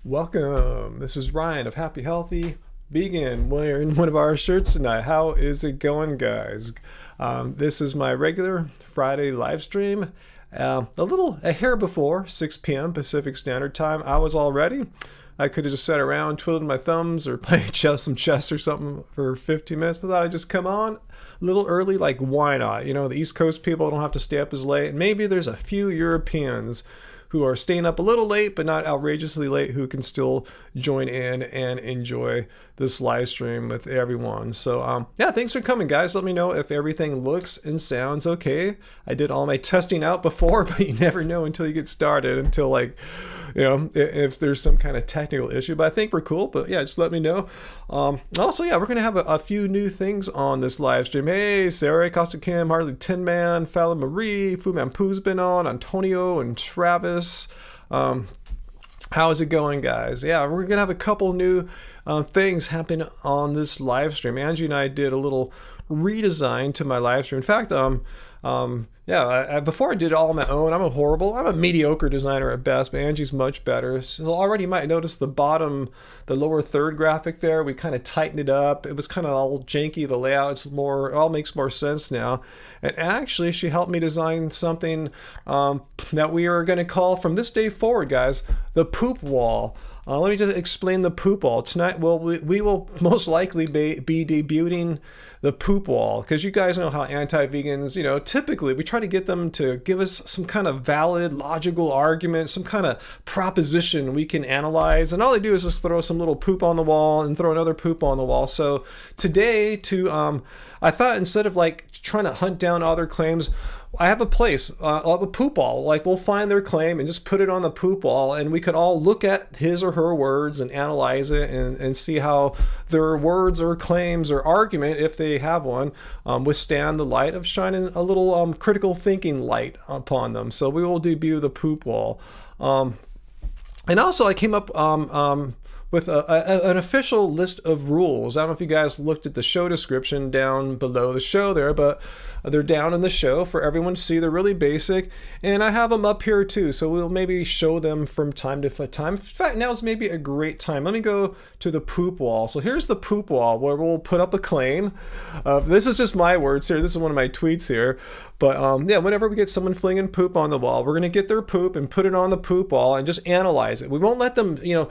Welcome. This is Ryan of Happy Healthy Vegan wearing one of our shirts tonight. How is it going, guys? This is my regular Friday live stream. A hair before 6 p.m. Pacific Standard Time. I was all ready. I could have just sat around twiddling my thumbs or played some chess or something for 15 minutes. I thought I'd just come on a little early. Like, why not? You know, the East Coast people don't have to stay up as late. Maybe there's a few Europeans who are staying up a little late, but not outrageously late, who can still join in and enjoy this live stream with everyone. So yeah, thanks for coming, guys. Let me know if everything looks and sounds okay. I did all my testing out before, but you never know until you get started, until, like, you know, if there's some kind of technical issue. But I think we're cool. But yeah, just let me know. Also, yeah, we're going to have a few new things on this live stream. Hey, Sarah, Costa Kim, Harley Tin Man, Fallon Marie, Fu Man Poo's been on, Antonio and Travis. How is it going, guys? Yeah, we're going to have a couple new things happen on this live stream. Angie and I did a little redesign to my live stream. In fact, before I did it all on my own, I'm a mediocre designer at best, but Angie's much better. So already you might notice the lower third graphic there, we kind of tightened it up. It was kind of all janky, the layout. It all makes more sense now. And actually, she helped me design something that we are going to call, from this day forward, guys, the poop wall. Let me just explain the poop wall. Tonight, we will most likely be debuting the poop wall, because you guys know how anti-vegans, you know, typically we try to get them to give us some kind of valid, logical argument, some kind of proposition we can analyze, and all they do is just throw some little poop on the wall and throw another poop on the wall. So today, I thought, instead of like trying to hunt down other claims, I have a place, a poop wall. Like, we'll find their claim and just put it on the poop wall, and we could all look at his or her words and analyze it and see how their words or claims or argument, if they have one, withstand the light of shining a little critical thinking light upon them. So we will debut the poop wall. And also, I came up with an official list of rules. I don't know if you guys looked at the show description down below the show there, but they're down in the show for everyone to see. They're really basic, and I have them up here too, so we'll maybe show them from time to time. In fact, now's maybe a great time. Let me go to the poop wall. So here's the poop wall, where we'll put up a claim. This is just my words here. This is one of my tweets here. But yeah, whenever we get someone flinging poop on the wall, we're going to get their poop and put it on the poop wall and just analyze it. We won't let them, you know,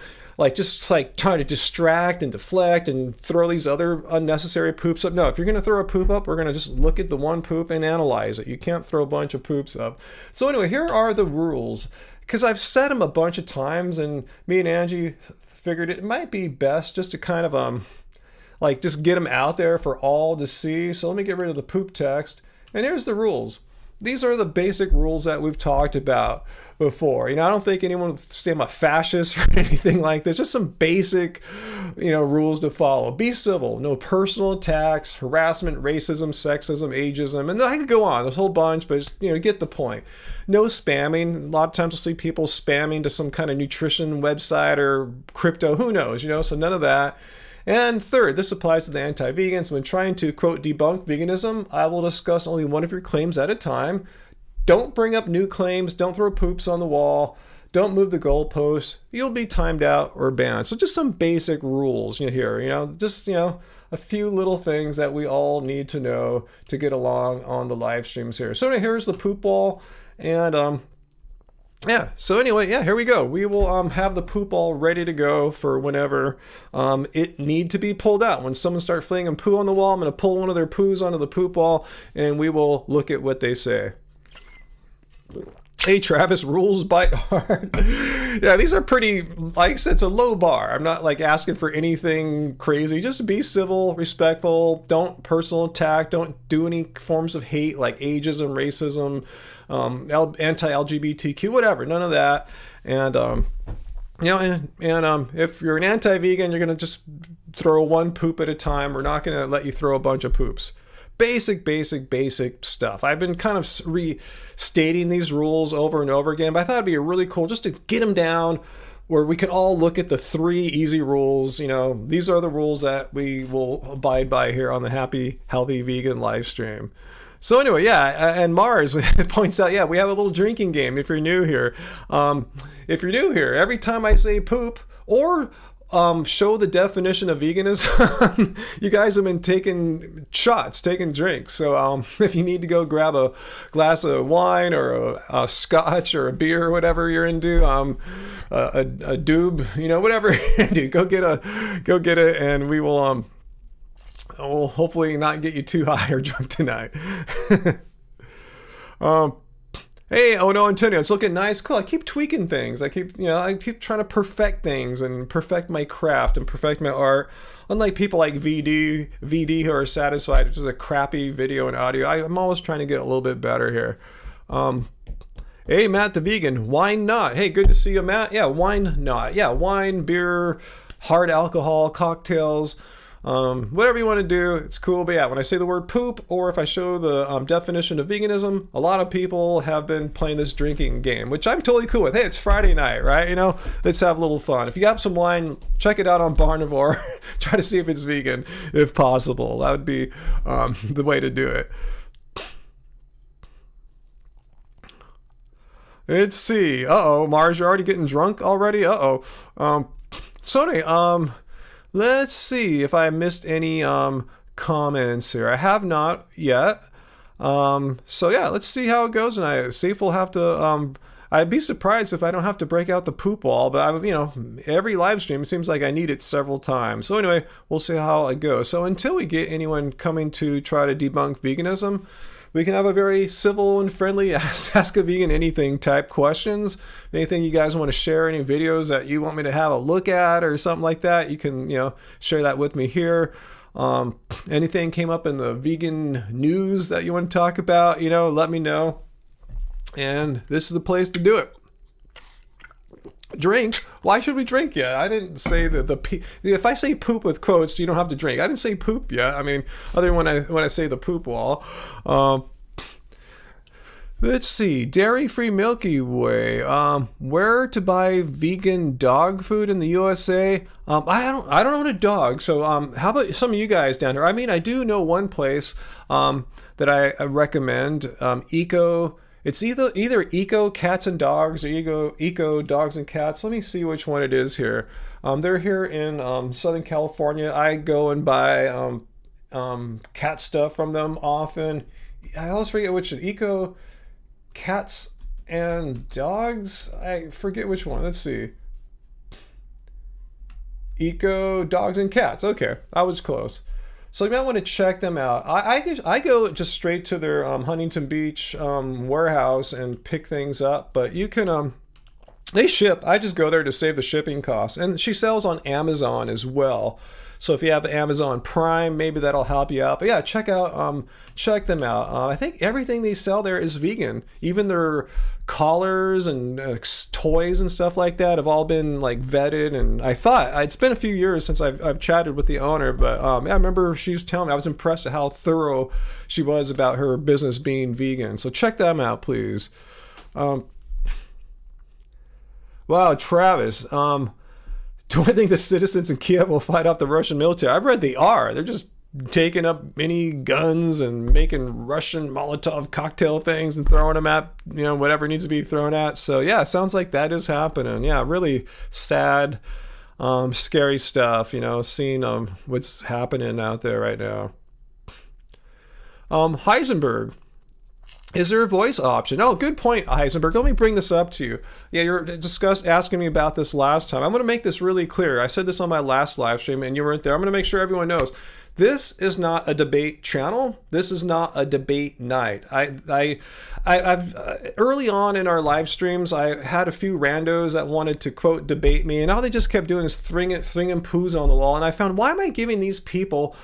just try to distract and deflect and throw these other unnecessary poops up. No, if you're going to throw a poop up, we're going to just look at the one poop and analyze it. You can't throw a bunch of poops up. So anyway, here are the rules, because I've said them a bunch of times, and me and Angie figured it might be best just to kind of just get them out there for all to see. So let me get rid of the poop text, and here's the rules. These are the basic rules that we've talked about before. You know, I don't think anyone would say I'm a fascist or anything like this. Just some basic, you know, rules to follow. Be civil. No personal attacks, harassment, racism, sexism, ageism, and I could go on. There's a whole bunch, but just, you know, get the point. No spamming. A lot of times I'll see people spamming to some kind of nutrition website or crypto. Who knows? You know, so none of that. And third, this applies to the anti-vegans. When trying to, quote, debunk veganism, I will discuss only one of your claims at a time. Don't bring up new claims. Don't throw poops on the wall. Don't move the goalposts. You'll be timed out or banned. So just some basic rules here. You know, just, you know, a few little things that we all need to know to get along on the live streams here. So here's the poop wall. And yeah, so anyway, yeah, here we go. We will have the poop all ready to go for whenever it need to be pulled out. When someone starts flinging poo on the wall, I'm going to pull one of their poos onto the poop wall, and we will look at what they say. Hey, Travis, rules bite hard. Yeah, these are pretty, like I said, it's a low bar. I'm not like asking for anything crazy. Just be civil, respectful. Don't personal attack. Don't do any forms of hate like ageism, racism, anti-LGBTQ, whatever. None of that. And you know, and if you're an anti-vegan, you're gonna just throw one poop at a time. We're not gonna let you throw a bunch of poops. Basic stuff. I've been kind of restating these rules over and over again, but I thought it'd be really cool just to get them down where we can all look at the 3 easy rules. You know, these are the rules that we will abide by here on the Happy Healthy Vegan live stream. So anyway, yeah, and Mars points out, yeah, we have a little drinking game if you're new here. Every time I say poop or show the definition of veganism. You guys have been taking shots, taking drinks. So if you need to go grab a glass of wine or a scotch or a beer or whatever you're into, a doob, whatever you're into, go get it, and we will we'll hopefully not get you too high or drunk tonight. Hey, oh no, Antonio, it's looking nice. Cool. I keep tweaking things. I keep trying to perfect things and perfect my craft and perfect my art. Unlike people like VD who are satisfied with just a crappy video and audio, I'm always trying to get a little bit better here. Hey, Matt the vegan, why not? Hey, good to see you, Matt. Yeah, why not? Yeah, wine, beer, hard alcohol, cocktails. Whatever you want to do, it's cool. But yeah, when I say the word poop, or if I show the definition of veganism, a lot of people have been playing this drinking game, which I'm totally cool with. Hey, it's Friday night, right? Let's have a little fun. If you have some wine, check it out on Barnivore. Try to see if it's vegan, if possible. That would be the way to do it. Let's see. Uh-oh, Mars, you're already getting drunk already? Uh-oh. Sony, let's see if I missed any comments here. I have not yet. So yeah, let's see how it goes. And I see if we'll have to. I'd be surprised if I don't have to break out the poop wall. But every live stream, it seems like I need it several times. So anyway, we'll see how it goes. So until we get anyone coming to try to debunk veganism, we can have a very civil and friendly ask a vegan anything type questions. Anything you guys want to share, any videos that you want me to have a look at or something like that, you can, share that with me here. Anything came up in the vegan news that you want to talk about, let me know. And this is the place to do it. Drink? Why should we drink yet? I didn't say that if I say poop with quotes, you don't have to drink. I didn't say poop yet. I mean, other than when I say the poop wall. Let's see. Dairy-free Milky Way. Where to buy vegan dog food in the USA? I don't own a dog. So how about some of you guys down here? I mean, I do know one place that I recommend. Eco. It's either Eco Cats and Dogs or Eco Dogs and Cats. Let me see which one it is here. They're here in Southern California. I go and buy cat stuff from them often. I always forget which one. Eco Cats and Dogs? I forget which one. Let's see. Eco Dogs and Cats. Okay, I was close. So you might want to check them out. I go just straight to their Huntington Beach warehouse and pick things up. But you can, they ship. I just go there to save the shipping costs. And she sells on Amazon as well. So if you have Amazon Prime, maybe that'll help you out. But yeah, check them out. I think everything they sell there is vegan. Even their collars and toys and stuff like that have all been like vetted. And I thought it's been a few years since I've chatted with the owner, but yeah, I remember she was telling me, I was impressed at how thorough she was about her business being vegan. So check them out, please. Wow, Travis. Do I think the citizens in Kiev will fight off the Russian military? I've read they are. They're just taking up many guns and making Russian Molotov cocktail things and throwing them at, whatever needs to be thrown at. So yeah, sounds like that is happening. Yeah, really sad, scary stuff, seeing what's happening out there right now. Heisenberg. Is there a voice option? Oh, good point, Heisenberg. Let me bring this up to you. Yeah, you were asking me about this last time. I'm going to make this really clear. I said this on my last live stream and you weren't there. I'm going to make sure everyone knows. This is not a debate channel. This is not a debate night. I've early on in our live streams, I had a few randos that wanted to quote debate me, and all they just kept doing is throwing poos on the wall. And I found, why am I giving these people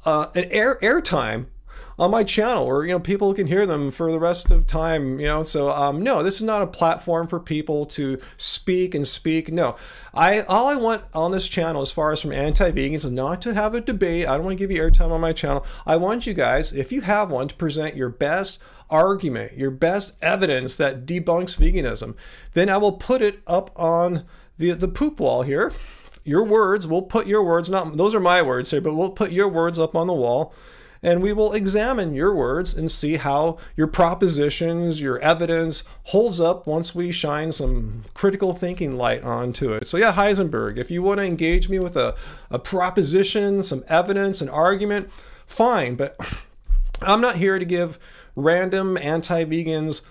an airtime on my channel where people can hear them for the rest of time, so no, this is not a platform for people to speak. No, all I want on this channel, as far as from anti-vegans, is not to have a debate. I don't want to give you airtime on my channel. I want you guys, if you have one, to present your best argument, your best evidence that debunks veganism. Then I will put it up on the poop wall here. Your words, we'll put your words, not those are my words here, but we'll put your words up on the wall. and we will examine your words and see how your propositions, your evidence holds up once we shine some critical thinking light onto it. So yeah, Heisenberg, if you want to engage me with a proposition, some evidence, an argument, fine, but I'm not here to give random anti-vegans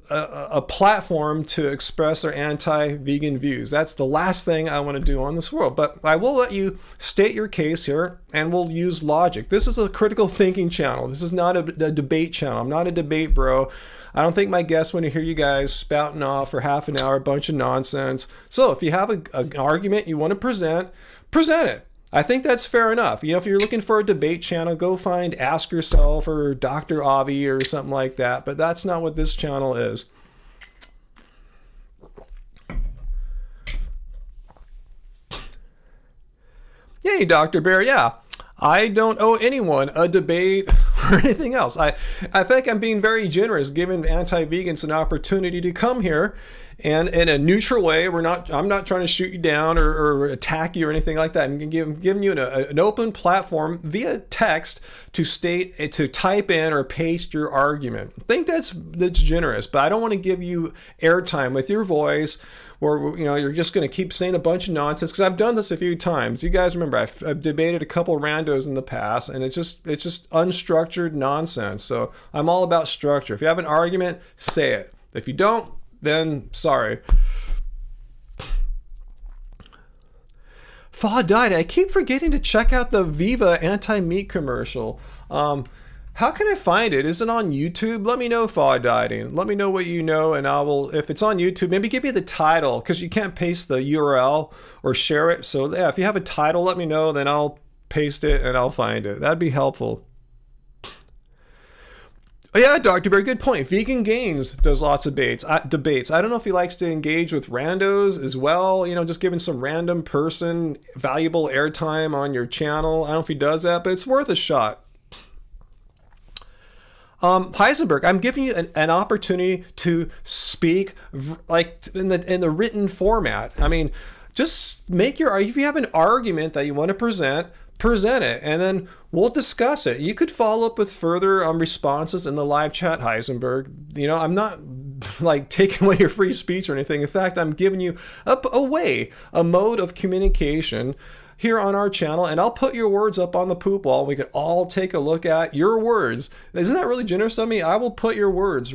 a platform to express their anti-vegan views. That's the last thing I want to do on this world. But I will let you state your case here, and we'll use logic. This is a critical thinking channel. This is not a debate channel. I'm not a debate bro. I don't think my guests want to hear you guys spouting off for half an hour, a bunch of nonsense. So if you have an argument you want to present it. I think that's fair enough. You know, if you're looking for a debate channel, go find Ask Yourself or Dr. Avi or something like that. But that's not what this channel is. Yay, Dr. Bear. Yeah, I don't owe anyone a debate or anything else. I think I'm being very generous, giving anti-vegans an opportunity to come here. And in a neutral way, I'm not trying to shoot you down or attack you or anything like that. I'm giving you an open platform via text to type in or paste your argument. I think that's generous, but I don't want to give you airtime with your voice where you're just going to keep saying a bunch of nonsense, because I've done this a few times. You guys remember I've debated a couple randos in the past, and it's just unstructured nonsense. So I'm all about structure. If you have an argument, say it. If you don't, then sorry. Thaw died. I keep forgetting to check out the Viva anti-meat commercial. How can I find it? Is it on YouTube? Let me know, Thaw Dieting. Let me know what you know, and I will, if it's on YouTube, maybe give me the title, because you can't paste the URL or share it. So yeah, if you have a title, let me know, then I'll paste it and I'll find it. That'd be helpful. Oh yeah, Dr. Bear, good point. Vegan Gains does lots of debates. I don't know if he likes to engage with randos as well, just giving some random person valuable airtime on your channel. I don't know if he does that, but it's worth a shot. Heisenberg, I'm giving you an opportunity to speak like in the written format. I mean, just if you have an argument that you want to present it, and then we'll discuss it. You could follow up with further responses in the live chat, Heisenberg. I'm not like taking away your free speech or anything. In fact, I'm giving you a mode of communication here on our channel, and I'll put your words up on the poop wall. We could all take a look at your words. Isn't that really generous of me? I will put your words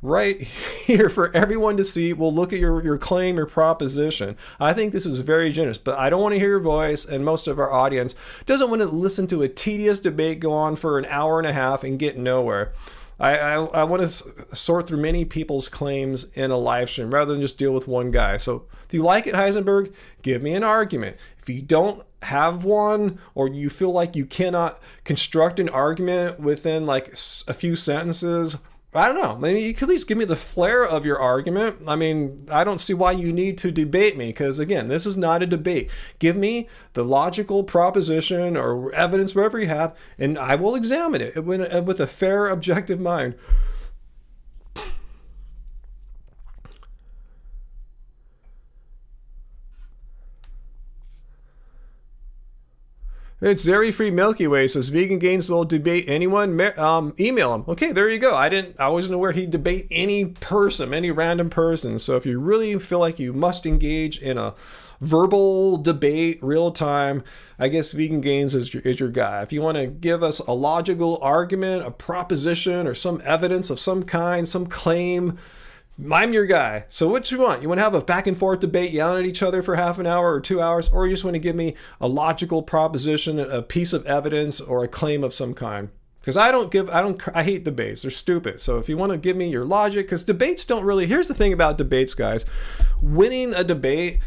right here for everyone to see. We'll look at your claim, your proposition. I think this is very generous, but I don't want to hear your voice, and most of our audience doesn't want to listen to a tedious debate go on for an hour and a half and get nowhere. I want to sort through many people's claims in a live stream rather than just deal with one guy. So if you like it, Heisenberg, give me an argument. If you don't have one, or you feel like you cannot construct an argument within like a few sentences, I don't know, maybe you could at least give me the flair of your argument. I mean, I don't see why you need to debate me, because again, this is not a debate. Give me the logical proposition or evidence, wherever you have, and I will examine it with a fair, objective mind. It's Dairy-Free Milky Way says Vegan Gains will debate anyone. Email him. Okay, there you go. I wasn't aware he'd debate any random person. So if you really feel like you must engage in a verbal debate, real time, I guess Vegan Gains is your guy. If you want to give us a logical argument, a proposition, or some evidence of some kind, some claim, I'm your guy. So what you want? You want to have a back and forth debate, yelling at each other for half an hour or 2 hours, or you just want to give me a logical proposition, a piece of evidence, or a claim of some kind? Because I hate debates. They're stupid. So if you want to give me your logic, because debates don't really, here's the thing about debates, guys. Winning a debate,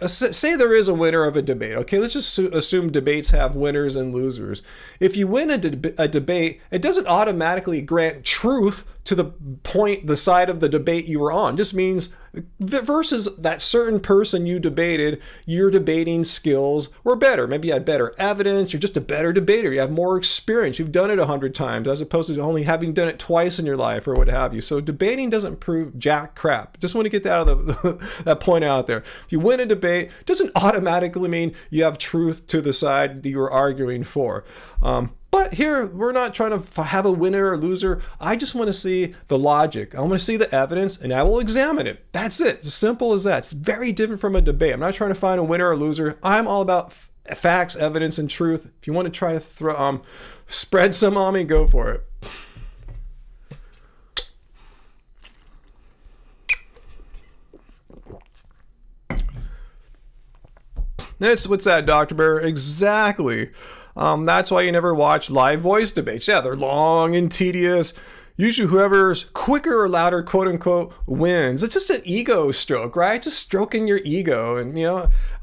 say there is a winner of a debate. Okay, let's just assume debates have winners and losers. If you win a debate, it doesn't automatically grant truth to the point, the side of the debate you were on. Just means versus that certain person you debated, your debating skills were better. Maybe you had better evidence. You're just a better debater. You have more experience. You've done it 100 times as opposed to only having done it twice in your life or what have you. So debating doesn't prove jack crap. Just want to get that out of that point out there. If you win a debate, it doesn't automatically mean you have truth to the side that you're arguing for. But here, we're not trying to have a winner or loser. I just want to see the logic. I want to see the evidence, and I will examine it. That's it. It's as simple as that. It's very different from a debate. I'm not trying to find a winner or loser. I'm all about facts, evidence, and truth. If you want to try to spread some on me, go for it. What's that, Dr. Bear? Exactly. That's why you never watch live voice debates. Yeah, they're long and tedious. Usually whoever's quicker or louder, quote unquote, wins. It's just an ego stroke, right? Just stroking your ego. And,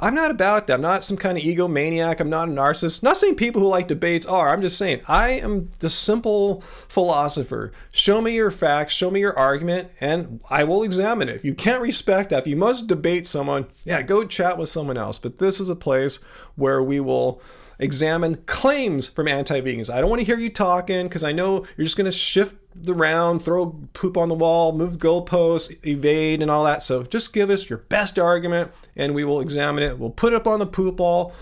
I'm not about that. I'm not some kind of egomaniac. I'm not a narcissist. Not saying people who like debates are. I'm just saying I am the simple philosopher. Show me your facts, show me your argument, and I will examine it. If you can't respect that, if you must debate someone, yeah, go chat with someone else. But this is a place where we will examine claims from anti-vegans. I don't want to hear you talking because I know you're just going to shift around, throw poop on the wall, move goalposts, evade, and all that. So just give us your best argument and we will examine it. We'll put it up on the poop wall.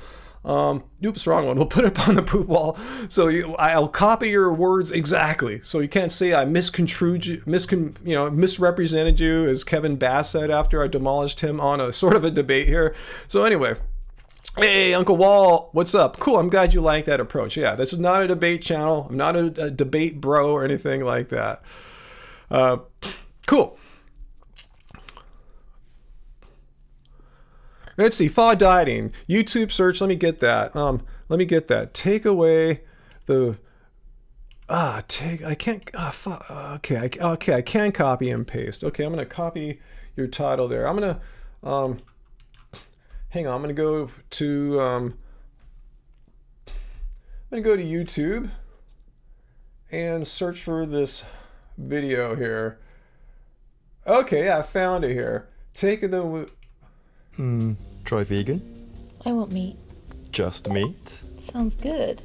Oops, wrong one. We'll put it up on the poop wall. So I'll copy your words exactly. So you can't say I misconstrued you, misrepresented you, as Kevin Bass said after I demolished him on a sort of a debate here. So anyway. Hey, Uncle Wall, what's up? Cool, I'm glad you like that approach. Yeah, this is not a debate channel. I'm not a debate bro or anything like that. Cool. Let's see, FAW dieting. YouTube search, let me get that. Take away the... I can copy and paste. Okay, I'm going to copy your title there. I'm going to... hang on, I'm going to go to YouTube and search for this video here. Okay, yeah, I found it here. Try vegan? I want meat. Just meat? Sounds good.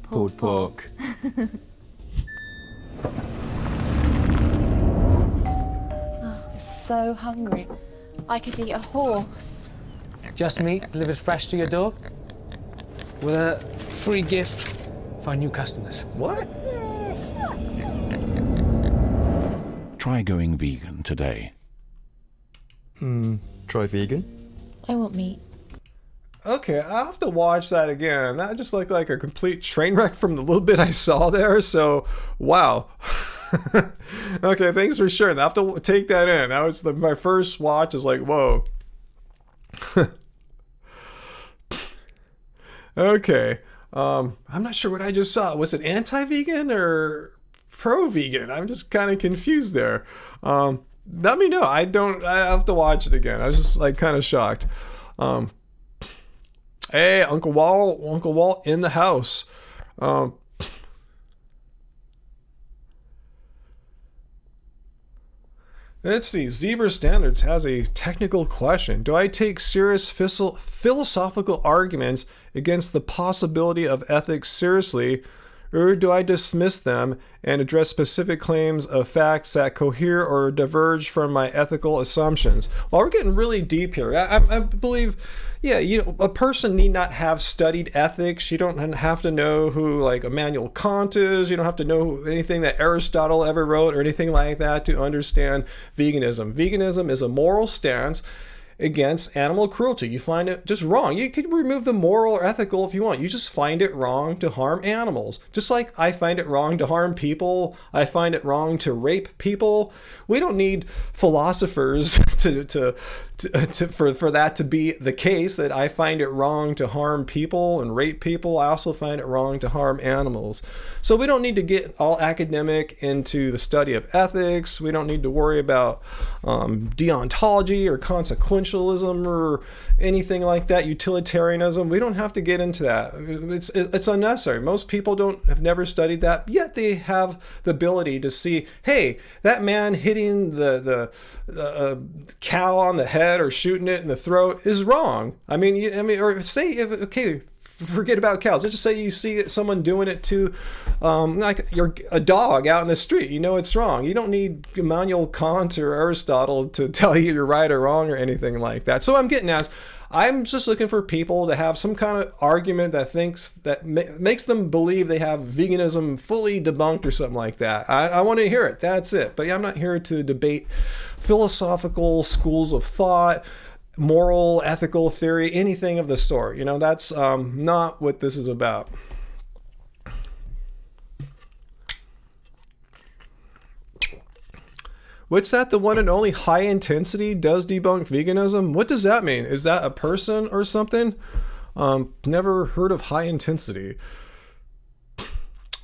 Pulled pork. I'm so hungry. I could eat a horse. Just meat delivered fresh to your door with a free gift for our new customers. What? Try going vegan today. Try vegan? I want meat. Okay, I'll have to watch that again. That just looked like a complete train wreck from the little bit I saw there. So, wow. Okay, thanks for sharing. I have to take that in. That was my first watch is like, whoa. Okay. I'm not sure what I just saw. Was it anti-vegan or pro-vegan? I'm just kind of confused there. Let me know. I have to watch it again. I was just like kind of shocked. Hey, Uncle Walt in the house. Let's see. Zebra Standards has a technical question. Do I take serious philosophical arguments against the possibility of ethics seriously, or do I dismiss them and address specific claims of facts that cohere or diverge from my ethical assumptions? Well, we're getting really deep here. I believe, yeah, a person need not have studied ethics. You don't have to know who like Immanuel Kant is. You don't have to know anything that Aristotle ever wrote or anything like that to understand veganism. Veganism is a moral stance against animal cruelty. You find it just wrong. You can remove the moral or ethical if you want. You just find it wrong to harm animals. Just like I find it wrong to harm people. I find it wrong to rape people. We don't need philosophers for that to be the case, that I find it wrong to harm people and rape people. I also find it wrong to harm animals. So we don't need to get all academic into the study of ethics. We don't need to worry about deontology or consequentialism essentialism or anything like that, utilitarianism. We don't have to get into that. It's unnecessary. Most people have never studied that, yet they have the ability to see, hey, that man hitting the cow on the head or shooting it in the throat is wrong. I mean, or say, okay, forget about cows. Let's just say you see someone doing it to like a dog out in the street. You know it's wrong. You don't need Immanuel Kant or Aristotle to tell you you're right or wrong or anything like that. So I'm getting at, I'm just looking for people to have some kind of argument that makes them believe they have veganism fully debunked or something like that. I want to hear it. That's it. But yeah, I'm not here to debate philosophical schools of thought, moral, ethical theory, anything of the sort. You know, that's not what this is about. What's that? The one and only high intensity does debunk veganism? What does that mean? Is that a person or something? Never heard of high intensity.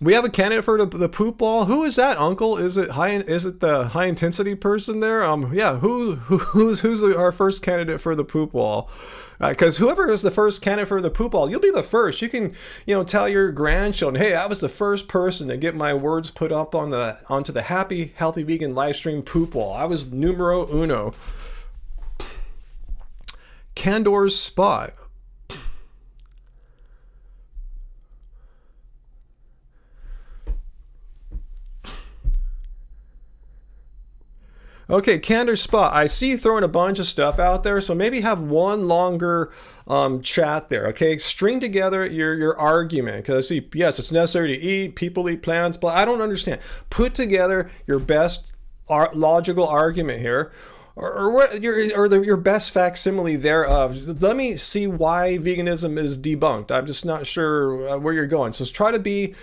We have a candidate for the poop ball. Who is that, Uncle? Is it the high intensity person there? Yeah. Who's our first candidate for the poop ball? Because whoever is the first candidate for the poop ball, you'll be the first. You can, tell your grandchildren, hey, I was the first person to get my words put up onto the Happy Healthy Vegan Livestream poop ball. I was numero uno. Candor's spot. Okay, Candor Spot. I see you throwing a bunch of stuff out there, so maybe have one longer chat there, okay? String together your argument, because I see, yes, it's necessary to eat, people eat plants, but I don't understand. Put together your best logical argument here, or your best facsimile thereof. Let me see why veganism is debunked. I'm just not sure where you're going. So try to be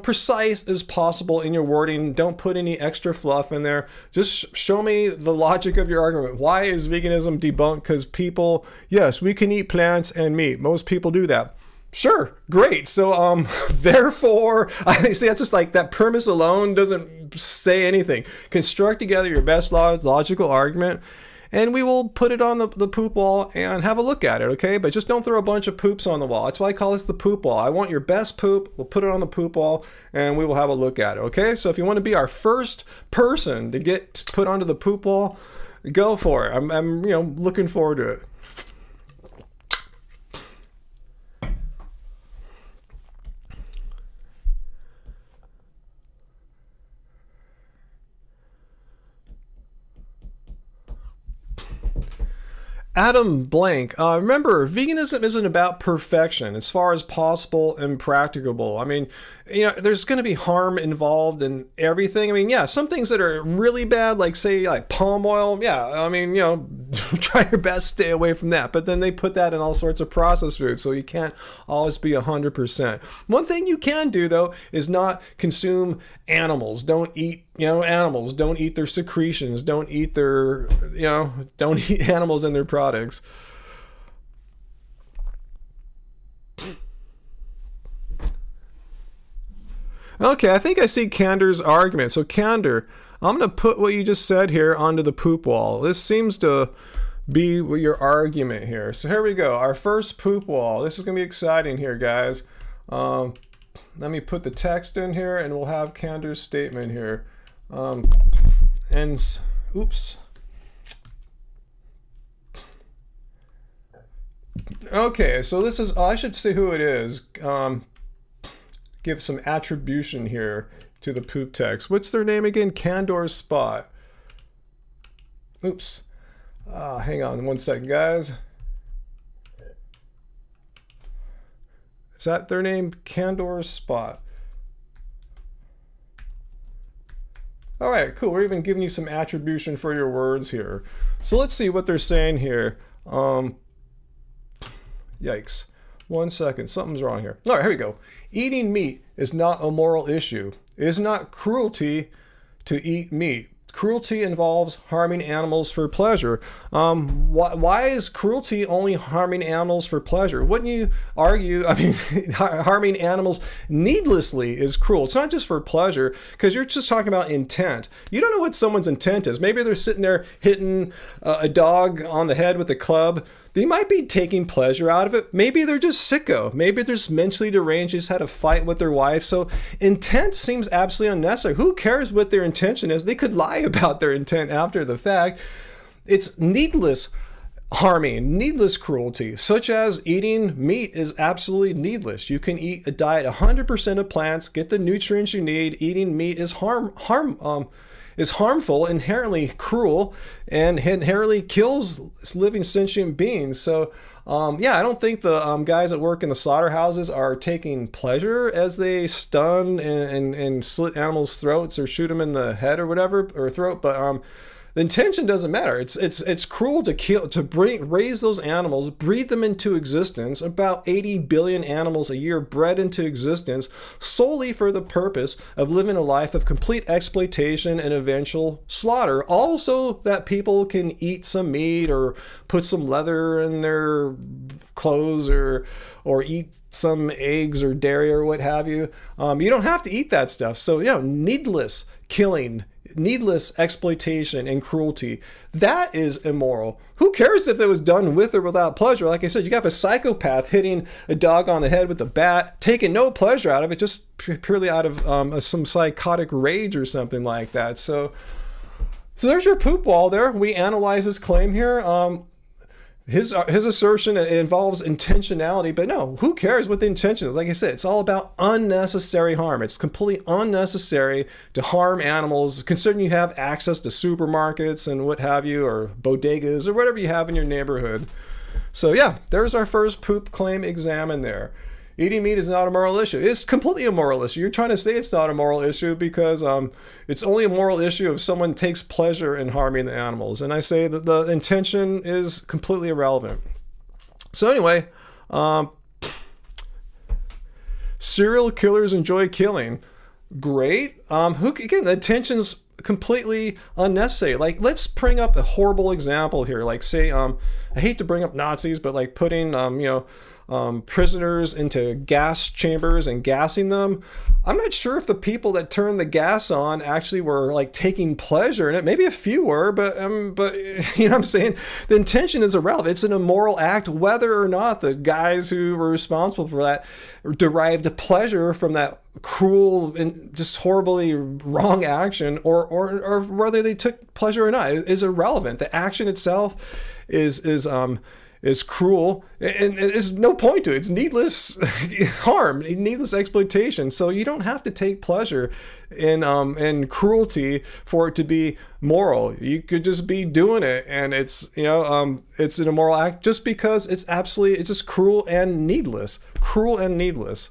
precise as possible in your wording. Don't put any extra fluff in there. Just show me the logic of your argument. Why is veganism debunked? Because people, yes, we can eat plants and meat. Most people do that. Sure, great. So, therefore, I see that's just like that premise alone doesn't say anything. Construct together your best logical argument, and we will put it on the poop wall and have a look at it, okay? But just don't throw a bunch of poops on the wall. That's why I call this the poop wall. I want your best poop. We'll put it on the poop wall, and we will have a look at it, okay? So if you want to be our first person to get put onto the poop wall, go for it. I'm looking forward to it. Adam Blank, remember, veganism isn't about perfection as far as possible and practicable. I mean, there's going to be harm involved in everything. I mean, yeah, some things that are really bad, like say like palm oil. Yeah, I mean, try your best to stay away from that. But then they put that in all sorts of processed foods, so you can't always be 100%. One thing you can do though is not consume animals. Don't eat animals. Don't eat their secretions. Don't eat their don't eat animals and their products. Okay, I think I see Candor's argument. So Candor, I'm going to put what you just said here onto the poop wall. This seems to be your argument here. So here we go. Our first poop wall. This is going to be exciting here, guys. Let me put the text in here and we'll have Candor's statement here. Oops. Okay, so this is, I should say who it is. Give some attribution here to the poop text. What's their name again? Candor's Spot. Oops. Hang on 1 second, guys. Is that their name? Candor's Spot. All right, cool. We're even giving you some attribution for your words here. So let's see what they're saying here. Yikes. 1 second, something's wrong here. All right, here we go. Eating meat is not a moral issue. It is not cruelty to eat meat. cruelty involves harming animals for pleasure. Why is cruelty only harming animals for pleasure? Wouldn't you argue, I mean, harming animals needlessly is cruel? It's not just for pleasure, because you're just talking about intent. You don't know what someone's intent is. Maybe they're sitting there hitting a dog on the head with a club. They might be taking pleasure out of it. Maybe they're just sicko. Maybe they're just mentally deranged, just had a fight with their wife. So intent seems absolutely unnecessary. Who cares what their intention is? They could lie about their intent after the fact. It's needless harming, needless cruelty, such as eating meat is absolutely needless. You can eat a diet 100% of plants, get the nutrients you need. Eating meat is harmful, inherently cruel, and inherently kills living sentient beings. So yeah, I don't think the guys that work in the slaughterhouses are taking pleasure as they stun and slit animals' throats or shoot them in the head or whatever, or throat, but the intention doesn't matter. It's cruel to kill, to raise those animals, breed them into existence. About 80 billion animals a year bred into existence solely for the purpose of living a life of complete exploitation and eventual slaughter. Also, that people can eat some meat or put some leather in their clothes or eat some eggs or dairy or what have you. You don't have to eat that stuff. So, needless killing, needless exploitation and cruelty, that is immoral. Who cares if it was done with or without pleasure? Like I said, you got a psychopath hitting a dog on the head with a bat, taking no pleasure out of it, just purely out of some psychotic rage or something like that. So there's your poop wall there. We analyze his claim here. His assertion involves intentionality, but no, who cares what the intention is? Like I said, it's all about unnecessary harm. It's completely unnecessary to harm animals, considering you have access to supermarkets and what have you, or bodegas, or whatever you have in your neighborhood. So yeah, there's our first poop claim examined there. Eating meat is not a moral issue. It's completely a moral issue. You're trying to say it's not a moral issue because it's only a moral issue if someone takes pleasure in harming the animals. And I say that the intention is completely irrelevant. So anyway, serial killers enjoy killing. Great. Again, the intention's completely unnecessary. Like, let's bring up a horrible example here. Like, say, I hate to bring up Nazis, but like putting, prisoners into gas chambers and gassing them. I'm not sure if the people that turned the gas on actually were like taking pleasure in it. Maybe a few were, but you know what I'm saying? The intention is irrelevant. It's an immoral act, whether or not the guys who were responsible for that derived pleasure from that cruel and just horribly wrong action, or whether they took pleasure or not is irrelevant. The action itself is cruel, and there's no point to it. It's needless harm, needless exploitation. So you don't have to take pleasure in cruelty for it to be moral. You could just be doing it, and it's it's an immoral act just because it's just cruel and needless. Cruel and needless.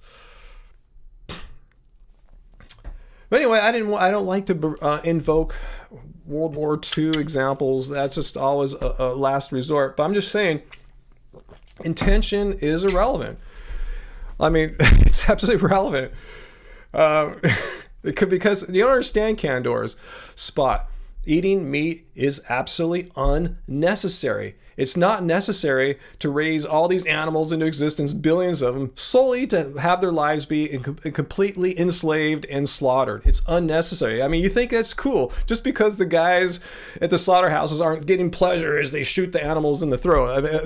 But anyway, I don't like to invoke World War II examples. That's just always a last resort. But I'm just saying, intention is irrelevant. I mean, it's absolutely irrelevant. Because you don't understand Candor's spot. Eating meat is absolutely unnecessary. It's not necessary to raise all these animals into existence, billions of them, solely to have their lives be completely enslaved and slaughtered. It's unnecessary. I mean, you think that's cool just because the guys at the slaughterhouses aren't getting pleasure as they shoot the animals in the throat. I mean,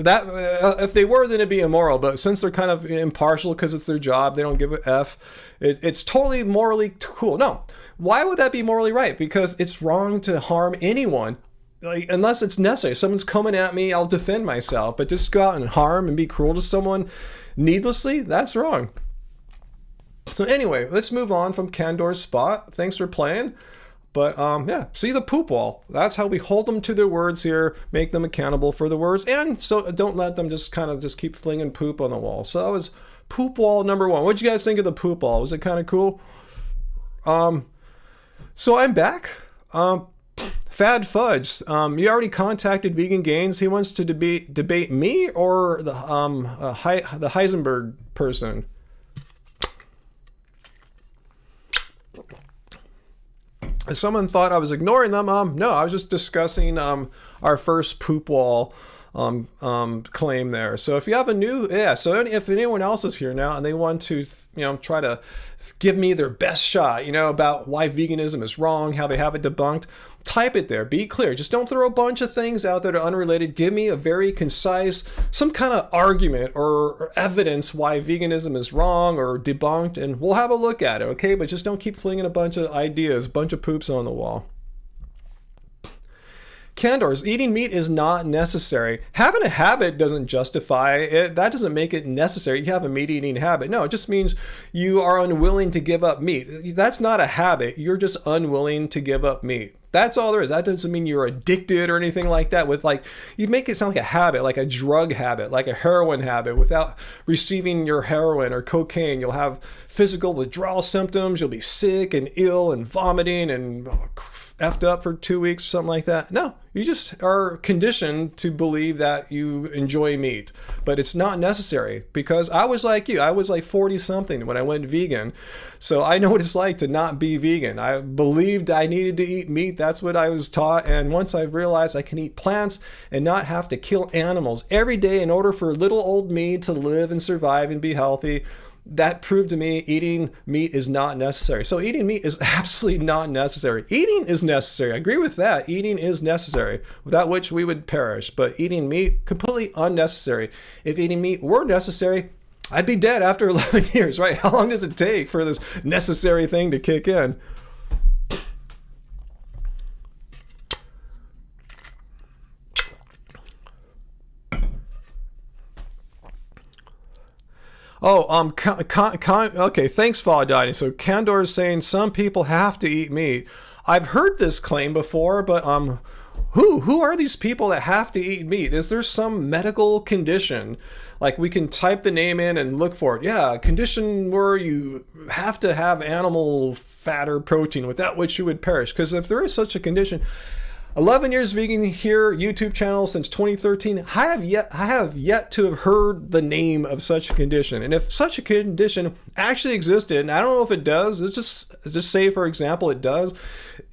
if they were, then it'd be immoral. But since they're kind of impartial because it's their job, they don't give a F. It's totally morally cool. No. Why would that be morally right? Because it's wrong to harm anyone. Like, unless it's necessary. If someone's coming at me, I'll defend myself. But just go out and harm and be cruel to someone needlessly, that's wrong. So anyway, let's move on from Candor's spot. Thanks for playing. But yeah, see the poop wall. That's how we hold them to their words here, make them accountable for the words, and so don't let them just kind of just keep flinging poop on the wall. So that was poop wall number one. What'd you guys think of the poop wall? Was it kind of cool? So I'm back. Fad Fudge, you already contacted Vegan Gains. He wants to debate me or the Heisenberg person. Someone thought I was ignoring them. No, I was just discussing our first poop wall claim there. So if you have a new, so if anyone else is here now and they want to, try to give me their best shot, about why veganism is wrong, how they have it debunked, type it there. Be clear. Just don't throw a bunch of things out that are unrelated. Give me a very concise, some kind of argument or evidence why veganism is wrong or debunked, and we'll have a look at it, okay? But just don't keep flinging a bunch of ideas, a bunch of poops on the wall. Candors, eating meat is not necessary. Having a habit doesn't justify it. That doesn't make it necessary. You have a meat eating habit. No, it just means you are unwilling to give up meat. That's not a habit. You're just unwilling to give up meat. That's all there is. That doesn't mean you're addicted or anything like that. With you make it sound like a habit, like a drug habit, like a heroin habit. Without receiving your heroin or cocaine, you'll have physical withdrawal symptoms. You'll be sick and ill and vomiting and effed up for 2 weeks or something like that. No, you just are conditioned to believe that you enjoy meat, but it's not necessary, because I was like you. I was like 40 something when I went vegan. So I know what it's like to not be vegan. I believed I needed to eat meat. That's what I was taught. And once I realized I can eat plants and not have to kill animals every day in order for little old me to live and survive and be healthy, that proved to me eating meat is not necessary. So eating meat is absolutely not necessary. Eating is necessary. I agree with that. Eating is necessary, without which we would perish. But eating meat, completely unnecessary. If eating meat were necessary, I'd be dead after 11 years, right? How long does it take for this necessary thing to kick in? Oh, okay, thanks, Falladini. So Candor is saying some people have to eat meat. I've heard this claim before, but who are these people that have to eat meat? Is there some medical condition? Like, we can type the name in and look for it. Yeah, a condition where you have to have animal fat or protein, without which you would perish. Because if there is such a condition, 11 years vegan here, YouTube channel since 2013. I have yet to have heard the name of such a condition. And if such a condition actually existed, and I don't know if it does, let's just say, for example, it does.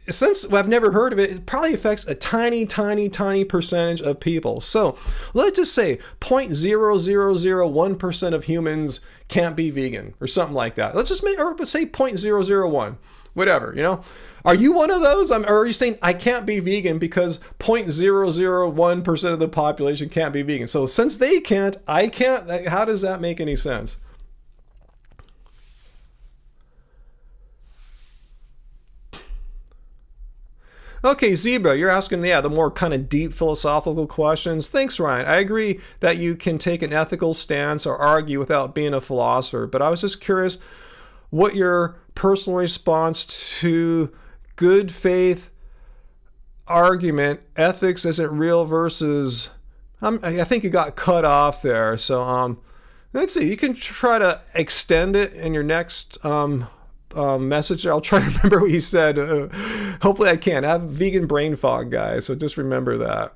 Since I've never heard of it, it probably affects a tiny percentage of people. So let's just say 0.0001% of humans can't be vegan or something like that. Let's just say 0.001. Whatever, Are you one of those? Or are you saying I can't be vegan because 0.001% of the population can't be vegan? So since they can't, I can't. How does that make any sense? Okay, Zebra, you're asking, the more kind of deep philosophical questions. Thanks, Ryan. I agree that you can take an ethical stance or argue without being a philosopher, but I was just curious what your personal response to good faith argument, ethics isn't real versus, I think you got cut off there. So let's see, you can try to extend it in your next message. I'll try to remember what you said. Hopefully I can. I have vegan brain fog, guys, so just remember that.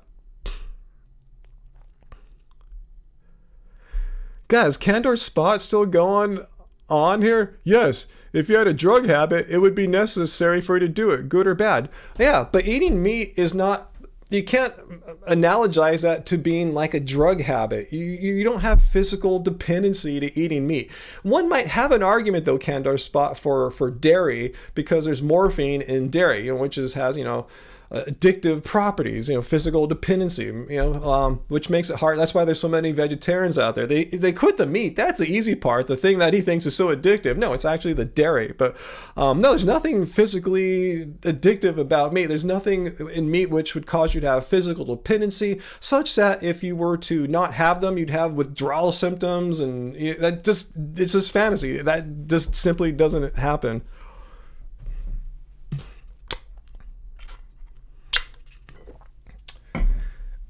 Guys, Candor's spot still going on here? Yes. If you had a drug habit, it would be necessary for you to do it, good or bad. Yeah, but eating meat is not, you can't analogize that to being like a drug habit. You don't have physical dependency to eating meat. One might have an argument, though, Candor Spot, for dairy, because there's morphine in dairy, which has addictive properties, physical dependency, which makes it hard. That's why there's so many vegetarians out there. They quit the meat. That's the easy part. The thing that he thinks is so addictive. No, it's actually the dairy. But no, there's nothing physically addictive about meat. There's nothing in meat which would cause you to have physical dependency, such that if you were to not have them, you'd have withdrawal symptoms, and it's just fantasy. That just simply doesn't happen.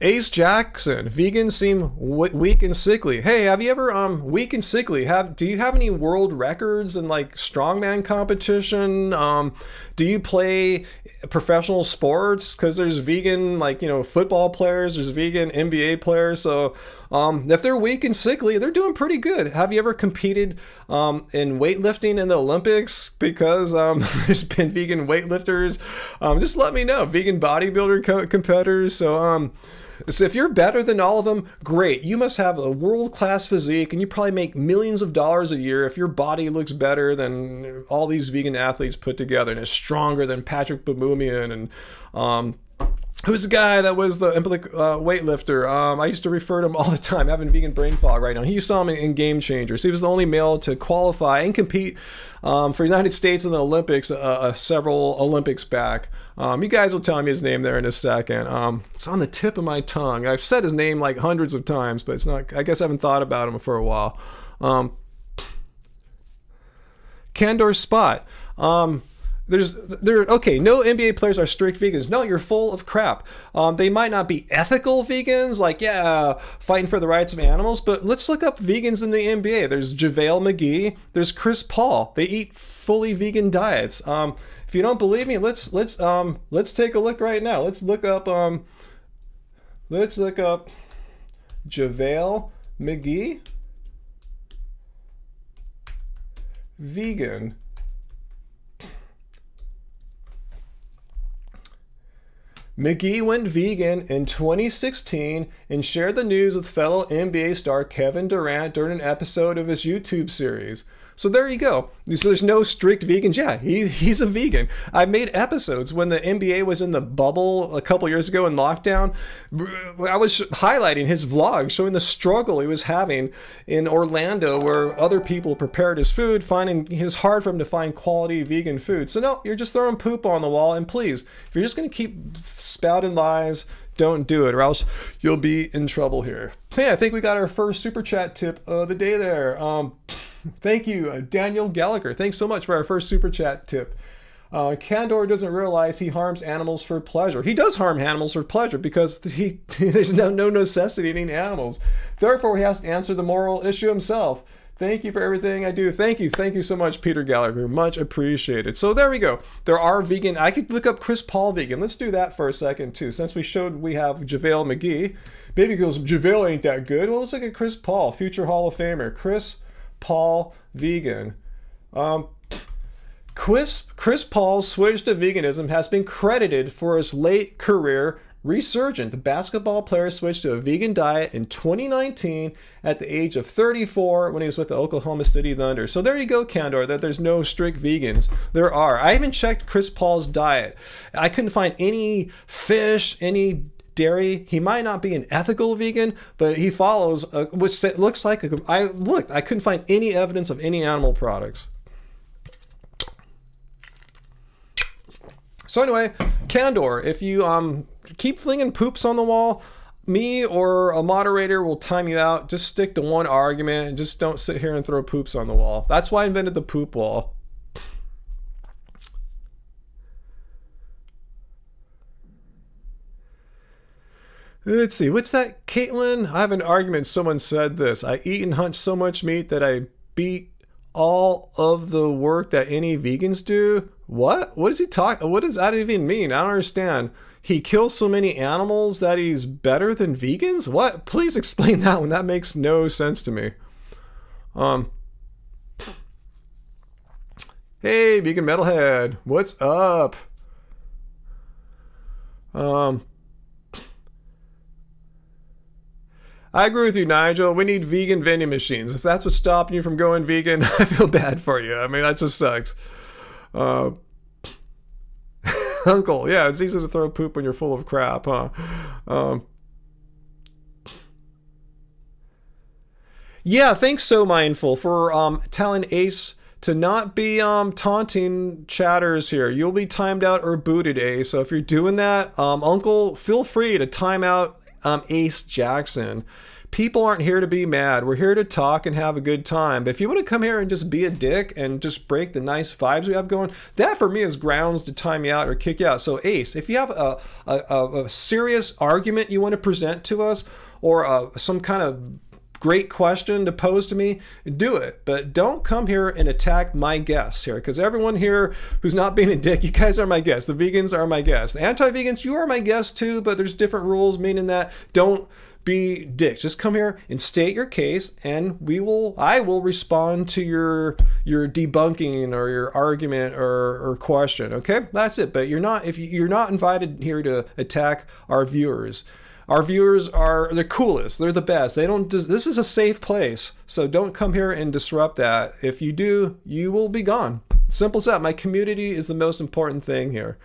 Ace Jackson, vegans seem weak and sickly. Hey, have you ever weak and sickly? Do you have any world records in like strongman competition? Do you play professional sports? Because there's vegan football players, there's vegan NBA players. So If they're weak and sickly, they're doing pretty good. Have you ever competed in weightlifting in the Olympics? Because there's been vegan weightlifters. Just let me know. Vegan bodybuilder competitors. So if you're better than all of them, great. You must have a world-class physique, and you probably make millions of dollars a year if your body looks better than all these vegan athletes put together and is stronger than Patrick Baboumian and who's the guy that was the Olympic weightlifter? I used to refer to him all the time, having vegan brain fog right now. You saw him in Game Changers. He was the only male to qualify and compete for the United States in the Olympics several Olympics back. You guys will tell me his name there in a second. It's on the tip of my tongue. I've said his name like hundreds of times, but it's not. I guess I haven't thought about him for a while. Candor Spot. Okay, no NBA players are strict vegans. No, you're full of crap. They might not be ethical vegans, like, fighting for the rights of animals, but let's look up vegans in the NBA. There's JaVale McGee, there's Chris Paul. They eat fully vegan diets. If you don't believe me, let's take a look right now. Let's look up JaVale McGee vegan. McGee went vegan in 2016 and shared the news with fellow NBA star Kevin Durant during an episode of his YouTube series. So there you go. So there's no strict vegans. Yeah, he's a vegan. I made episodes when the NBA was in the bubble a couple years ago in lockdown. I was highlighting his vlog, showing the struggle he was having in Orlando where other people prepared his food, finding it was hard for him to find quality vegan food. So no, you're just throwing poop on the wall. And please, if you're just going to keep spouting lies, don't do it, or else you'll be in trouble here. Hey, I think we got our first super chat tip of the day there. Thank you, Daniel Gallagher. Thanks so much for our first super chat tip. Candor doesn't realize he harms animals for pleasure. He does harm animals for pleasure because there's no necessity in eating animals. Therefore, he has to answer the moral issue himself. Thank you for everything I do. Thank you so much, Peter Gallagher. Much appreciated. So there we go. There are vegan. I could look up Chris Paul vegan. Let's do that for a second too. Since we have JaVale McGee. Maybe because JaVale ain't that good. Well, let's look at Chris Paul, future Hall of Famer. Chris Paul vegan. Chris Paul's switch to veganism has been credited for his late career resurgent. The basketball player switched to a vegan diet in 2019 at the age of 34 when he was with the Oklahoma City Thunder. So there you go, Candor, that there's no strict vegans. There are. I even checked Chris Paul's diet. I couldn't find any fish, any dairy. He might not be an ethical vegan, but he follows which looks like I couldn't find any evidence of any animal products. So anyway, Candor, if you keep flinging poops on the wall, me or a moderator will time you out. Just stick to one argument and just don't sit here and throw poops on the wall. That's why I invented the poop wall. Let's see, what's that, Caitlin? I have an argument. Someone said this. I eat and hunt so much meat that I beat all of the work that any vegans do. What? What is he talking? What does that even mean? I don't understand. He kills so many animals that he's better than vegans? What? Please explain that one. That makes no sense to me. Hey, vegan metalhead. What's up? I agree with you, Nigel. We need vegan vending machines. If that's what's stopping you from going vegan, I feel bad for you. I mean, that just sucks. Uncle, yeah, it's easy to throw poop when you're full of crap, huh? Yeah, thanks So Mindful for telling Ace to not be taunting chatters here. You'll be timed out or booted, Ace. So if you're doing that, Uncle, feel free to time out Ace Jackson. People aren't here to be mad. We're here to talk and have a good time. But if you want to come here and just be a dick and just break the nice vibes we have going, that for me is grounds to time you out or kick you out. So Ace, if you have a serious argument you want to present to us or some kind of great question to pose to me, do it. But don't come here and attack my guests here, because everyone here who's not being a dick, you guys are my guests. The vegans are my guests. The anti-vegans, you are my guests too, but there's different rules, meaning that don't be dicks. Just come here and state your case, and I will respond to your debunking or your argument or question. Okay, that's it. But you're not invited here to attack our viewers. Our viewers are the coolest. They're the best. This is a safe place. So don't come here and disrupt that. If you do, you will be gone. Simple as that. My community is the most important thing here.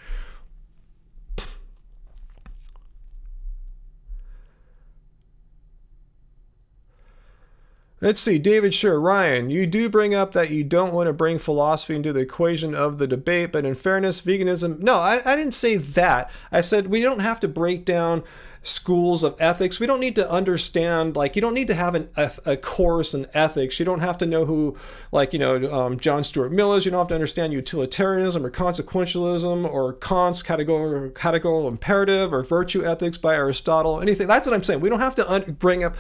Let's see, David, sure. Ryan, you do bring up that you don't want to bring philosophy into the equation of the debate, but in fairness, veganism... No, I didn't say that. I said we don't have to break down schools of ethics. We don't need to understand, like, you don't need to have a course in ethics. You don't have to know who, like, John Stuart Mill is. You don't have to understand utilitarianism or consequentialism or Kant's categorical imperative or virtue ethics by Aristotle, anything. That's what I'm saying. We don't have to bring up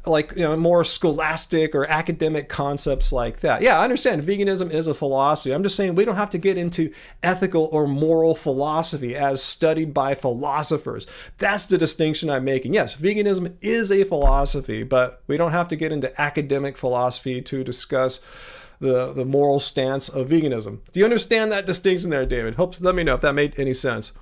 more scholastic or academic concepts like that. Yeah, I understand veganism is a philosophy. I'm just saying we don't have to get into ethical or moral philosophy as studied by philosophers. That's the distinction I'm making. Yes, veganism is a philosophy, but we don't have to get into academic philosophy to discuss the moral stance of veganism. Do you understand that distinction there, David? Let me know if that made any sense.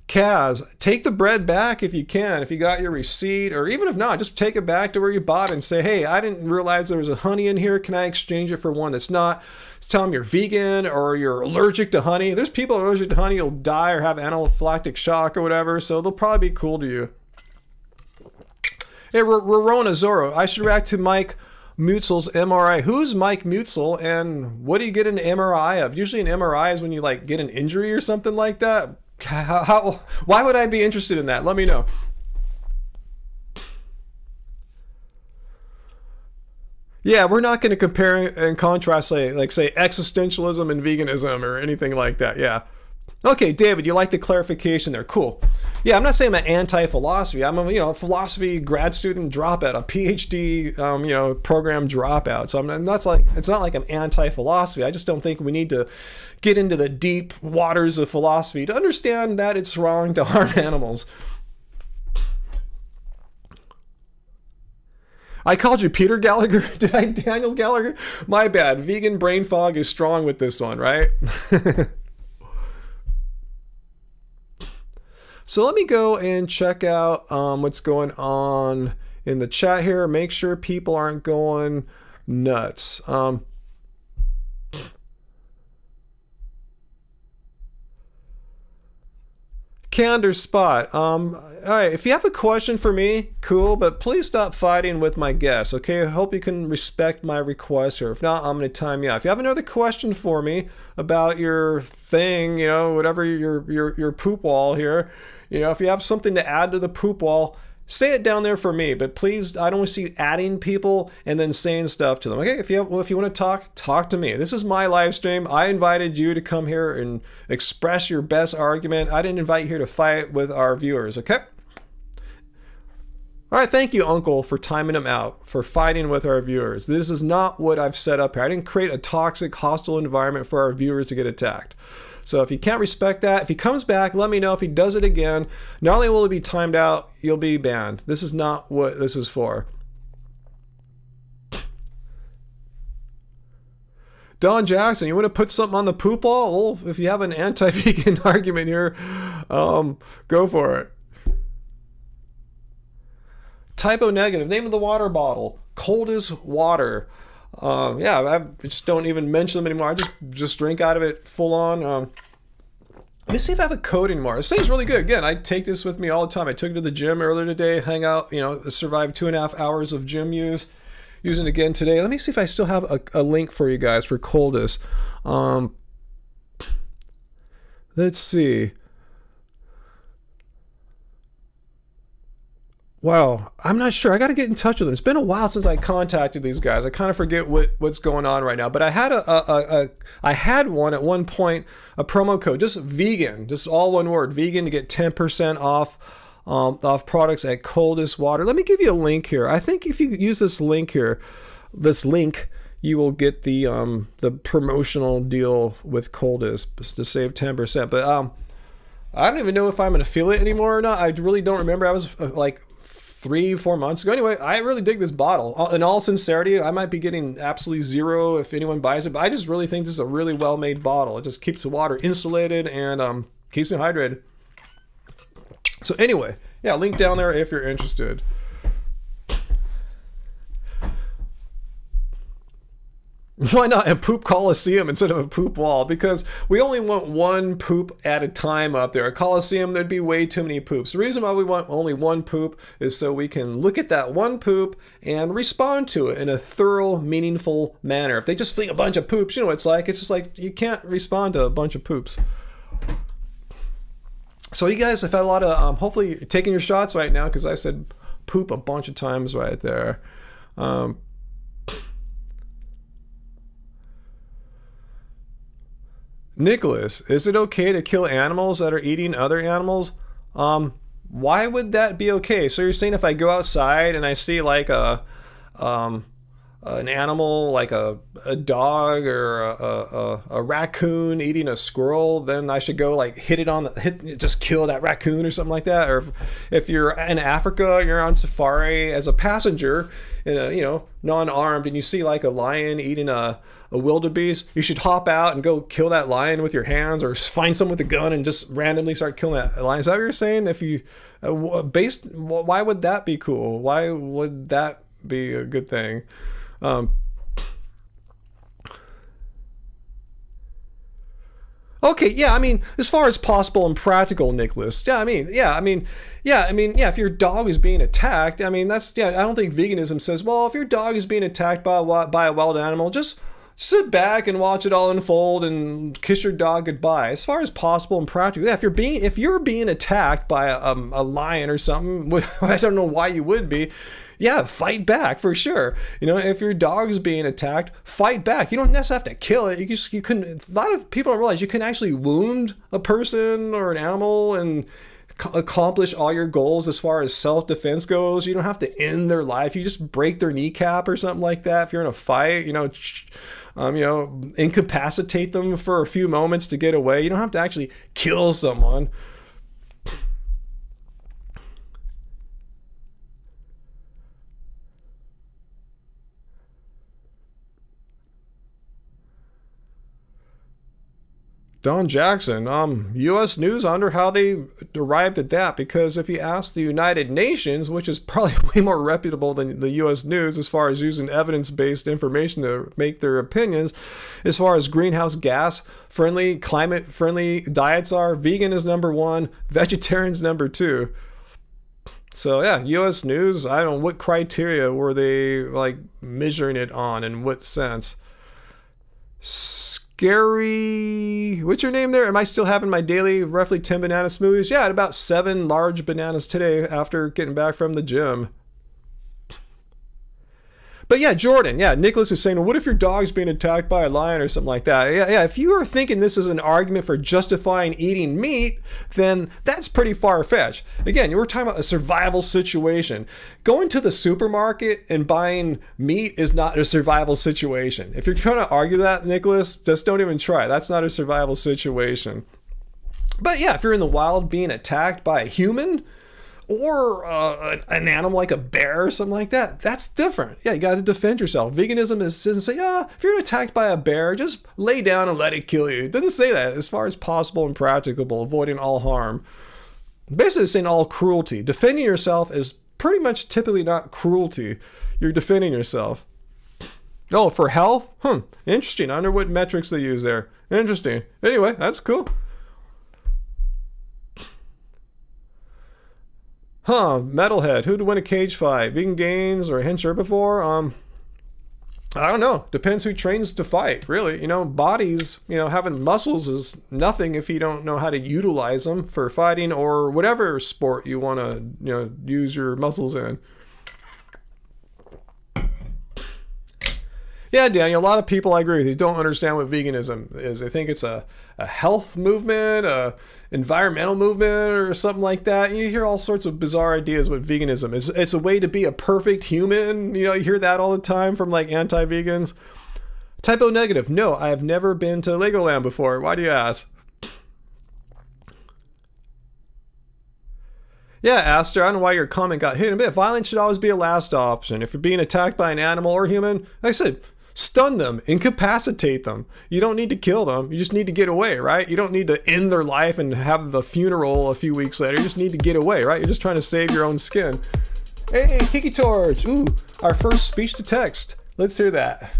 Kaz, take the bread back if you can, if you got your receipt, or even if not, just take it back to where you bought it and say, hey, I didn't realize there was a honey in here. Can I exchange it for one that's not? Tell them you're vegan or you're allergic to honey. There's people allergic to honey, you'll die or have anaphylactic shock or whatever, so they'll probably be cool to you. Hey, Rorona Zorro, I should react to Mike Mutzel's MRI. Who's Mike Mutzel and what do you get an MRI of? Usually an MRI is when you like get an injury or something like that. Why would I be interested in that? Let me know. Yeah, we're not going to compare and contrast, say existentialism and veganism or anything like that. Yeah. Okay, David, you like the clarification there. Cool. Yeah, I'm not saying I'm anti-philosophy. I'm a philosophy grad student dropout, a PhD program dropout. So it's not like I'm anti-philosophy. I just don't think we need to get into the deep waters of philosophy to understand that it's wrong to harm animals. I called you Peter Gallagher. Did I Daniel Gallagher? My bad. Vegan brain fog is strong with this one, right? So let me go and check out what's going on in the chat here. Make sure people aren't going nuts. Candor Spot. All right, if you have a question for me, cool, but please stop fighting with my guests, okay? I hope you can respect my request here. If not, I'm going to time you out. If you have another question for me about your thing, whatever your poop wall here, if you have something to add to the poop wall, say it down there for me, but please, I don't want to see you adding people and then saying stuff to them. Okay, if you want to talk to me. This is my live stream. I invited you to come here and express your best argument. I didn't invite you here to fight with our viewers, okay? All right, thank you, Uncle, for timing them out, for fighting with our viewers. This is not what I've set up here. I didn't create a toxic, hostile environment for our viewers to get attacked. So if you can't respect that, if he comes back, let me know. If he does it again, not only will it be timed out, you'll be banned. This is not what this is for. Don Jackson, you want to put something on the poop wall? Well, if you have an anti-vegan argument here, go for it. Typo negative, name of the water bottle, coldest water. Yeah, I just don't even mention them anymore. I just drink out of it full on. Let me see if I have a code anymore. This thing's really good. Again, I take this with me all the time. I took it to the gym earlier today, hang out, survived 2.5 hours of gym use. Using it again today. Let me see if I still have a link for you guys for coldest. Let's see. Wow, I'm not sure. I got to get in touch with them. It's been a while since I contacted these guys. I kind of forget what's going on right now. But I had I had one at one point, a promo code, just vegan, just all one word, vegan, to get 10% off products at Coldest Water. Let me give you a link here. I think if you use this link here, you will get the promotional deal with Coldest to save 10%. But I don't even know if I'm an affiliate anymore or not. I really don't remember. I was like 3-4 months ago. Anyway, I really dig this bottle. In all sincerity, I might be getting absolutely zero if anyone buys it, but I just really think this is a really well-made bottle. It just keeps the water insulated and keeps me hydrated. So anyway, yeah, link down there if you're interested. Why not a poop coliseum instead of a poop wall? Because we only want one poop at a time up there. A coliseum, there'd be way too many poops. The reason why we want only one poop is so we can look at that one poop and respond to it in a thorough, meaningful manner. If they just fling a bunch of poops, you know what it's like. It's just like you can't respond to a bunch of poops. So you guys have had a lot of, hopefully you're taking your shots right now, because I said poop a bunch of times right there. Nicholas, is it okay to kill animals that are eating other animals? Why would that be okay? So you're saying if I go outside and I see like an animal, like a dog or a raccoon eating a squirrel, then I should go like just kill that raccoon or something like that? Or if you're in Africa, you're on safari as a passenger in a non-armed, and you see like a lion eating a wildebeest, you should hop out and go kill that lion with your hands, or find someone with a gun and just randomly start killing that lion. Is that what you're saying? If you why would that be cool? Why would that be a good thing? Okay, yeah, I mean, as far as possible and practical, Nicholas. If your dog is being attacked, I don't think veganism says, well, if your dog is being attacked by a wild animal, just sit back and watch it all unfold and kiss your dog goodbye. As far as possible and practical, yeah, if you're being attacked by a lion or something, I don't know why you would be. Yeah, fight back for sure. If your dog is being attacked, fight back. You don't necessarily have to kill it. You couldn't. A lot of people don't realize you can actually wound a person or an animal and accomplish all your goals as far as self-defense goes. You don't have to end their life. You just break their kneecap or something like that. If you're in a fight, incapacitate them for a few moments to get away. You don't have to actually kill someone. Don Jackson, U.S. News, I wonder how they arrived at that, because if you ask the United Nations, which is probably way more reputable than the U.S. News as far as using evidence-based information to make their opinions, as far as greenhouse gas friendly, climate friendly diets are, vegan is number 1, vegetarian's number 2. So yeah, U.S. News, I don't know what criteria were they like measuring it on, in what sense. Gary, what's your name there? Am I still having my daily roughly 10 banana smoothies? Yeah, I had about 7 large bananas today after getting back from the gym. But yeah, Jordan, Nicholas is saying, well, what if your dog's being attacked by a lion or something like that? Yeah, if you are thinking this is an argument for justifying eating meat, then that's pretty far-fetched. Again, you were talking about a survival situation. Going to the supermarket and buying meat is not a survival situation. If you're trying to argue that, Nicholas, just don't even try. That's not a survival situation. But yeah, if you're in the wild being attacked by a human, or an animal like a bear or something like that, that's different. Yeah, you got to defend yourself. Veganism doesn't say, if you're attacked by a bear, just lay down and let it kill you. It doesn't say that. As far as possible and practicable, avoiding all harm. Basically, it's saying all cruelty. Defending yourself is pretty much typically not cruelty. You're defending yourself. Oh, for health? Interesting. I wonder what metrics they use there. Interesting. Anyway, that's cool. Metalhead, who'd win a cage fight? Vegan Gains or Hench Herbivore? I don't know. Depends who trains to fight, really. Bodies, having muscles is nothing if you don't know how to utilize them for fighting or whatever sport you want to, use your muscles in. Yeah, Daniel, a lot of people, I agree with you, don't understand what veganism is. They think it's a health movement, a environmental movement, or something like that. You hear all sorts of bizarre ideas what veganism is. It's a way to be a perfect human. You hear that all the time from like anti-vegans. Typo negative. No, I have never been to Legoland before. Why do you ask? Yeah, Aster, I don't know why your comment got hidden. But violence should always be a last option. If you're being attacked by an animal or human, like I said, stun them, incapacitate them. You don't need to kill them. You just need to get away, right? You don't need to end their life and have the funeral a few weeks later. You just need to get away, right? You're just trying to save your own skin. Hey, Tiki Torch. Ooh, our first speech to text. Let's hear that.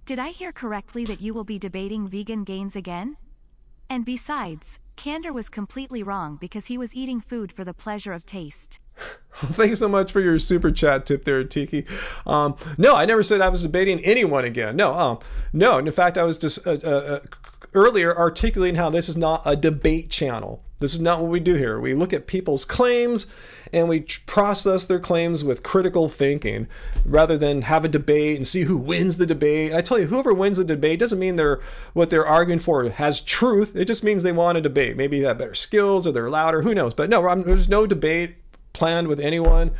Did I hear correctly that you will be debating vegan gains again? And besides, Candor was completely wrong because he was eating food for the pleasure of taste. Thanks so much for your super chat tip there, Tiki. No, I never said I was debating anyone again. No. In fact, I was just earlier articulating how this is not a debate channel. This is not what we do here. We look at people's claims and we process their claims with critical thinking rather than have a debate and see who wins the debate. And I tell you, whoever wins the debate doesn't mean what they're arguing for has truth. It just means they want a debate. Maybe they have better skills or they're louder. Who knows? But no, there's no debate planned with anyone.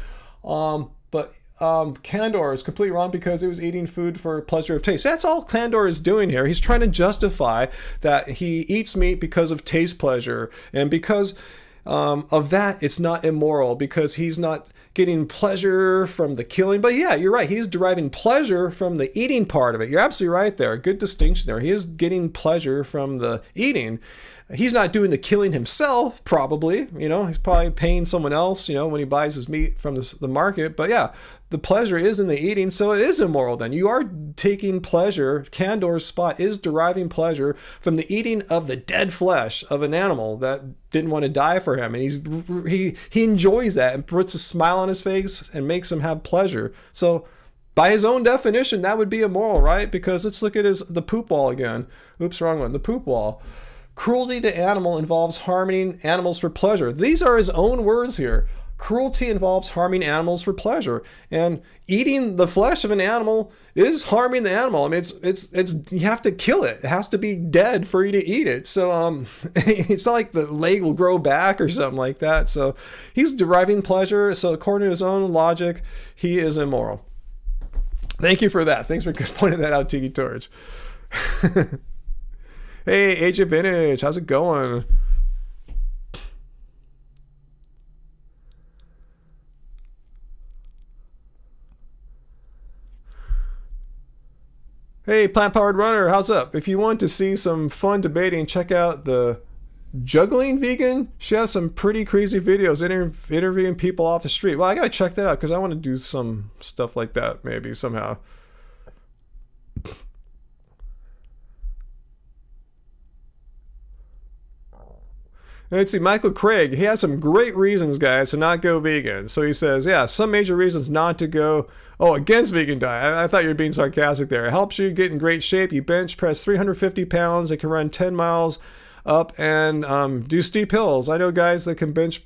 Candor is completely wrong because he was eating food for pleasure of taste. That's all Candor is doing here. He's trying to justify that he eats meat because of taste pleasure. And because of that, it's not immoral because he's not getting pleasure from the killing. But yeah, you're right. He's deriving pleasure from the eating part of it. You're absolutely right there. Good distinction there. He is getting pleasure from the eating. He's not doing the killing himself, probably. He's probably paying someone else, when he buys his meat from the market. But yeah, the pleasure is in the eating, so it is immoral then. You are taking pleasure. Candor's spot is deriving pleasure from the eating of the dead flesh of an animal that didn't want to die for him. And he enjoys that and puts a smile on his face and makes him have pleasure. So by his own definition, that would be immoral, right? Because let's look at the poop wall again. Oops, wrong one. The poop wall. Cruelty to animal involves harming animals for pleasure. These are his own words here. Cruelty involves harming animals for pleasure, and eating the flesh of an animal is harming the animal. I mean, it's you have to kill it. It has to be dead for you to eat it. So it's not like the leg will grow back or something like that. So he's deriving pleasure. So according to his own logic, he is immoral. Thank you for that. Thanks for pointing that out, Tiki Torch. Hey, Age of Vintage, how's it going? Hey, Plant Powered Runner, how's up? If you want to see some fun debating, check out the Juggling Vegan. She has some pretty crazy videos interviewing people off the street. Well, I gotta check that out because I want to do some stuff like that maybe somehow. Let's see, Michael Craig, he has some great reasons, guys, to not go vegan. So he says, yeah, some major reasons not to go, against vegan diet. I thought you were being sarcastic there. It helps you get in great shape. You bench press 350 pounds. It can run 10 miles up and do steep hills. I know guys that can bench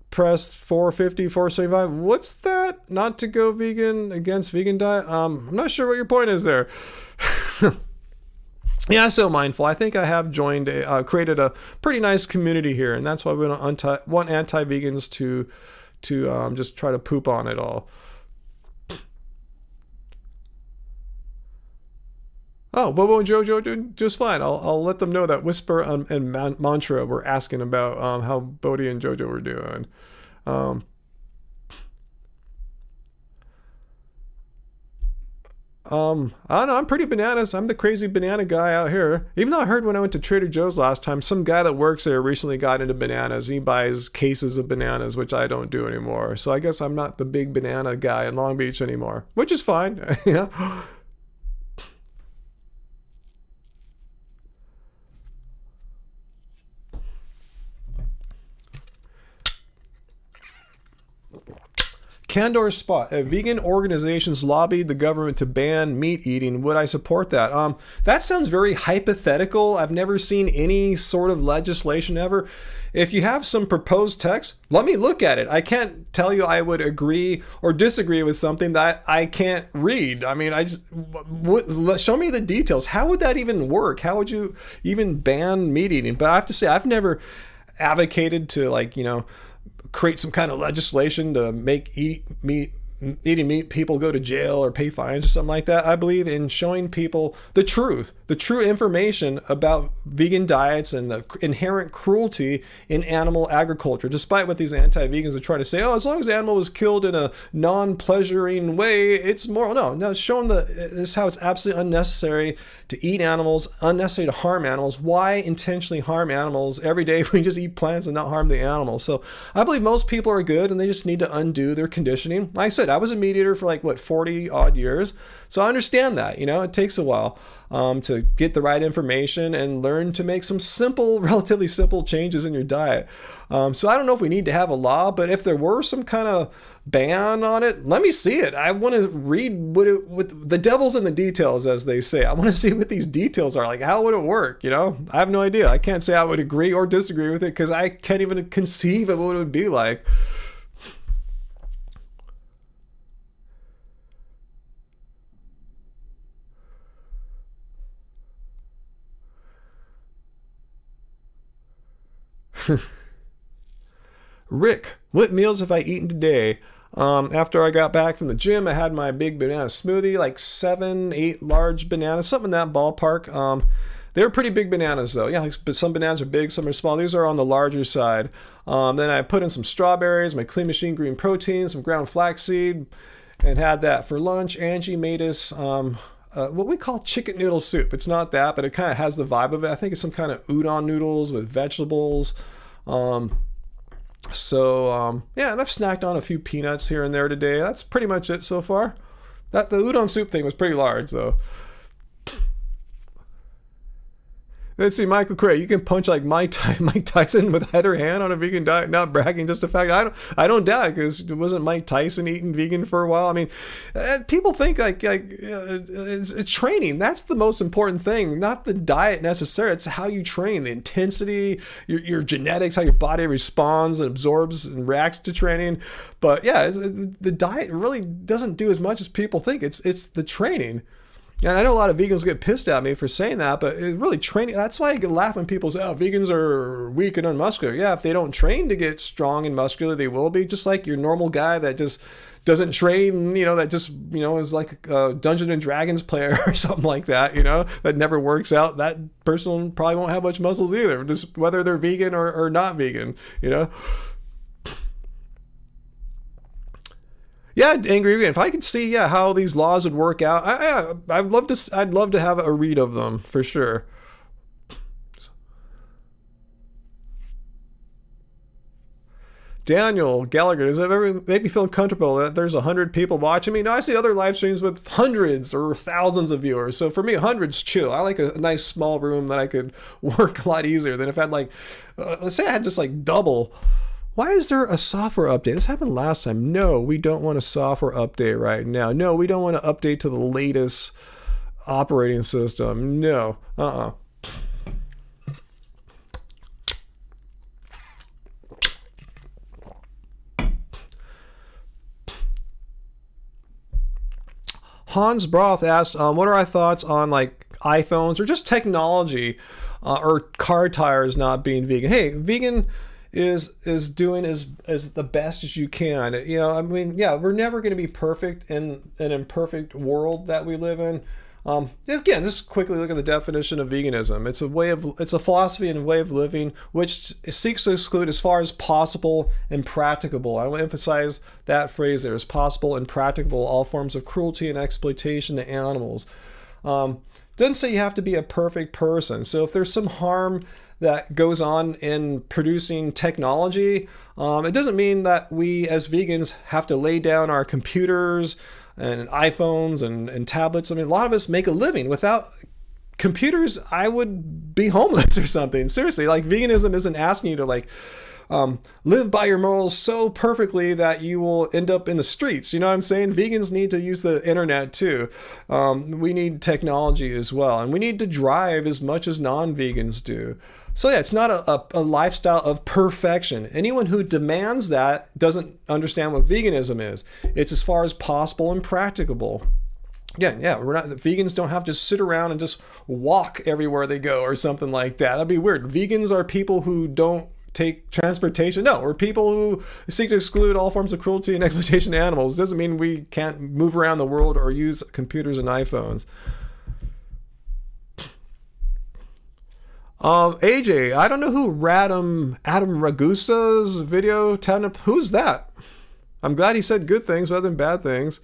press 450, 475. What's that? Not to go vegan against vegan diet? I'm not sure what your point is there. Yeah, so mindful. I think I have created a pretty nice community here, and that's why we want anti-vegans to just try to poop on it all. Oh, Bobo and Jojo doing just fine. I'll let them know that Whisper and Mantra were asking about how Bodhi and Jojo were doing. I don't know. I'm pretty bananas. I'm the crazy banana guy out here. Even though I heard when I went to Trader Joe's last time, some guy that works there recently got into bananas. He buys cases of bananas, which I don't do anymore. So I guess I'm not the big banana guy in Long Beach anymore, which is fine. Yeah. Candor's spot. If vegan organizations lobbied the government to ban meat eating, would I support that? That sounds very hypothetical. I've never seen any sort of legislation ever. If you have some proposed text, let me look at it. I can't tell you I would agree or disagree with something that I can't read. I mean, show me the details. How would that even work? How would you even ban meat eating? But I have to say, I've never advocated to, like, create some kind of legislation to make meat eating meat people go to jail or pay fines or something like that. I believe in showing people the true information about vegan diets and the inherent cruelty in animal agriculture, despite what these anti-vegans are trying to say. Oh, as long as the animal was killed in a non-pleasuring way, it's moral. No, showing this how it's absolutely unnecessary to eat animals, unnecessary to harm animals. Why intentionally harm animals every day when we just eat plants and not harm the animals? So I believe most people are good and they just need to undo their conditioning. Like I said, I was a meat eater for 40 odd years. So I understand that, it takes a while to get the right information and learn to make some relatively simple changes in your diet. So I don't know if we need to have a law, but if there were some kind of ban on it, let me see it. I want to read what the devil's in the details, as they say. I want to see what these details are. Like, how would it work? I have no idea. I can't say I would agree or disagree with it because I can't even conceive of what it would be like. Rick, what meals have I eaten today? After I got back from the gym, I had my big banana smoothie, like 7-8 large bananas, something in that ballpark. They were pretty big bananas though. Yeah, but some bananas are big, some are small. These are on the larger side. Then I put in some strawberries, my Clean Machine green protein, some ground flaxseed, and had that for lunch. Angie made us what we call chicken noodle soup. It's not that, but it kind of has the vibe of it. I think it's some kind of udon noodles with vegetables. Yeah, and I've snacked on a few peanuts here and there today. That's pretty much it so far. The udon soup thing was pretty large though. Let's see, Michael Cray, you can punch like Mike Tyson with either hand on a vegan diet. Not bragging, just a fact. I don't doubt it, because wasn't Mike Tyson eating vegan for a while? I mean, people think it's training. That's the most important thing, not the diet necessarily. It's how you train, the intensity, your genetics, how your body responds and absorbs and reacts to training. But yeah, the diet really doesn't do as much as people think. It's the training. And I know a lot of vegans get pissed at me for saying that, but it really training. That's why I get laugh when people say, oh, vegans are weak and unmuscular. Yeah, if they don't train to get strong and muscular, they will be, just like your normal guy that just doesn't train, that just, is like a Dungeons and Dragons player or something like that, that never works out. That person probably won't have much muscles either, just whether they're vegan or not vegan, Yeah, Angry Vegan. If I could see, how these laws would work out, I'd love to have a read of them for sure. Daniel Gallagher, does it ever make me feel comfortable that there's 100 people watching me? No, I see other live streams with hundreds or thousands of viewers. So for me, hundreds chill. I like a nice small room that I could work a lot easier than if I had let's say I had just double. Why is there a software update? This happened last time. No, we don't want a software update right now. No, we don't want to update to the latest operating system. No. Hans Broth asked, what are our thoughts on iPhones or just technology or car tires not being vegan? Hey, vegan is doing as the best as you can. We're never going to be perfect in an imperfect world that we live in. Just quickly look at the definition of veganism. It's a philosophy and a way of living which seeks to exclude as far as possible and practicable. I want to emphasize that phrase there, as possible and practicable, all forms of cruelty and exploitation to animals. Doesn't say you have to be a perfect person. So if there's some harm that goes on in producing technology, it doesn't mean that we as vegans have to lay down our computers and iPhones and tablets. I mean, a lot of us make a living. Without computers, I would be homeless or something. Seriously, veganism isn't asking you to live by your morals so perfectly that you will end up in the streets. You know what I'm saying? Vegans need to use the internet too. We need technology as well. And we need to drive as much as non-vegans do. So yeah, it's not a lifestyle of perfection. Anyone who demands that doesn't understand what veganism is. It's as far as possible and practicable. Again, vegans don't have to sit around and just walk everywhere they go or something like that. That'd be weird. Vegans are people who don't take transportation. No, we're people who seek to exclude all forms of cruelty and exploitation of animals. Doesn't mean we can't move around the world or use computers and iPhones. AJ, I don't know who Adam Ragusa's video. Who's that? I'm glad he said good things rather than bad things.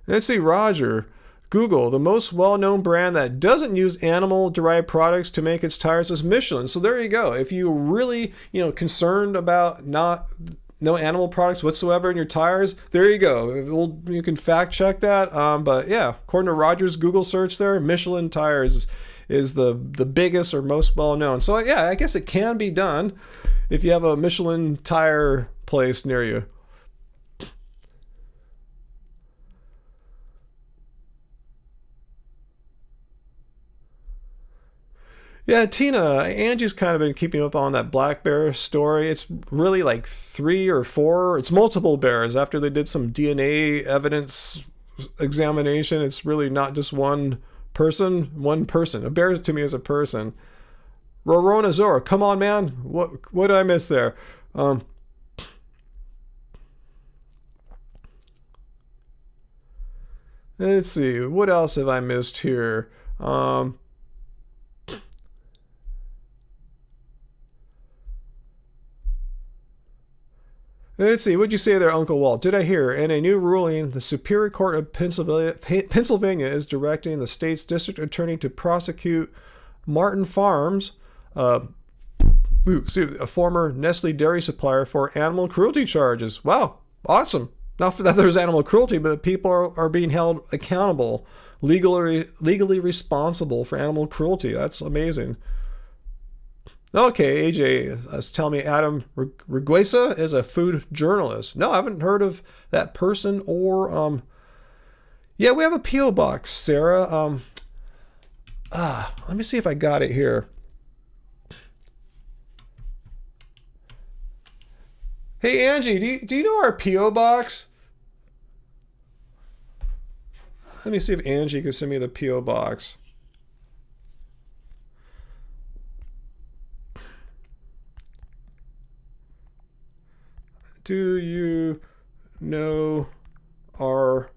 Let's see, Roger. Google, the most well-known brand that doesn't use animal-derived products to make its tires is Michelin. So there you go. If you're really, concerned about no animal products whatsoever in your tires, there you go. You can fact check that. But yeah, according to Roger's Google search there, Michelin tires is the biggest or most well-known. So yeah, I guess it can be done if you have a Michelin tire place near you. Yeah, Tina, Angie's kind of been keeping up on that black bear story. It's really like 3 or 4. It's multiple bears. After they did some DNA evidence examination, it's really not just one person. A bear to me is a person. Rorona Zora, come on, man. What did I miss there? Let's see. What else have I missed here? Let's see, what'd you say there, Uncle Walt? Did I hear? In a new ruling, the Superior Court of Pennsylvania is directing the state's district attorney to prosecute Martin Farms, a former Nestle dairy supplier, for animal cruelty charges. Wow, awesome. Not that there's animal cruelty, but that people are being held accountable, legally responsible for animal cruelty. That's amazing. Okay, AJ is telling me Adam Reguesa is a food journalist. No, I haven't heard of that person. Or yeah, we have a P.O. box, Sarah. Let me see if I got it here. Hey, Angie, do you know our P.O. box? Let me see if Angie can send me the P.O. box. Do you know our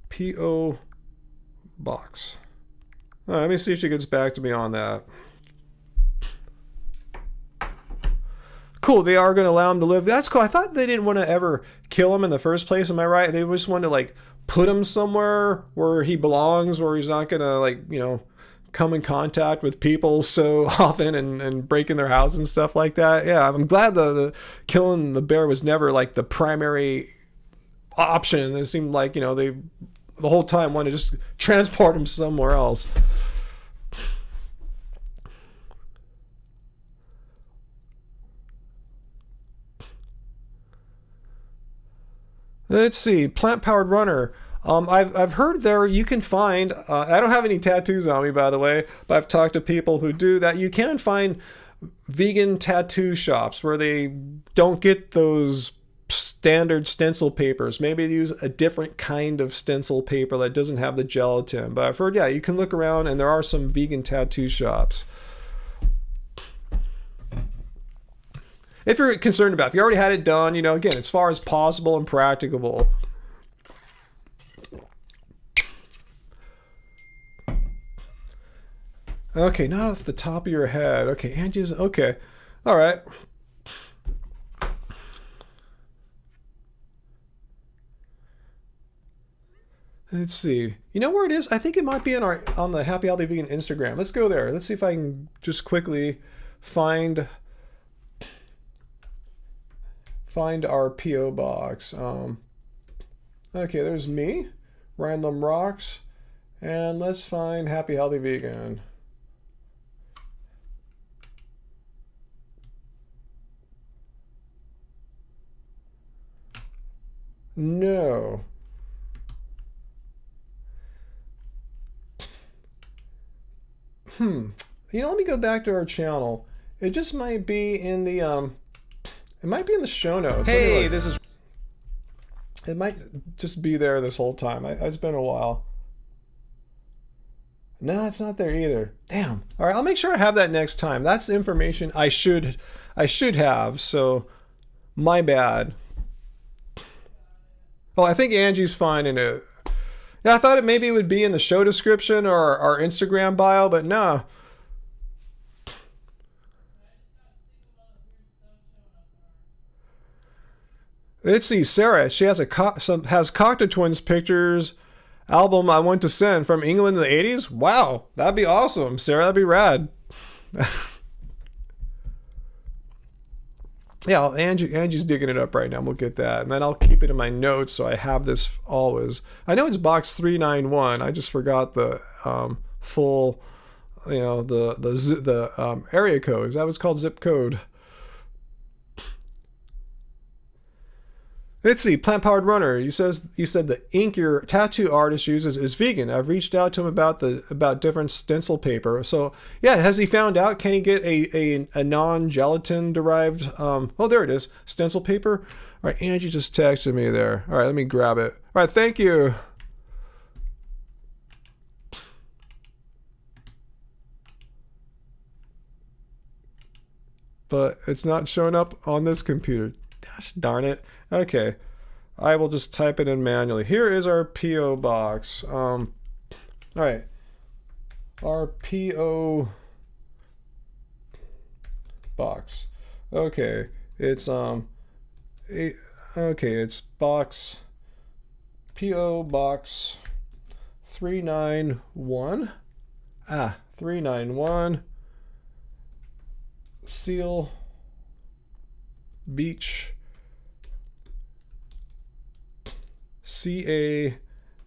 P.O. box? Let me see if she gets back to me on that. Cool, they are going to allow him to live. That's cool. I thought they didn't want to ever kill him in the first place. Am I right? They just wanted to put him somewhere where he belongs, where he's not going to come in contact with people so often and break in their house and stuff like that. Yeah, I'm glad the killing the bear was never the primary option. It seemed like, they the whole time wanted to just transport him somewhere else. Let's see, plant-powered runner. I've heard there you can find, I don't have any tattoos on me, by the way, but I've talked to people who do that. You can find vegan tattoo shops where they don't get those standard stencil papers. Maybe they use a different kind of stencil paper that doesn't have the gelatin. But I've heard, yeah, you can look around and there are some vegan tattoo shops. If you're concerned about it, if you already had it done, again, as far as possible and practicable. Okay, not off the top of your head. Okay, Angie's, okay. All right. Let's see. You know where it is? I think it might be on the Happy Healthy Vegan Instagram. Let's go there. Let's see if I can just quickly find our P.O. box. Okay, there's me, Random Rocks, and let's find Happy Healthy Vegan. No. Let me go back to our channel. It just might be in the it might be in the show notes. Hey, this is It might just be there this whole time. It's been a while. No, it's not there either. Damn. All right, I'll make sure I have that next time. That's information I should have. So, my bad. Oh, I think Angie's finding it. Yeah, I thought maybe it would be in the show description or our Instagram bio, but no. Let's see, Sarah. She has has Cocteau Twins pictures album I want to send from England in the 80s. Wow, that'd be awesome, Sarah. That'd be rad. Yeah, Angie's digging it up right now. We'll get that, and then I'll keep it in my notes so I have this always. I know it's box 391. I just forgot the full, the area code. Is that what's called, zip code? Let's see, Plant Powered Runner. You said the ink your tattoo artist uses is vegan. I've reached out to him about different stencil paper. So yeah, has he found out? Can he get a non-gelatin derived? Oh, there it is, stencil paper. All right, Angie just texted me there. All right, let me grab it. All right, thank you. But it's not showing up on this computer. Gosh darn it. Okay, I will just type it in manually. Here is our P.O. box. All right, our P.O. box. Okay, it's it's box P.O. box 391. 391. Seal Beach, CA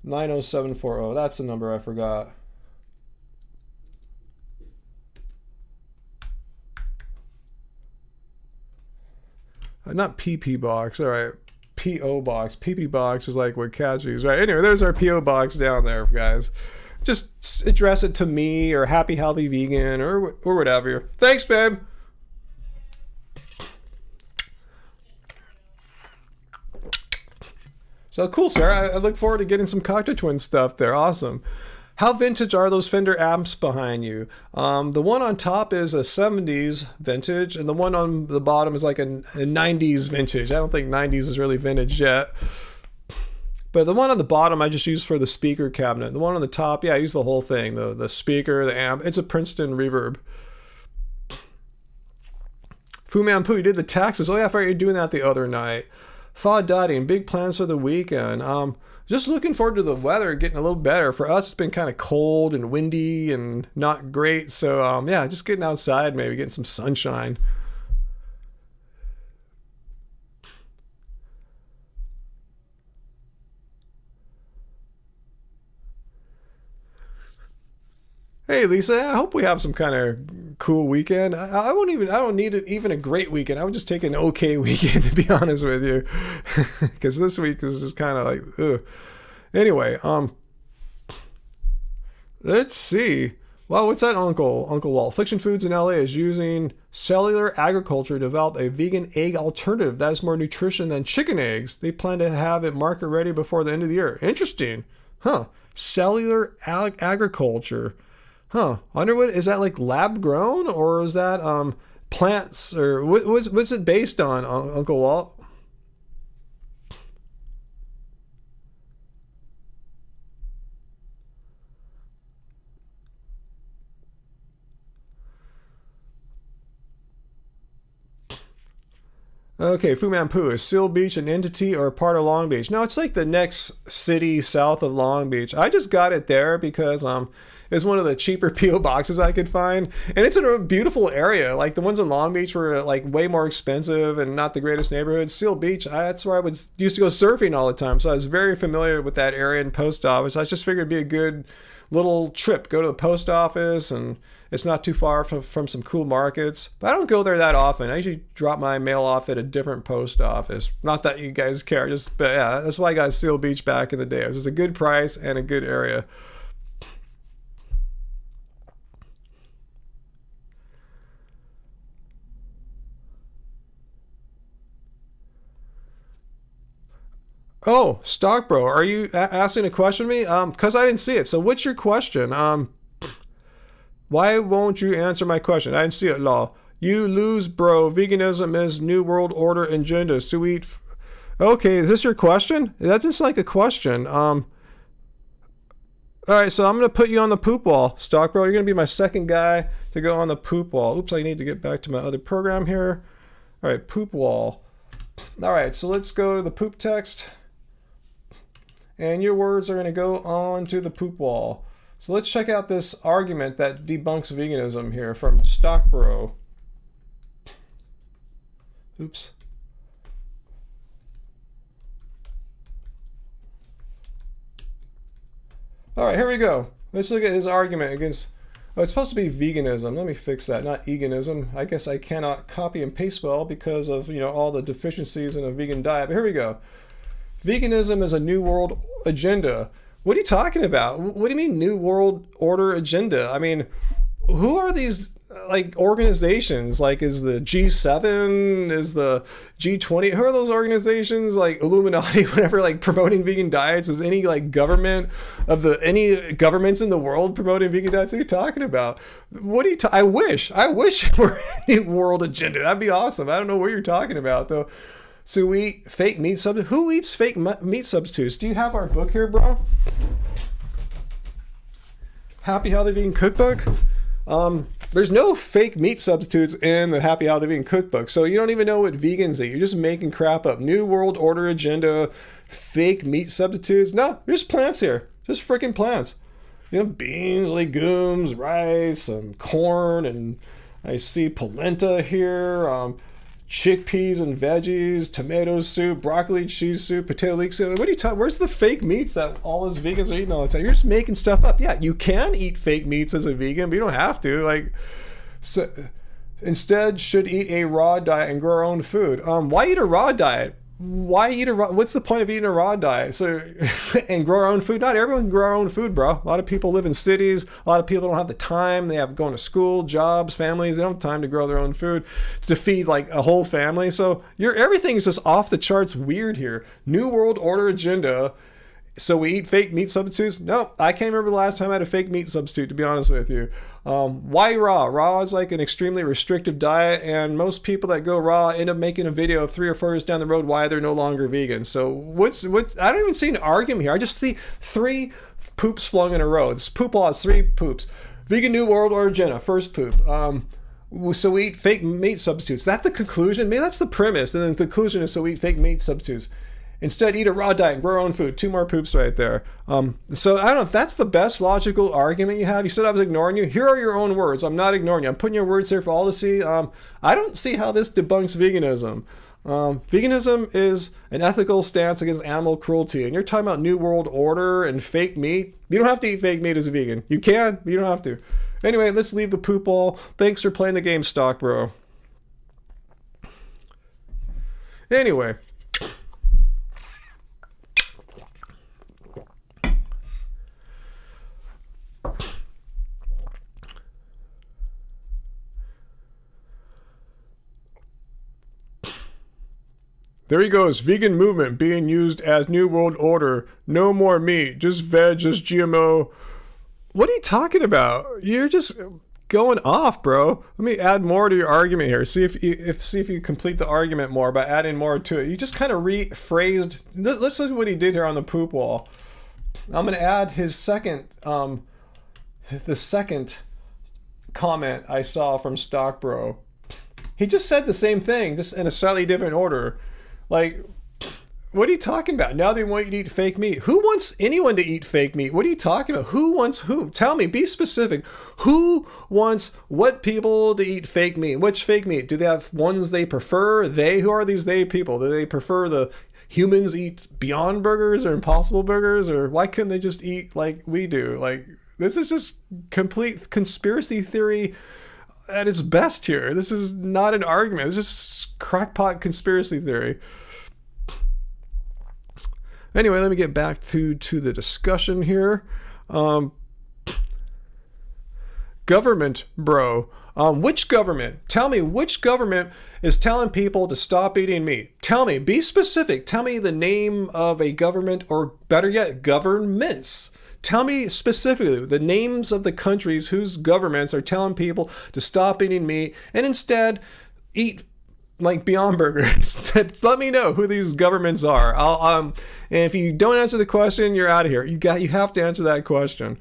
90740. That's the number I forgot. Not PP box. All right, PO box. PP box is like what cats use, right? Anyway, there's our PO box down there, guys. Just address it to me or Happy Healthy Vegan or whatever. Thanks, babe. So cool, Sarah. I look forward to getting some Cocteau Twin stuff there. Awesome. How vintage are those Fender amps behind you? The one on top is a 70s vintage, and the one on the bottom is like a 90s vintage. I don't think 90s is really vintage yet. But the one on the bottom I just use for the speaker cabinet. The one on the top, yeah, I use the whole thing. The speaker, the amp. It's a Princeton Reverb. Fu Man Poo, you did the taxes. Oh yeah, I forgot you were doing that the other night. Fa Dottie and big plans for the weekend. Just looking forward to the weather getting a little better. For us, it's been kind of cold and windy and not great. So yeah, just getting outside, maybe getting some sunshine. Hey Lisa, I hope we have some kind of cool weekend. I don't need even a great weekend. I would just take an okay weekend, to be honest with you, because this week is just kind of like, ugh. Anyway, let's see. Well, what's that, Uncle Walt? Affliction Foods in LA is using cellular agriculture to develop a vegan egg alternative that has more nutrition than chicken eggs. They plan to have it market ready before the end of the year. Interesting, huh? Cellular agriculture. Huh. I wonder what is that, like lab grown, or is that plants, or what's it based on, Uncle Walt? Okay, Fu Man Poo, is Seal Beach an entity or a part of Long Beach? No, it's like the next city south of Long Beach. I just got it there because it's one of the cheaper P.O. boxes I could find. And it's in a beautiful area. Like the ones in Long Beach were like way more expensive and not the greatest neighborhood. Seal Beach, that's where I used to go surfing all the time. So I was very familiar with that area and post office. I just figured it'd be a good little trip. Go to the post office, and it's not too far from some cool markets. But I don't go there that often. I usually drop my mail off at a different post office. Not that you guys care, but yeah, that's why I got Seal Beach back in the day. It was just a good price and a good area. Oh, Stock Bro, are you asking a question to me? Because I didn't see it. So what's your question? Why won't you answer my question? I didn't see it, Law. You lose, bro. Veganism is New World Order agenda. To eat. Okay, is this your question? That's just like a question. All right, so I'm going to put you on the poop wall, Stock Bro. You're going to be my second guy to go on the poop wall. Oops, I need to get back to my other program here. All right, poop wall. All right, so let's go to the poop text. And your words are going to go on to the poop wall. So let's check out this argument that debunks veganism here from Stockbro. Oops. All right, here we go. Let's look at his argument against... Oh, it's supposed to be veganism. Let me fix that, not eganism. I guess I cannot copy and paste well because of, you know, all the deficiencies in a vegan diet. But here we go. Veganism is a new world agenda. What are you talking about? What do you mean new world order agenda? I mean, who are these like organizations? Like, is the G7, is the G20, who are those organizations? Like Illuminati, whatever, like promoting vegan diets? Is any like government of the, any governments in the world promoting vegan diets? What are you talking about? What are you, I wish it were a new world agenda. That'd be awesome. I don't know what you're talking about though. So we eat fake meat substitutes. Who eats fake meat substitutes? Do you have our book here, bro? Happy Healthy Vegan Cookbook? There's no fake meat substitutes in the Happy Healthy Vegan Cookbook, so you don't even know what vegans eat. You're just making crap up. New World Order agenda, fake meat substitutes. No, there's plants here. Just freaking plants. You know, beans, legumes, rice, corn, and I see polenta here. Chickpeas and veggies, tomato soup, broccoli, cheese soup, potato leek soup. What are you talking? Where's the fake meats that all us vegans are eating all the time? You're just making stuff up. Yeah, you can eat fake meats as a vegan, but you don't have to. Like, so instead, should eat a raw diet and grow our own food. Why eat a raw diet? Why eat a raw? What's the point of eating a raw diet? So, and grow our own food? Not everyone can grow our own food, bro. A lot of people live in cities. A lot of people don't have the time. They have going to school, jobs, families. They don't have time to grow their own food to feed like a whole family. So everything's just off the charts weird here. New World Order agenda. So we eat fake meat substitutes? No, I can't remember the last time I had a fake meat substitute, to be honest with you. Why raw? Raw is like an extremely restrictive diet, and most people that go raw end up making a video 3 or 4 years down the road why they're no longer vegan. So what? I don't even see an argument here. I just see 3 poops flung in a row. This poop law is 3 poops. Vegan New World Order agenda, first poop. So we eat fake meat substitutes. That's the conclusion? Maybe that's the premise, and then the conclusion is so we eat fake meat substitutes. Instead, eat a raw diet and grow our own food. 2 more poops right there. So I don't know if that's the best logical argument you have. You said I was ignoring you. Here are your own words. I'm not ignoring you. I'm putting your words here for all to see. I don't see how this debunks veganism. Veganism is an ethical stance against animal cruelty. And you're talking about New World Order and fake meat. You don't have to eat fake meat as a vegan. You can, but you don't have to. Anyway, let's leave the poop ball. Thanks for playing the game, Stock Bro. Anyway. There he goes, vegan movement being used as New World Order. No more meat, just veg, just GMO. What are you talking about? You're just going off, bro. Let me add more to your argument here. See if you complete the argument more by adding more to it. You just kind of rephrased. Let's look at what he did here on the poop wall. I'm going to add his second, the second comment I saw from Stockbro. He just said the same thing, just in a slightly different order. Like, what are you talking about? Now they want you to eat fake meat. Who wants anyone to eat fake meat? What are you talking about? Who wants who? Tell me, be specific. Who wants what people to eat fake meat? Which fake meat? Do they have ones they prefer? Who are these they people? Do they prefer the humans eat Beyond Burgers or Impossible Burgers? Or why couldn't they just eat like we do? Like, this is just complete conspiracy theory at its best here. This is not an argument. It's just crackpot conspiracy theory. Anyway, let me get back to the discussion here. government, bro. Which government? Tell me which government is telling people to stop eating meat. Tell me, be specific. Tell me the name of a government, or better yet, governments. Tell me specifically the names of the countries whose governments are telling people to stop eating meat and instead eat like Beyond Burgers. Let me know who these governments are. And if you don't answer the question, you're out of here. You have to answer that question.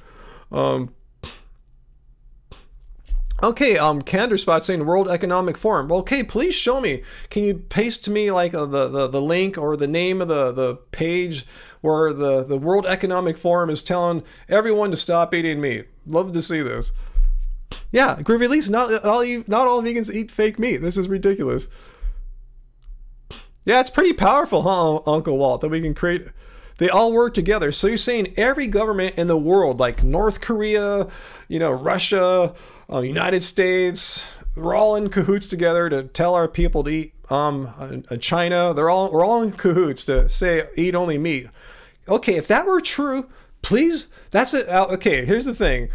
Okay, Candor Spot saying World Economic Forum. Okay, please show me. Can you paste to me like the link or the name of the page where the World Economic Forum is telling everyone to stop eating meat? Love to see this. Yeah, Groovy, at least not all vegans eat fake meat. This is ridiculous. Yeah, it's pretty powerful, huh, Uncle Walt, that we can create. They all work together. So you're saying every government in the world, like North Korea, Russia, United States, we're all in cahoots together to tell our people to eat. China, we're all in cahoots to say eat only meat. Okay, if that were true, please. That's it. Okay, here's the thing.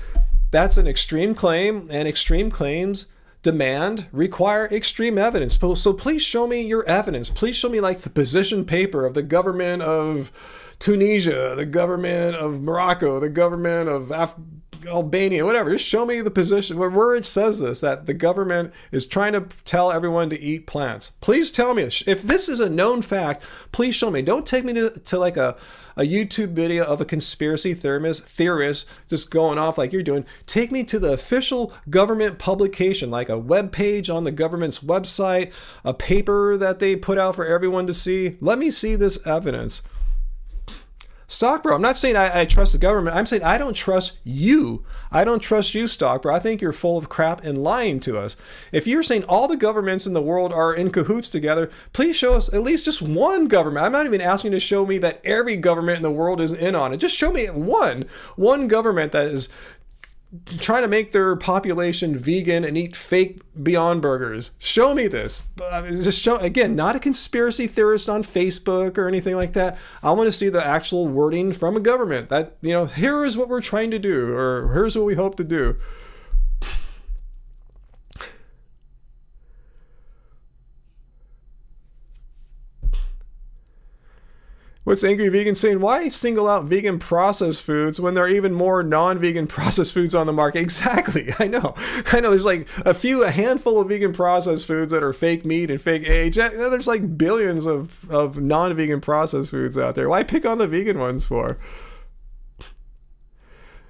That's an extreme claim, and extreme claims require extreme evidence. So please show me your evidence. Please show me like the position paper of the government of Tunisia, the government of Morocco, the government of Albania, whatever. Just show me the position where it says this, that the government is trying to tell everyone to eat plants. Please tell me. If this is a known fact, please show me. Don't take me to like a YouTube video of a conspiracy theorist just going off like you're doing. Take me to the official government publication, like a web page on the government's website, a paper that they put out for everyone to see. Let me see this evidence. Stockbro, I'm not saying I trust the government. I'm saying I don't trust you. I don't trust you, Stockbro. I think you're full of crap and lying to us. If you're saying all the governments in the world are in cahoots together, please show us at least just one government. I'm not even asking you to show me that every government in the world is in on it. Just show me one government that is trying to make their population vegan and eat fake Beyond Burgers. Show me this. Just show, again, not a conspiracy theorist on Facebook or anything like that. I want to see the actual wording from a government that, here is what we're trying to do, or here's what we hope to do. What's Angry Vegan saying? Why single out vegan processed foods when there are even more non-vegan processed foods on the market? Exactly. I know. There's like a handful of vegan processed foods that are fake meat and fake eggs. There's like billions of non-vegan processed foods out there. Why pick on the vegan ones for?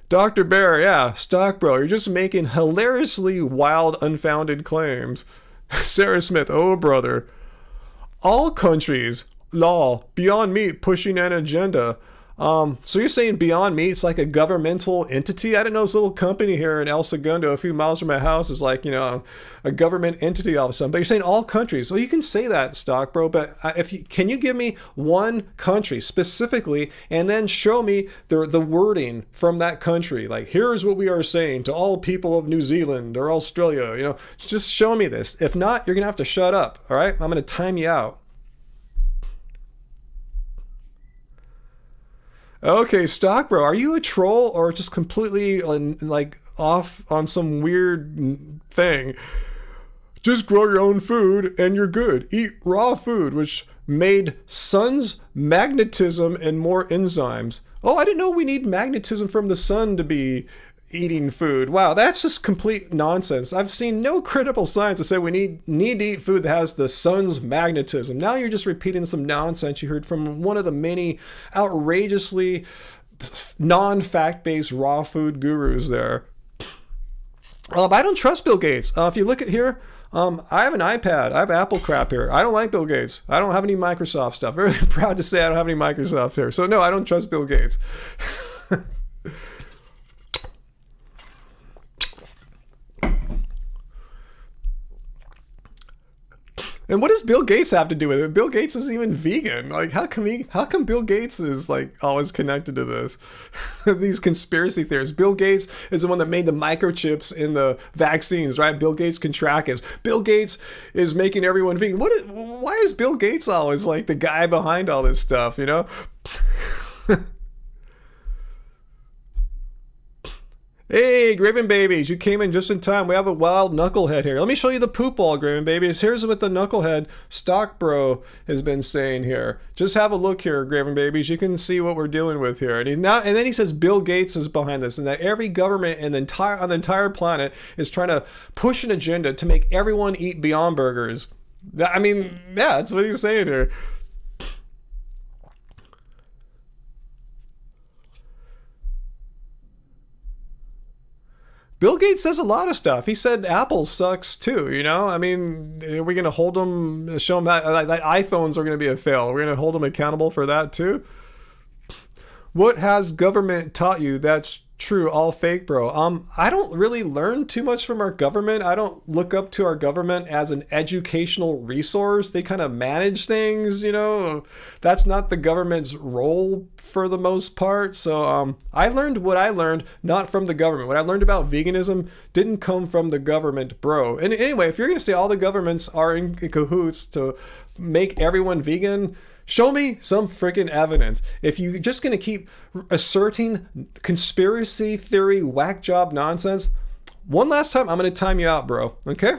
Dr. Bear, yeah, Stockbro, you're just making hilariously wild, unfounded claims. Sarah Smith, oh brother. All countries law, Beyond Meat pushing an agenda. So you're saying Beyond Meat's like a governmental entity? I didn't know this little company here in El Segundo, a few miles from my house, is like, a government entity all of a sudden. But you're saying all countries. Well, you can say that, Stockbro, but can you give me one country specifically and then show me the wording from that country? Like, here's what we are saying to all people of New Zealand or Australia, just show me this. If not, you're going to have to shut up, all right? I'm going to time you out. Okay, Stockbro, are you a troll or just completely like off on some weird thing? Just grow your own food and you're good. Eat raw food, which made sun's magnetism and more enzymes. Oh, I didn't know we need magnetism from the sun to be eating food. Wow, that's just complete nonsense. I've seen no credible science that say we need to eat food that has the sun's magnetism. Now you're just repeating some nonsense you heard from one of the many outrageously non-fact-based raw food gurus there. I don't trust Bill Gates. If you look at here, I have an iPad. I have Apple crap here. I don't like Bill Gates. I don't have any Microsoft stuff. Very proud to say I don't have any Microsoft here. So no, I don't trust Bill Gates. And what does Bill Gates have to do with it? Bill Gates isn't even vegan. Like, how come Bill Gates is like always connected to this? These conspiracy theories. Bill Gates is the one that made the microchips in the vaccines, right? Bill Gates can track us. Bill Gates is making everyone vegan. Why is Bill Gates always like the guy behind all this stuff, Hey, Graven Babies, you came in just in time. We have a wild knucklehead here. Let me show you the poop wall, Graven Babies. Here's what the knucklehead stock bro has been saying here. Just have a look here, Graven Babies. You can see what we're dealing with here. And then he says Bill Gates is behind this, and that every government on the entire planet is trying to push an agenda to make everyone eat Beyond Burgers. I mean, yeah, that's what he's saying here. Bill Gates says a lot of stuff. He said Apple sucks too, you know? I mean, are we going to hold them, show them that iPhones are going to be a fail? We're going to hold them accountable for that too? What has government taught you that's true, all fake, bro? I don't really learn too much from our government. I don't look up to our government as an educational resource. They kind of manage things, you know? That's not the government's role for the most part. So I learned what I learned, not from the government. What I learned about veganism didn't come from the government, bro. And anyway, if you're going to say all the governments are in cahoots to make everyone vegan, show me some freaking evidence. If you're just going to keep asserting conspiracy theory, whack job nonsense, one last time, I'm going to time you out, bro. Okay?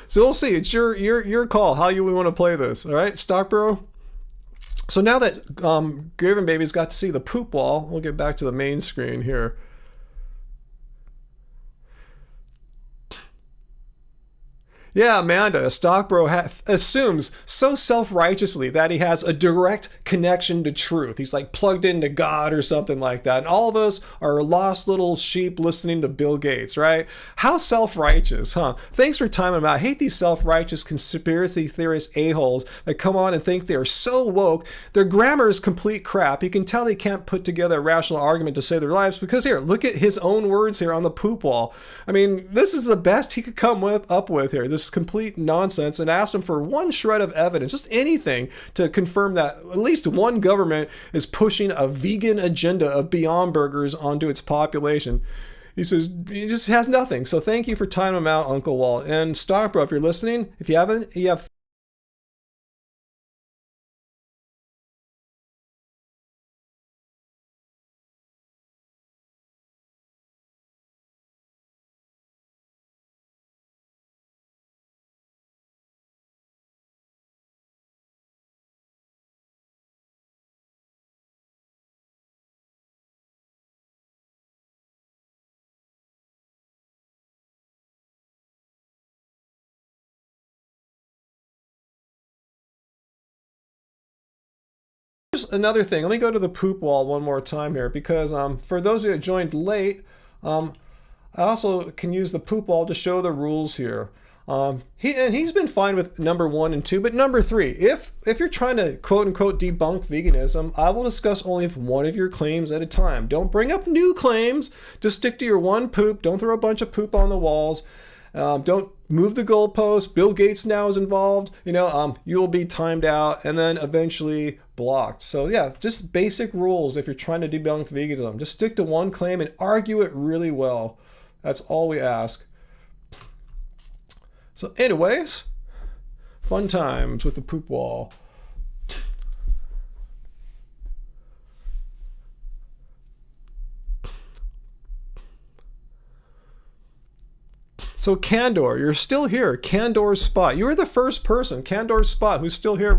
So we'll see. It's your call how you want to play this. All right, Stock Bro? So now that Graven Baby's got to see the poop wall, we'll get back to the main screen here. Yeah, Amanda, Stock Bro assumes so self-righteously that he has a direct connection to truth. He's like plugged into God or something like that. And all of us are lost little sheep listening to Bill Gates, right? How self-righteous, huh? Thanks for timing him out. I hate these self-righteous conspiracy theorist a-holes that come on and think they are so woke. Their grammar is complete crap. You can tell they can't put together a rational argument to save their lives because here, look at his own words here on the poop wall. I mean, this is the best he could come up with here. This complete nonsense, and asked him for one shred of evidence, just anything to confirm that at least one government is pushing a vegan agenda of Beyond Burgers onto its population. He says he just has nothing. So thank you for timing him out, Uncle Walt. And Stock Bro, if you're listening, if you haven't, you have another thing. Let me go to the poop wall one more time here, because for those of you that joined late, I also can use the poop wall to show the rules here. He's been fine with number 1 and 2, but number 3, if you're trying to quote unquote debunk veganism, I will discuss only one of your claims at a time. Don't bring up new claims. Just stick to your one poop. Don't throw a bunch of poop on the walls. Don't move the goalposts. Bill Gates now is involved. You know, you'll be timed out and then eventually blocked. So yeah, just basic rules if you're trying to debunk veganism. Just stick to one claim and argue it really well. That's all we ask. So anyways, fun times with the poop wall. So Candor, you're still here. Candor's Spot. You were the first person. Candor's Spot, who's still here,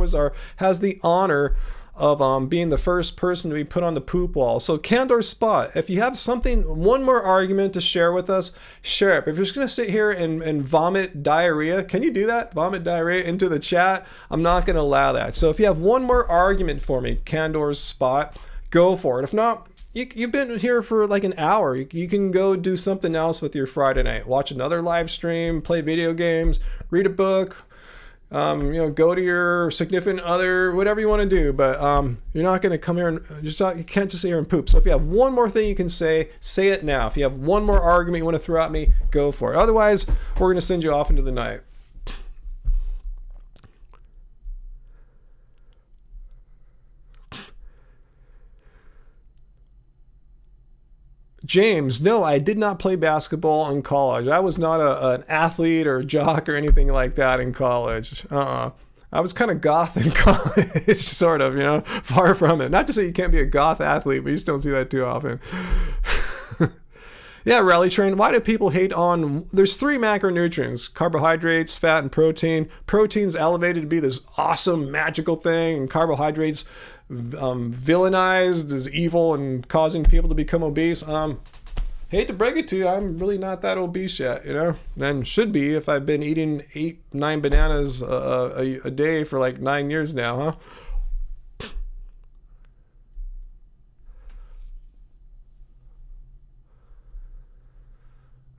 has the honor of being the first person to be put on the poop wall. So Candor's Spot, if you have one more argument to share with us, share it. If you're just going to sit here and vomit diarrhea, can you do that? Vomit diarrhea into the chat? I'm not going to allow that. So if you have one more argument for me, Candor's Spot, go for it. If not, you've been here for like an hour. You can go do something else with your Friday night. Watch another live stream, play video games, read a book, go to your significant other, whatever you want to do. But you're not going to come here and you can't just sit here and poop. So if you have one more thing you can say it now. If you have one more argument you want to throw at me, go for it. Otherwise, we're going to send you off into the night. James, no, I did not play basketball in college. I was not an athlete or a jock or anything like that in college. I was kind of goth in college, sort of, far from it. Not to say you can't be a goth athlete, but you just don't see that too often. Yeah, Rally Train. Why do people hate on... There's 3 macronutrients: carbohydrates, fat, and protein. Protein's elevated to be this awesome, magical thing, and carbohydrates villainized as evil and causing people to become obese. Hate to break it to you, I'm really not that obese yet, you know? And should be if I've been eating 8-9 bananas a day for like 9 years now, huh?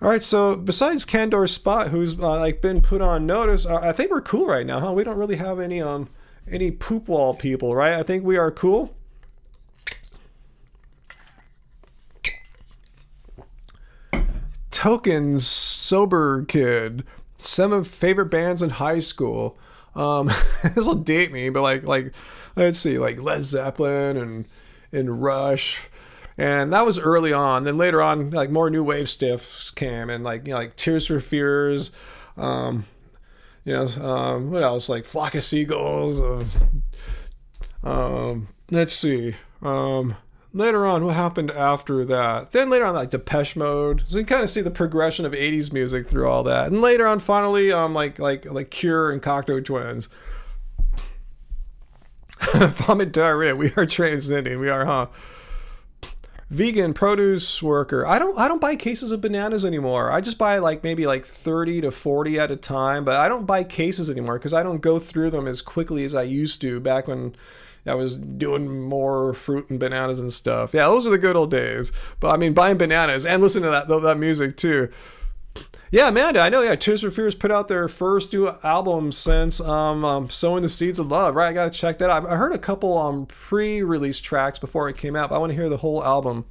All right, so besides Candor Spot, who's like been put on notice, I think we're cool right now, huh? We don't really have any poop wall people, right? I think we are cool. Tokens Sober Kid. 7 favorite bands in high school. This will date me, but like let's see, like Led Zeppelin and Rush. And that was early on. Then later on, like more new wave stuff came, and like, you know, like Tears for Fears, what else? Like Flock of Seagulls. Let's see. Later on, what happened after that? Then later on, like Depeche Mode. So you can kind of see the progression of 80s music through all that. And later on, finally, like Cure and Cocteau Twins. Vomit diarrhea. We are transcending. We are, huh? Vegan produce worker. I don't buy cases of bananas anymore. I just buy maybe 30 to 40 at a time, but I don't buy cases anymore because I don't go through them as quickly as I used to back when I was doing more fruit and bananas and stuff. Yeah, those are the good old days. But I mean, buying bananas and listening to that music too. Yeah, Amanda, I know. Yeah, Tears for Fears put out their first new album since Sowing the Seeds of Love. Right, I gotta check that out. I heard a couple pre-release tracks before it came out, but I want to hear the whole album.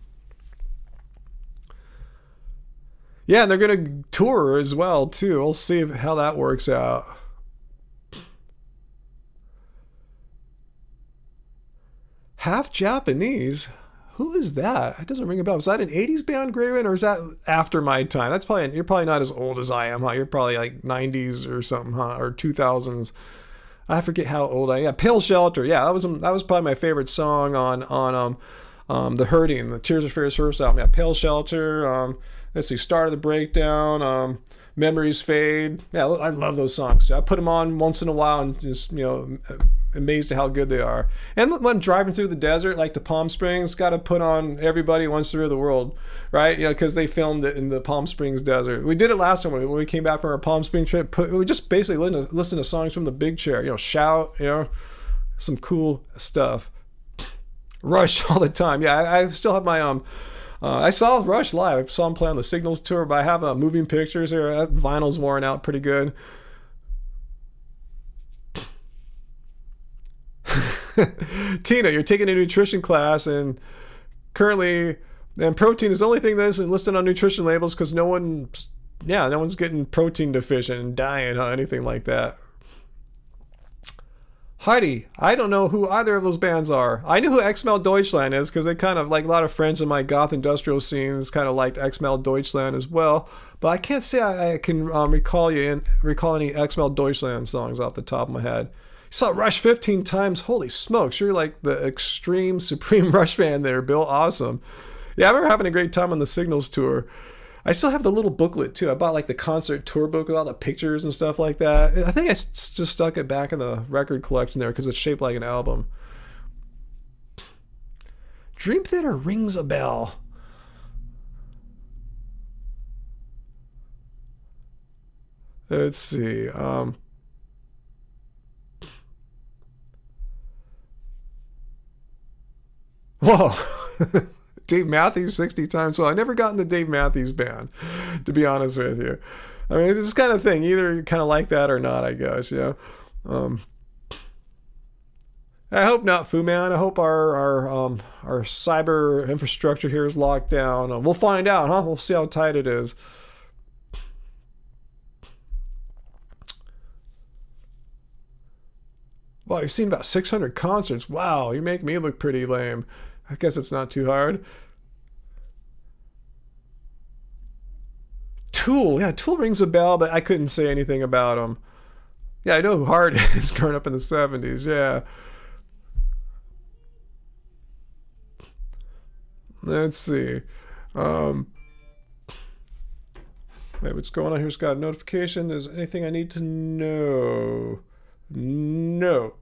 Yeah, and they're gonna tour as well too. We'll see how that works out. Half Japanese. Who is that? It doesn't ring a bell. Is that an 80s band, Graven, or is that after my time? You're probably not as old as I am, huh? You're probably like 90s or something, huh? Or 2000s. I forget how old I am. Yeah, Pale Shelter. Yeah, that was probably my favorite song on The Hurting, the Tears for Fears first album. Yeah, Pale Shelter. Let's see, Start of the Breakdown. Memories Fade. Yeah, I love those songs. I put them on once in a while and just, amazed at how good they are. And when driving through the desert, like to Palm Springs, got to put on Everybody Wants to Rule the World, right? Because they filmed it in the Palm Springs desert. We did it last time when we came back from our Palm Springs trip. We just basically listen to songs from the big chair, Shout, some cool stuff. Rush all the time. Yeah, I still have my I saw Rush live. I saw him play on the Signals tour, but I have moving pictures here. That vinyl's worn out pretty good. Tina, you're taking a nutrition class, and protein is the only thing that isn't listed on nutrition labels because no one's getting protein deficient and dying, anything like that. Heidi, I don't know who either of those bands are. I knew who XML Deutschland is because they kind of, like a lot of friends in my goth industrial scenes kind of liked XML Deutschland as well, but I can't say I can recall any XML Deutschland songs off the top of my head. Saw Rush 15 times. Holy smokes, you're like the extreme supreme Rush fan there, Bill. Awesome. Yeah, I remember having a great time on the Signals tour. I still have the little booklet too. I bought like the concert tour book with all the pictures and stuff like that. I think I just stuck it back in the record collection there because it's shaped like an album. Dream Theater rings a bell. Let's see. Whoa. Dave Matthews 60 times. So I never got in the Dave Matthews band, to be honest with you. I mean, it's this kind of thing. Either you kind of like that or not, I guess. I hope not, Fu Man. I hope our cyber infrastructure here is locked down. We'll find out, huh? We'll see how tight it is. Well, you've seen about 600 concerts. Wow, you make me look pretty lame. I guess it's not too hard. Tool. Yeah, Tool rings a bell, but I couldn't say anything about them. Yeah, I know who Hard is growing up in the 70s. Yeah. Let's see. Wait, what's going on here? It's got a notification. Is anything I need to know? No.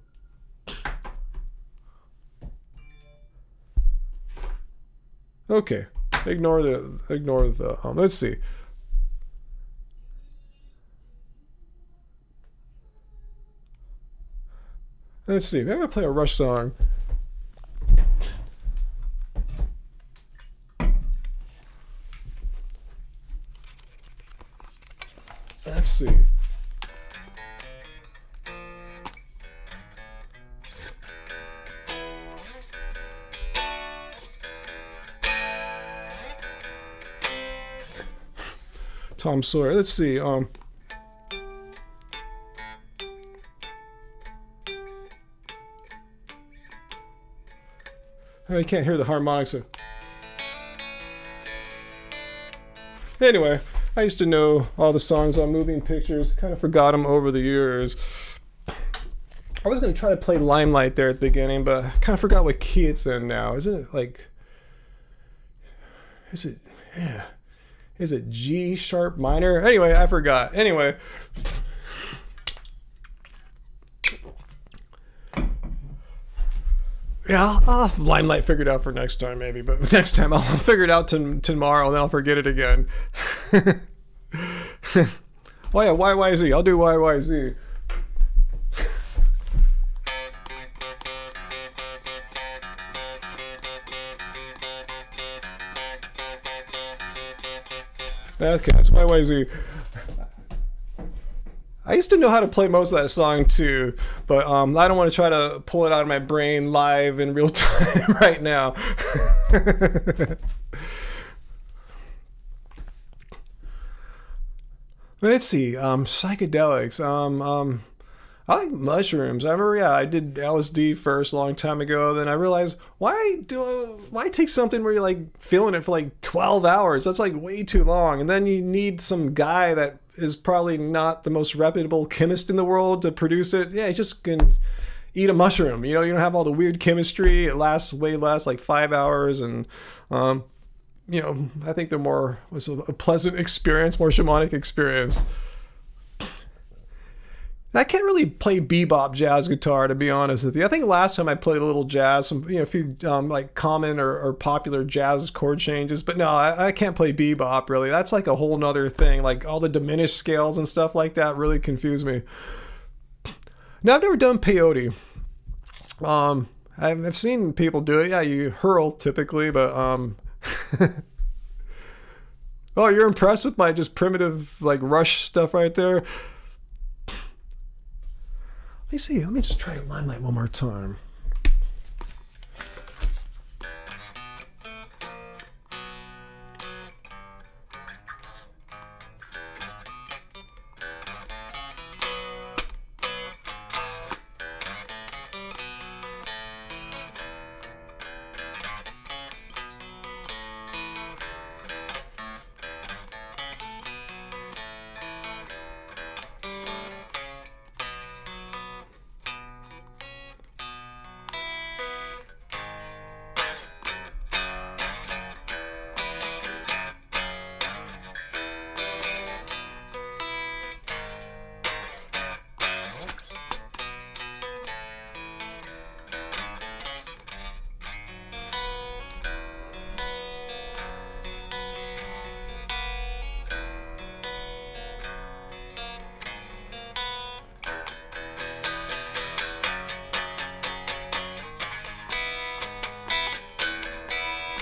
Okay. Ignore the let's see. Let's see. Maybe I'll play a Rush song. Let's see. Tom Sawyer. Let's see. I can't hear the harmonics. Anyway, I used to know all the songs on Moving Pictures. Kind of forgot them over the years. I was going to try to play Limelight there at the beginning, but I kind of forgot what key it's in now. Isn't it like... Is it... Yeah. Is it G sharp minor? Anyway, I forgot. Anyway. Yeah, I'll have Limelight figured out for next time maybe, but next time I'll figure it out tomorrow and then I'll forget it again. Oh yeah, YYZ. I'll do YYZ. Okay, that's YYZ. I used to know how to play most of that song too, but I don't want to try to pull it out of my brain live in real time right now. Let's see, psychedelics. I like mushrooms. I remember, yeah, I did LSD first a long time ago. Then I realized, why take something where you're like feeling it for like 12 hours? That's like way too long. And then you need some guy that is probably not the most reputable chemist in the world to produce it. Yeah, you just can eat a mushroom. You know, you don't have all the weird chemistry. It lasts way less, like 5 hours. And, you know, I think they're was a pleasant experience, more shamanic experience. I can't really play bebop jazz guitar, to be honest with you. I think last time I played a little jazz, a few like common or popular jazz chord changes, but no, I can't play bebop really. That's like a whole nother thing. Like all the diminished scales and stuff like that really confuse me. Now I've never done peyote. I've seen people do it. Yeah, you hurl typically, but oh, you're impressed with my just primitive like Rush stuff right there? Let me see. Let me just try Limelight one more time.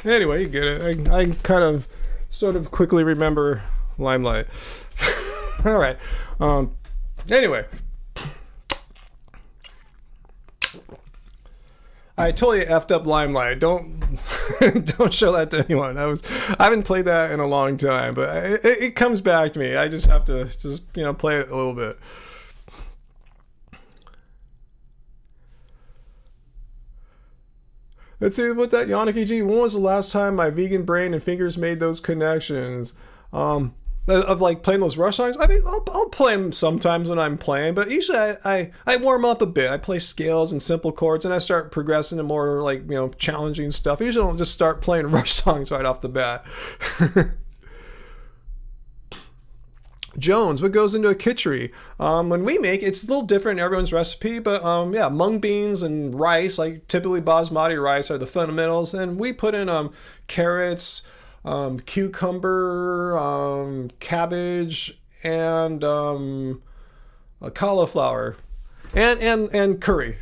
Anyway, you get it. I kind of sort of quickly remember Limelight. All right. Anyway. I totally effed up Limelight. Don't show that to anyone. I haven't played that in a long time, but it comes back to me. I just have to play it a little bit. Let's see what that Yannick G. When was the last time my vegan brain and fingers made those connections? of like playing those Rush songs. I mean, I'll play them sometimes when I'm playing, but usually I warm up a bit. I play scales and simple chords, and I start progressing to more like, you know, challenging stuff. I usually don't just start playing Rush songs right off the bat. Jones, what goes into a kitchery? When we make it's a little different in everyone's recipe, but yeah, mung beans and rice, like typically basmati rice, are the fundamentals, and we put in carrots, cucumber, cabbage, and cauliflower, and curry.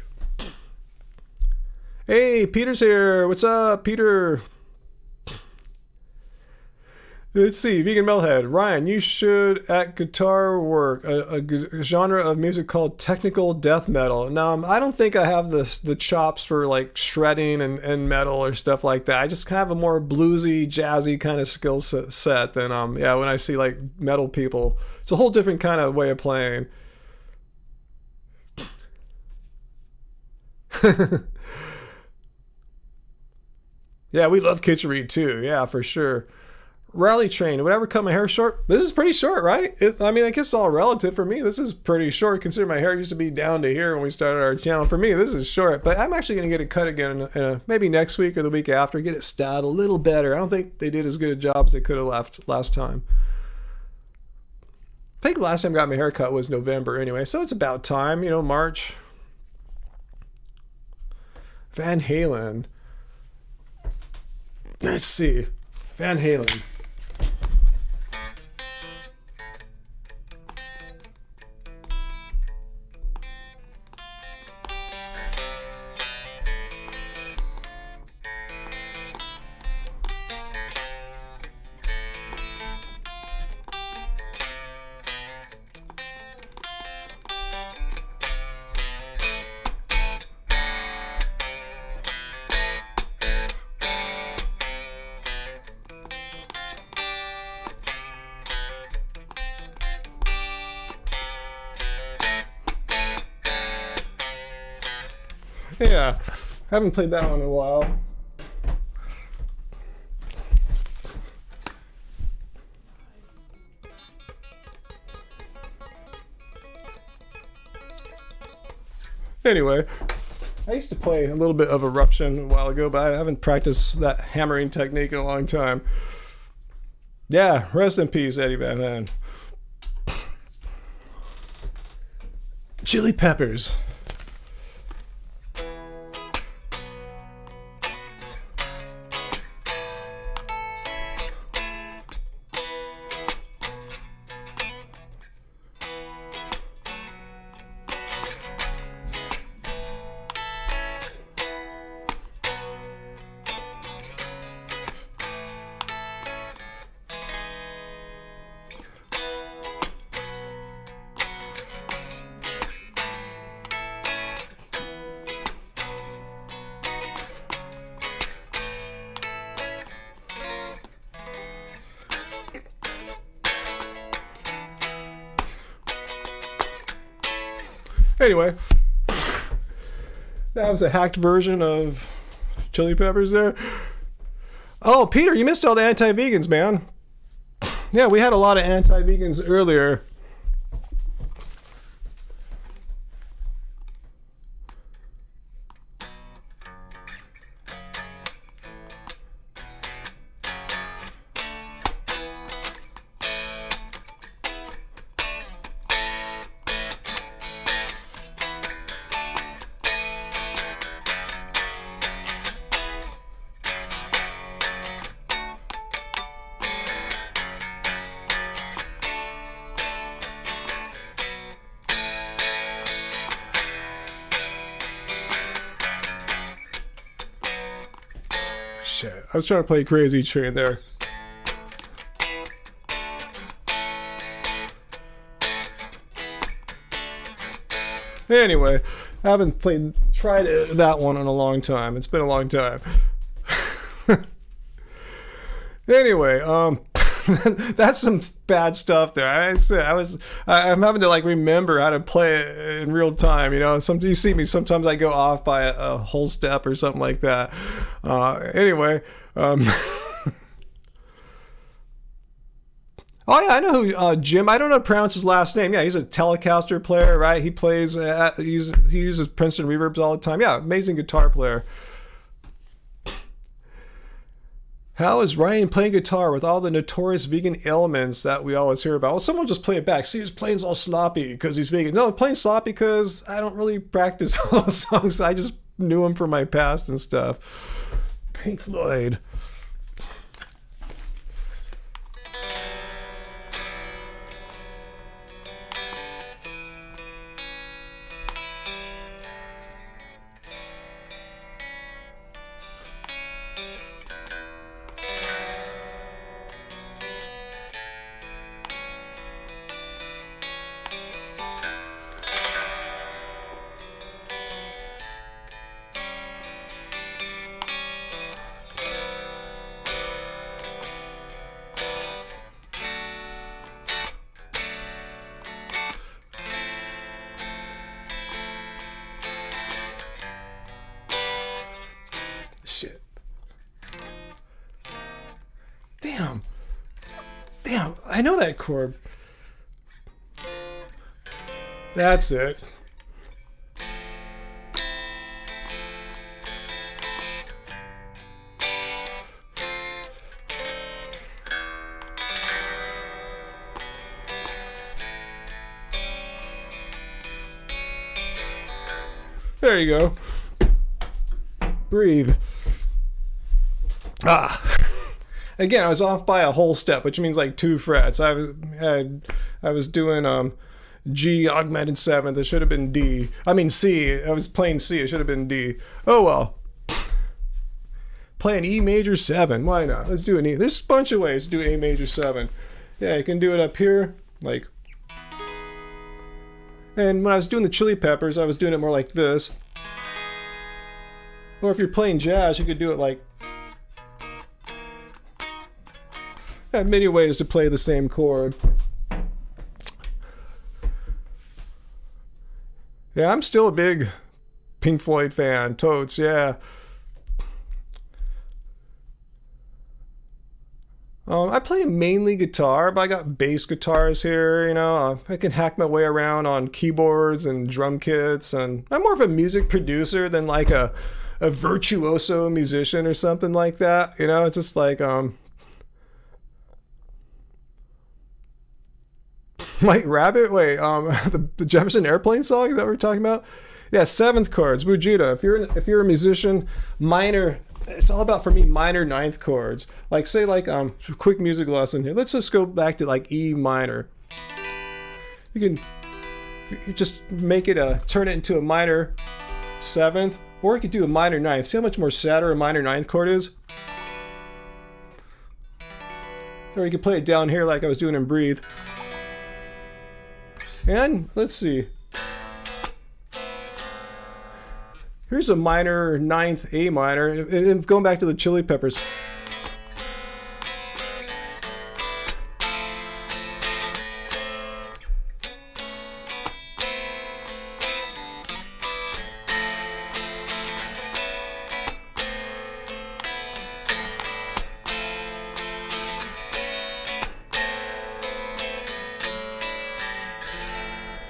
Hey, Peter's here. What's up, Peter? Let's see, Vegan Metalhead. Ryan, you should at guitar work, a genre of music called technical death metal. Now, I don't think I have the chops for like shredding and metal or stuff like that. I just have a more bluesy, jazzy kind of skill set than yeah, when I see like metal people. It's a whole different kind of way of playing. Yeah, we love kitchery too. Yeah, for sure. Rally train. Would I ever cut my hair short? This is pretty short, right? I mean, I guess it's all relative. For me, this is pretty short. Consider my hair used to be down to here when we started our channel. For me, this is short, but I'm actually going to get it cut again maybe next week or the week after. Get it styled a little better. I don't think they did as good a job as they could have last time. I think the last time I got my hair cut was November anyway, so it's about time, you know, March. Van Halen. Let's see. Van Halen. Yeah, haven't played that one in a while. Anyway, I used to play a little bit of Eruption a while ago, but I haven't practiced that hammering technique in a long time. Yeah, rest in peace, Eddie Van Halen. Chili Peppers. Anyway, that was a hacked version of Chili Peppers there. Oh, Peter, you missed all the anti-vegans, man. Yeah, we had a lot of anti-vegans earlier. Shit, I was trying to play Crazy Train there. Anyway, I haven't tried that one in a long time. It's been a long time. Anyway, that's some bad stuff there. I'm having to like remember how to play it in real time. You know, you see me, sometimes I go off by a whole step or something like that. Anyway, Oh yeah, I know who Jim. I don't know how to pronounce his last name. Yeah, he's a Telecaster player, right? He plays. He uses Princeton reverbs all the time. Yeah, amazing guitar player. How is Ryan playing guitar with all the notorious vegan ailments that we always hear about? Well, someone just play it back. See, he's playing all sloppy because he's vegan. No, I'm playing sloppy because I don't really practice all the songs. I just knew them from my past and stuff. Pink Floyd. Shit. Damn, I know that chord. That's it. There you go. Breathe. Again, I was off by a whole step, which means like 2 frets. I was doing G augmented 7th. It should have been D. I mean C. I was playing C. It should have been D. Oh well. Play an E major 7. Why not? Let's do an E. There's a bunch of ways to do A major 7. Yeah, you can do it up here, like. And when I was doing the Chili Peppers, I was doing it more like this. Or if you're playing jazz, you could do it like. There are many ways to play the same chord. Yeah, I'm still a big Pink Floyd fan. Totes, yeah. I play mainly guitar, but I got bass guitars here, you know. I can hack my way around on keyboards and drum kits, and I'm more of a music producer than like a virtuoso musician or something like that, you know. It's just like White Rabbit? Wait, the Jefferson Airplane song? Is that what we're talking about? Yeah, 7th chords, Bujita. If you're a musician, minor. It's all about, for me, minor 9th chords. Like, say, like, quick music lesson here. Let's just go back to, like, E minor. You can just make it turn it into a minor 7th, or you could do a minor 9th. See how much more sadder a minor 9th chord is? Or you could play it down here like I was doing in Breathe. And, let's see. Here's a minor 9th A minor, and going back to the Chili Peppers.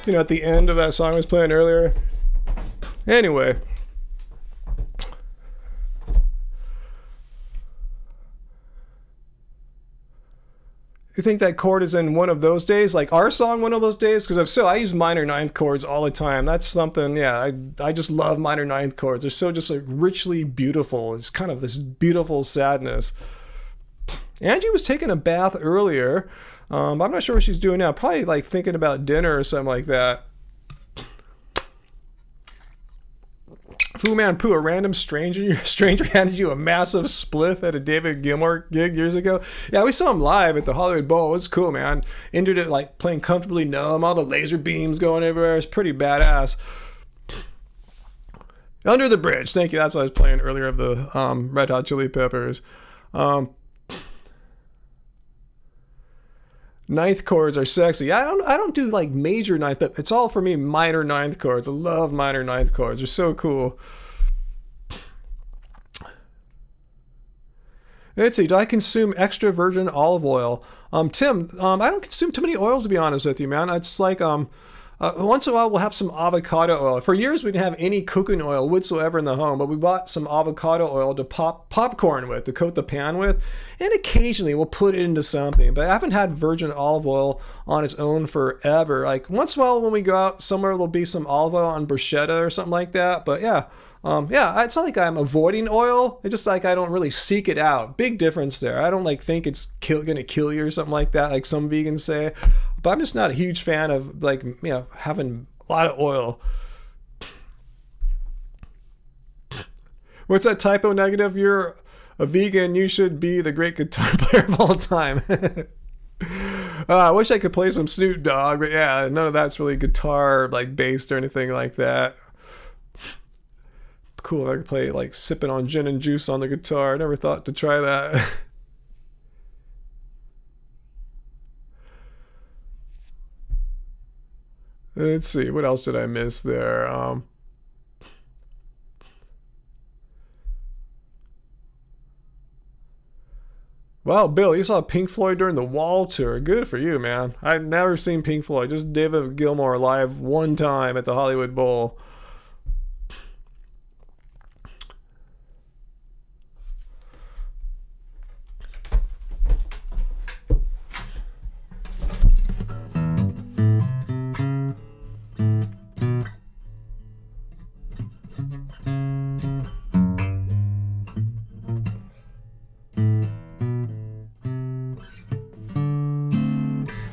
You know, at the end of that song I was playing earlier. Anyway. You think that chord is in one of those days? Like our song, one of those days? Because if so, I use minor 9th chords all the time. That's something, yeah, I just love minor 9th chords. They're so just like richly beautiful. It's kind of this beautiful sadness. Angie was taking a bath earlier. I'm not sure what she's doing now. Probably like thinking about dinner or something like that. Fu Manchu, a random stranger handed you a massive spliff at a David Gilmour gig years ago. Yeah, we saw him live at the Hollywood Bowl. It was cool, man. Entered it like playing Comfortably Numb, all the laser beams going everywhere. It's pretty badass. Under the Bridge, thank you. That's what I was playing earlier of the Red Hot Chili Peppers. 9th chords are sexy. I don't do like major 9th, but it's all for me minor 9th chords. I love minor 9th chords. They're so cool. Let's see. Do I consume extra virgin olive oil? Tim, I don't consume too many oils, to be honest with you, man. It's like once in a while we'll have some avocado oil. For years we didn't have any cooking oil whatsoever in the home, but we bought some avocado oil to pop popcorn with, to coat the pan with, and occasionally we'll put it into something. But I haven't had virgin olive oil on its own forever. Like once in a while when we go out somewhere, there'll be some olive oil on bruschetta or something like that. But yeah. It's not like I'm avoiding oil. It's just like I don't really seek it out. Big difference there. I don't like think it's gonna kill you or something like that, like some vegans say. But I'm just not a huge fan of like, having a lot of oil. What's that typo negative? You're a vegan. You should be the great guitar player of all time. I wish I could play some Snoop Dogg, but yeah, none of that's really guitar like based or anything like that. Cool if I could play like sipping on gin and juice on the guitar. I never thought to try that. Let's see, what else did I miss there? Wow, Bill, you saw Pink Floyd during the Wall tour. Good for you, man. I've never seen Pink Floyd, just David Gilmour live one time at the Hollywood Bowl.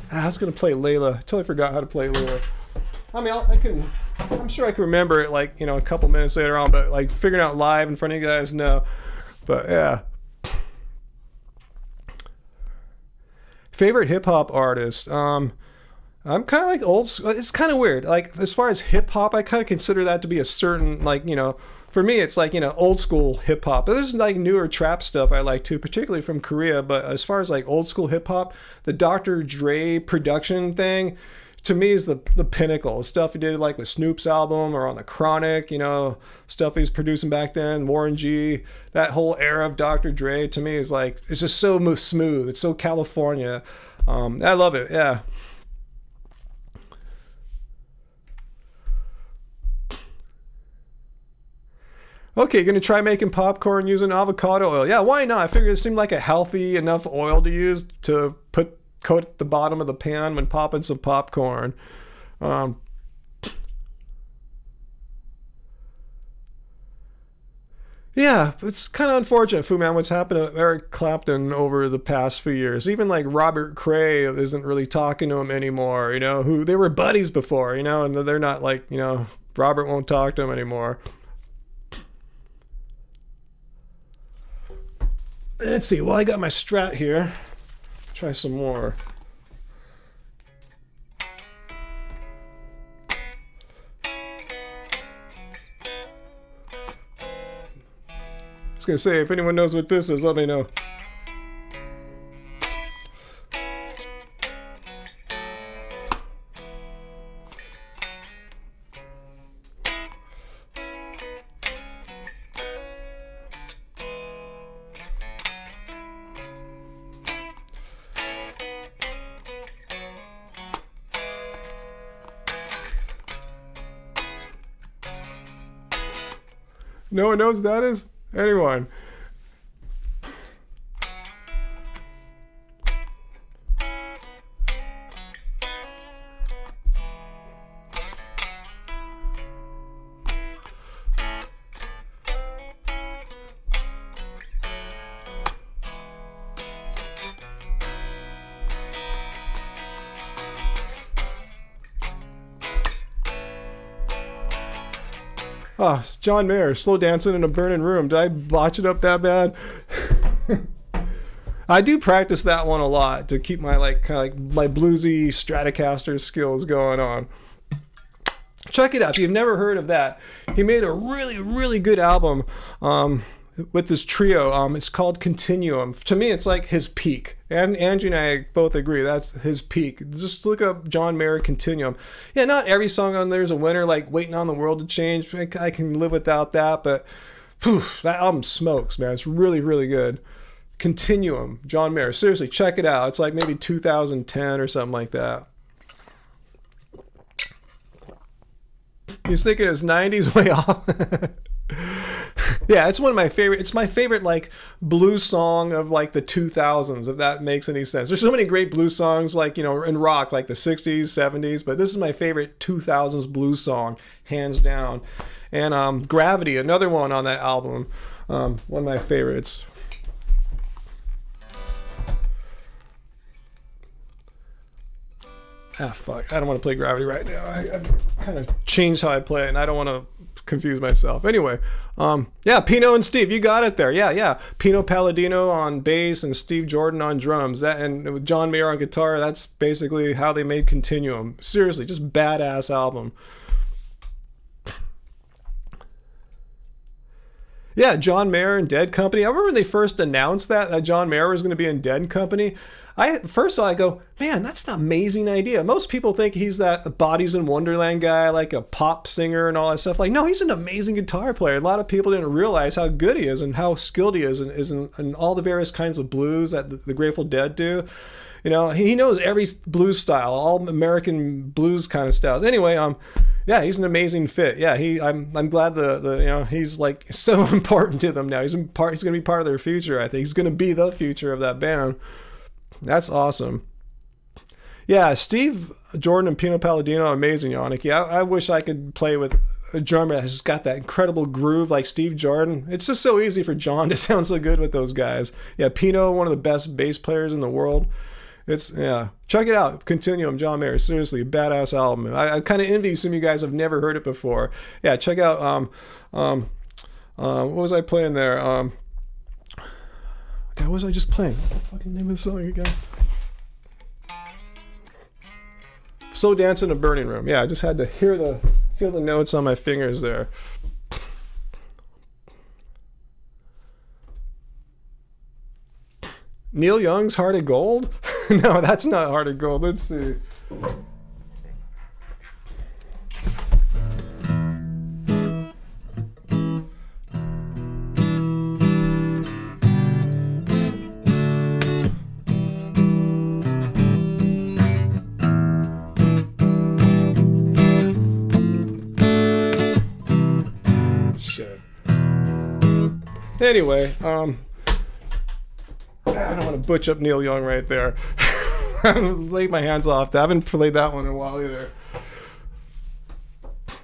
I was gonna play Layla. I totally forgot how to play Layla. I mean, I'm sure I can remember it like, a couple minutes later on, but like figuring out live in front of you guys, no. But yeah. Favorite hip hop artist? I'm kind of like old school. It's kind of weird. Like as far as hip hop, I kind of consider that to be a certain for me, it's like, old school hip hop. But there's like newer trap stuff I like too, particularly from Korea. But as far as like old school hip hop, the Dr. Dre production thing, to me is the pinnacle. Stuff he did like with Snoop's album or on the Chronic, stuff he was producing back then, Warren G, that whole era of Dr. Dre to me is like, it's just so smooth. It's so California. I love it. Yeah. Okay, gonna try making popcorn using avocado oil. Yeah, why not? I figured it seemed like a healthy enough oil to use to coat the bottom of the pan when popping some popcorn. Yeah, it's kind of unfortunate, Fu Man, what's happened to Eric Clapton over the past few years. Even like Robert Cray isn't really talking to him anymore, who they were buddies before, and they're not like, Robert won't talk to him anymore. Let's see. Well, I got my Strat here. Try some more. I was gonna say, if anyone knows what this is, let me know. No one knows what that is? Anyone? Oh, John Mayer, slow dancing in a burning room. Did I botch it up that bad? I do practice that one a lot to keep my my bluesy Stratocaster skills going on. Check it out if you've never heard of that. He made a really, really good album with this trio. It's called Continuum. To me, it's like his peak. And Angie and I both agree that's his peak. Just look up John Mayer Continuum. Yeah, not every song on there is a winner, like Waiting on the World to Change. I can live without that, but that album smokes, man. It's really, really good. Continuum, John Mayer. Seriously, check it out. It's like maybe 2010 or something like that. He was thinking his 90s way off. Yeah, it's one of my favorite. It's my favorite like blues song of like the 2000s, if that makes any sense. There's so many great blues songs like, you know, in rock, like the 60s, 70s, but this is my favorite 2000s blues song, hands down. And Gravity, another one on that album, one of my favorites. Ah, fuck. I don't want to play Gravity right now. I've kind of changed how I play it, and I don't want to confuse myself. Anyway, yeah, Pino and Steve, you got it there. Yeah. Pino Palladino on bass and Steve Jordan on drums. That, and with John Mayer on guitar, that's basically how they made Continuum. Seriously, just badass album. Yeah, John Mayer and Dead Company. I remember when they first announced that John Mayer was going to be in Dead Company. I go, man, that's an amazing idea. Most people think he's that Bodies in Wonderland guy, like a pop singer and all that stuff. Like, no, he's an amazing guitar player. A lot of people didn't realize how good he is and how skilled he is in all the various kinds of blues that the Grateful Dead do. You know, he knows every blues style, all American blues kind of styles. Anyway, yeah, he's an amazing fit. Yeah, I'm glad the you know, he's like so important to them now. He's going to be part of their future. I think he's going to be the future of that band. That's awesome. Yeah, Steve Jordan and Pino Palladino, amazing, Yannick. I wish I could play with a drummer that has got that incredible groove like Steve Jordan. It's just so easy for John to sound so good with those guys. Yeah, Pino, one of the best bass players in the world. Yeah, check it out. Continuum, John Mayer. Seriously, badass album. I kind of envy some of you guys have never heard it before. Yeah, check out what was I playing there? God, what was I just playing? What the fucking name of the song again? Slow Dance in a Burning Room. Yeah, I just had to feel the notes on my fingers there. Neil Young's Heart of Gold? No, that's not Heart of Gold. Let's see. Shit. Anyway, I don't want to butch up Neil Young right there. Laid my hands off. I haven't played that one in a while either.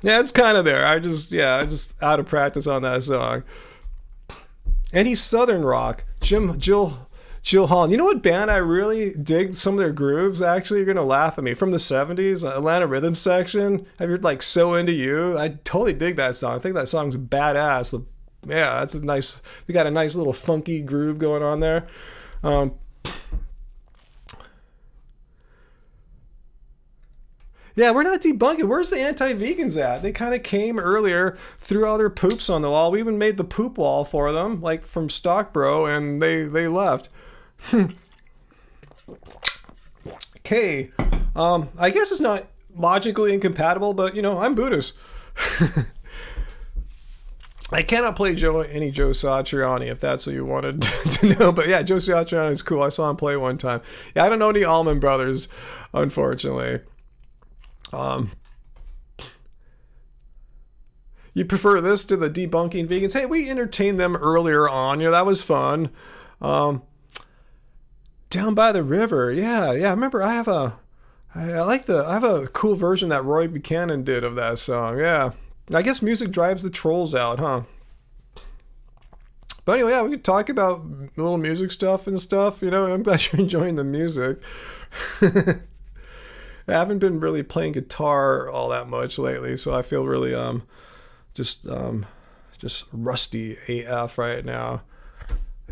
Yeah, it's kind of there. I just out of practice on that song. And he's Southern rock. Jill Holland. You know what band I really dig some of their grooves? Actually, you're gonna laugh at me. From the 70s, Atlanta Rhythm Section. Have you heard like So Into You? I totally dig that song. I think that song's badass. Yeah, that's a nice. They got a nice little funky groove going on there. Yeah, we're not debunking. Where's the anti-vegans at? They kind of came earlier, threw all their poops on the wall. We even made the poop wall for them, like from Stockbro, and they left. Okay, I guess it's not logically incompatible, but you know, I'm Buddhist. I cannot play any Joe Satriani if that's what you wanted to know. But yeah, Joe Satriani is cool. I saw him play one time. Yeah, I don't know any Allman Brothers, unfortunately. You prefer this to the Debunking Vegans? Hey, we entertained them earlier on. You know, that was fun. Down by the River. Yeah. I remember I have a cool version that Roy Buchanan did of that song. Yeah. I guess music drives the trolls out, huh? But anyway, yeah, we could talk about little music stuff and stuff. You know, I'm glad you're enjoying the music. I haven't been really playing guitar all that much lately, so I feel really just rusty AF right now.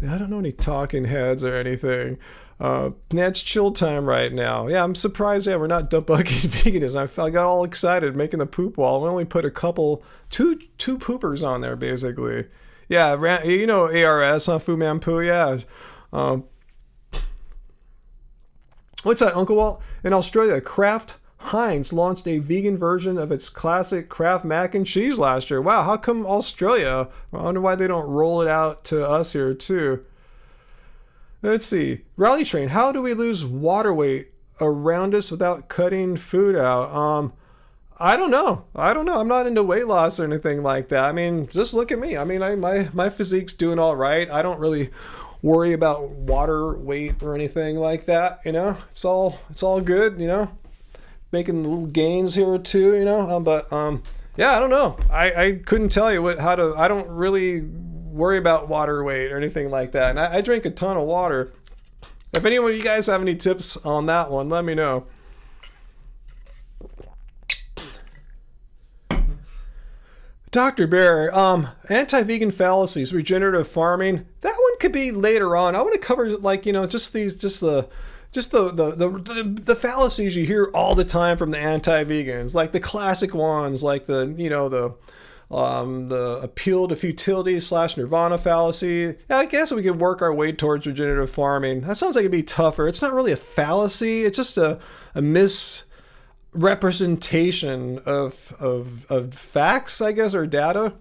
I don't know any talking heads or anything. It's chill time right now. Yeah, I'm surprised. Yeah, we're not debunking veganism. I got all excited making the poop wall. We only put two poopers on there basically. Yeah, you know ARS, huh? Fu Manpu. Yeah. What's that, Uncle Walt? In Australia, Kraft Heinz launched a vegan version of its classic Kraft mac and cheese last year. Wow, how come Australia? I wonder why they don't roll it out to us here too. Let's see. Rally train. How do we lose water weight around us without cutting food out? I don't know. I'm not into weight loss or anything like that. I mean, just look at me. I mean, my physique's doing all right. I don't really worry about water weight or anything like that. You know, it's all good. You know, making little gains here or two. You know, yeah, I don't know. I couldn't tell you how to. I don't really worry about water weight or anything like that. And I drink a ton of water. If anyone of you guys have any tips on that one, let me know. Dr. Bear, anti-vegan fallacies, regenerative farming. That one could be later on. I want to cover like, you know, just the fallacies you hear all the time from the anti-vegans, like the classic ones, like the appeal to futility / nirvana fallacy. Yeah, I guess we could work our way towards regenerative farming. That sounds like it'd be tougher. It's not really a fallacy. It's just a misrepresentation of facts, I guess, or data.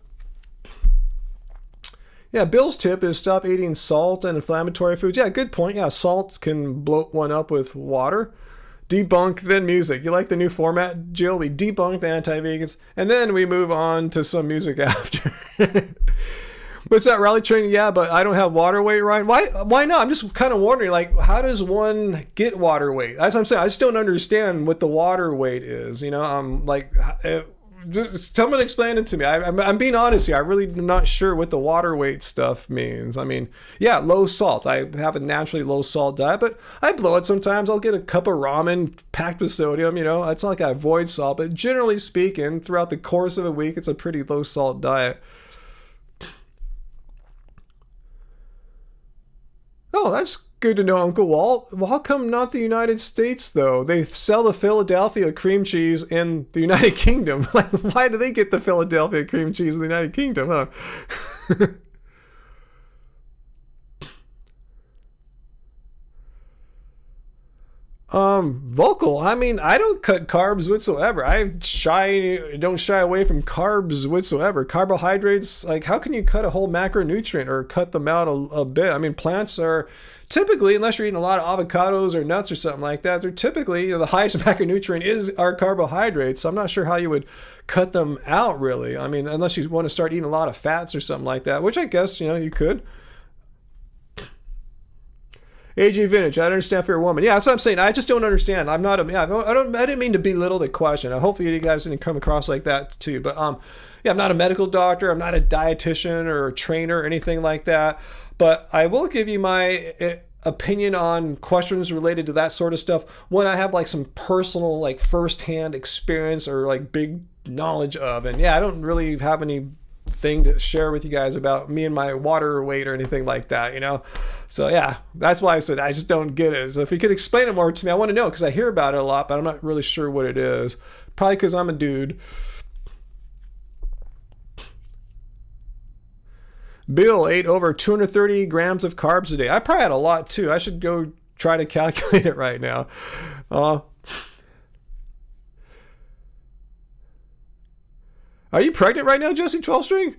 Yeah, Bill's tip is stop eating salt and inflammatory foods. Yeah, good point. Yeah, salt can bloat one up with water. Debunk, then music. You like the new format, Jill? We debunk the anti-vegans, and then we move on to some music after. What's that, rally training? Yeah, but I don't have water weight, Ryan. Why not? I'm just kind of wondering, like, how does one get water weight? That's what I'm saying. I just don't understand what the water weight is. You know, I'm like, just someone explain it to me. I'm being honest here. I really am not sure what the water weight stuff means. I mean, yeah, low salt. I have a naturally low salt diet, but I blow it sometimes. I'll get a cup of ramen packed with sodium. You know, it's not like I avoid salt, but generally speaking, throughout the course of a week, it's a pretty low salt diet. Oh, that's good to know, Uncle Walt. Well, how come not the United States, though? They sell the Philadelphia cream cheese in the United Kingdom. Like, why do they get the Philadelphia cream cheese in the United Kingdom, huh? Vocal. I mean, I don't cut carbs whatsoever. Don't shy away from carbs whatsoever. Carbohydrates, like, how can you cut a whole macronutrient or cut them out a bit? I mean, plants are typically, unless you're eating a lot of avocados or nuts or something like that, they're typically, you know, the highest macronutrient is our carbohydrates. So I'm not sure how you would cut them out, really. I mean, unless you want to start eating a lot of fats or something like that, which I guess, you know, you could. AG Vintage, I understand for a woman. Yeah, that's what I'm saying. I just don't understand. I'm not I didn't mean to belittle the question. Hopefully you guys didn't come across like that too. But yeah, I'm not a medical doctor. I'm not a dietitian or a trainer or anything like that. But I will give you my opinion on questions related to that sort of stuff when I have like some personal, like firsthand experience or like big knowledge of. And yeah, I don't really have anything to share with you guys about me and my water weight or anything like that, you know? So yeah, that's why I said I just don't get it. So if you could explain it more to me, I want to know, because I hear about it a lot, but I'm not really sure what it is. Probably because I'm a dude. Bill ate over 230 grams of carbs a day. I probably had a lot too. I should go try to calculate it right now. Are you pregnant right now, Jesse 12-string?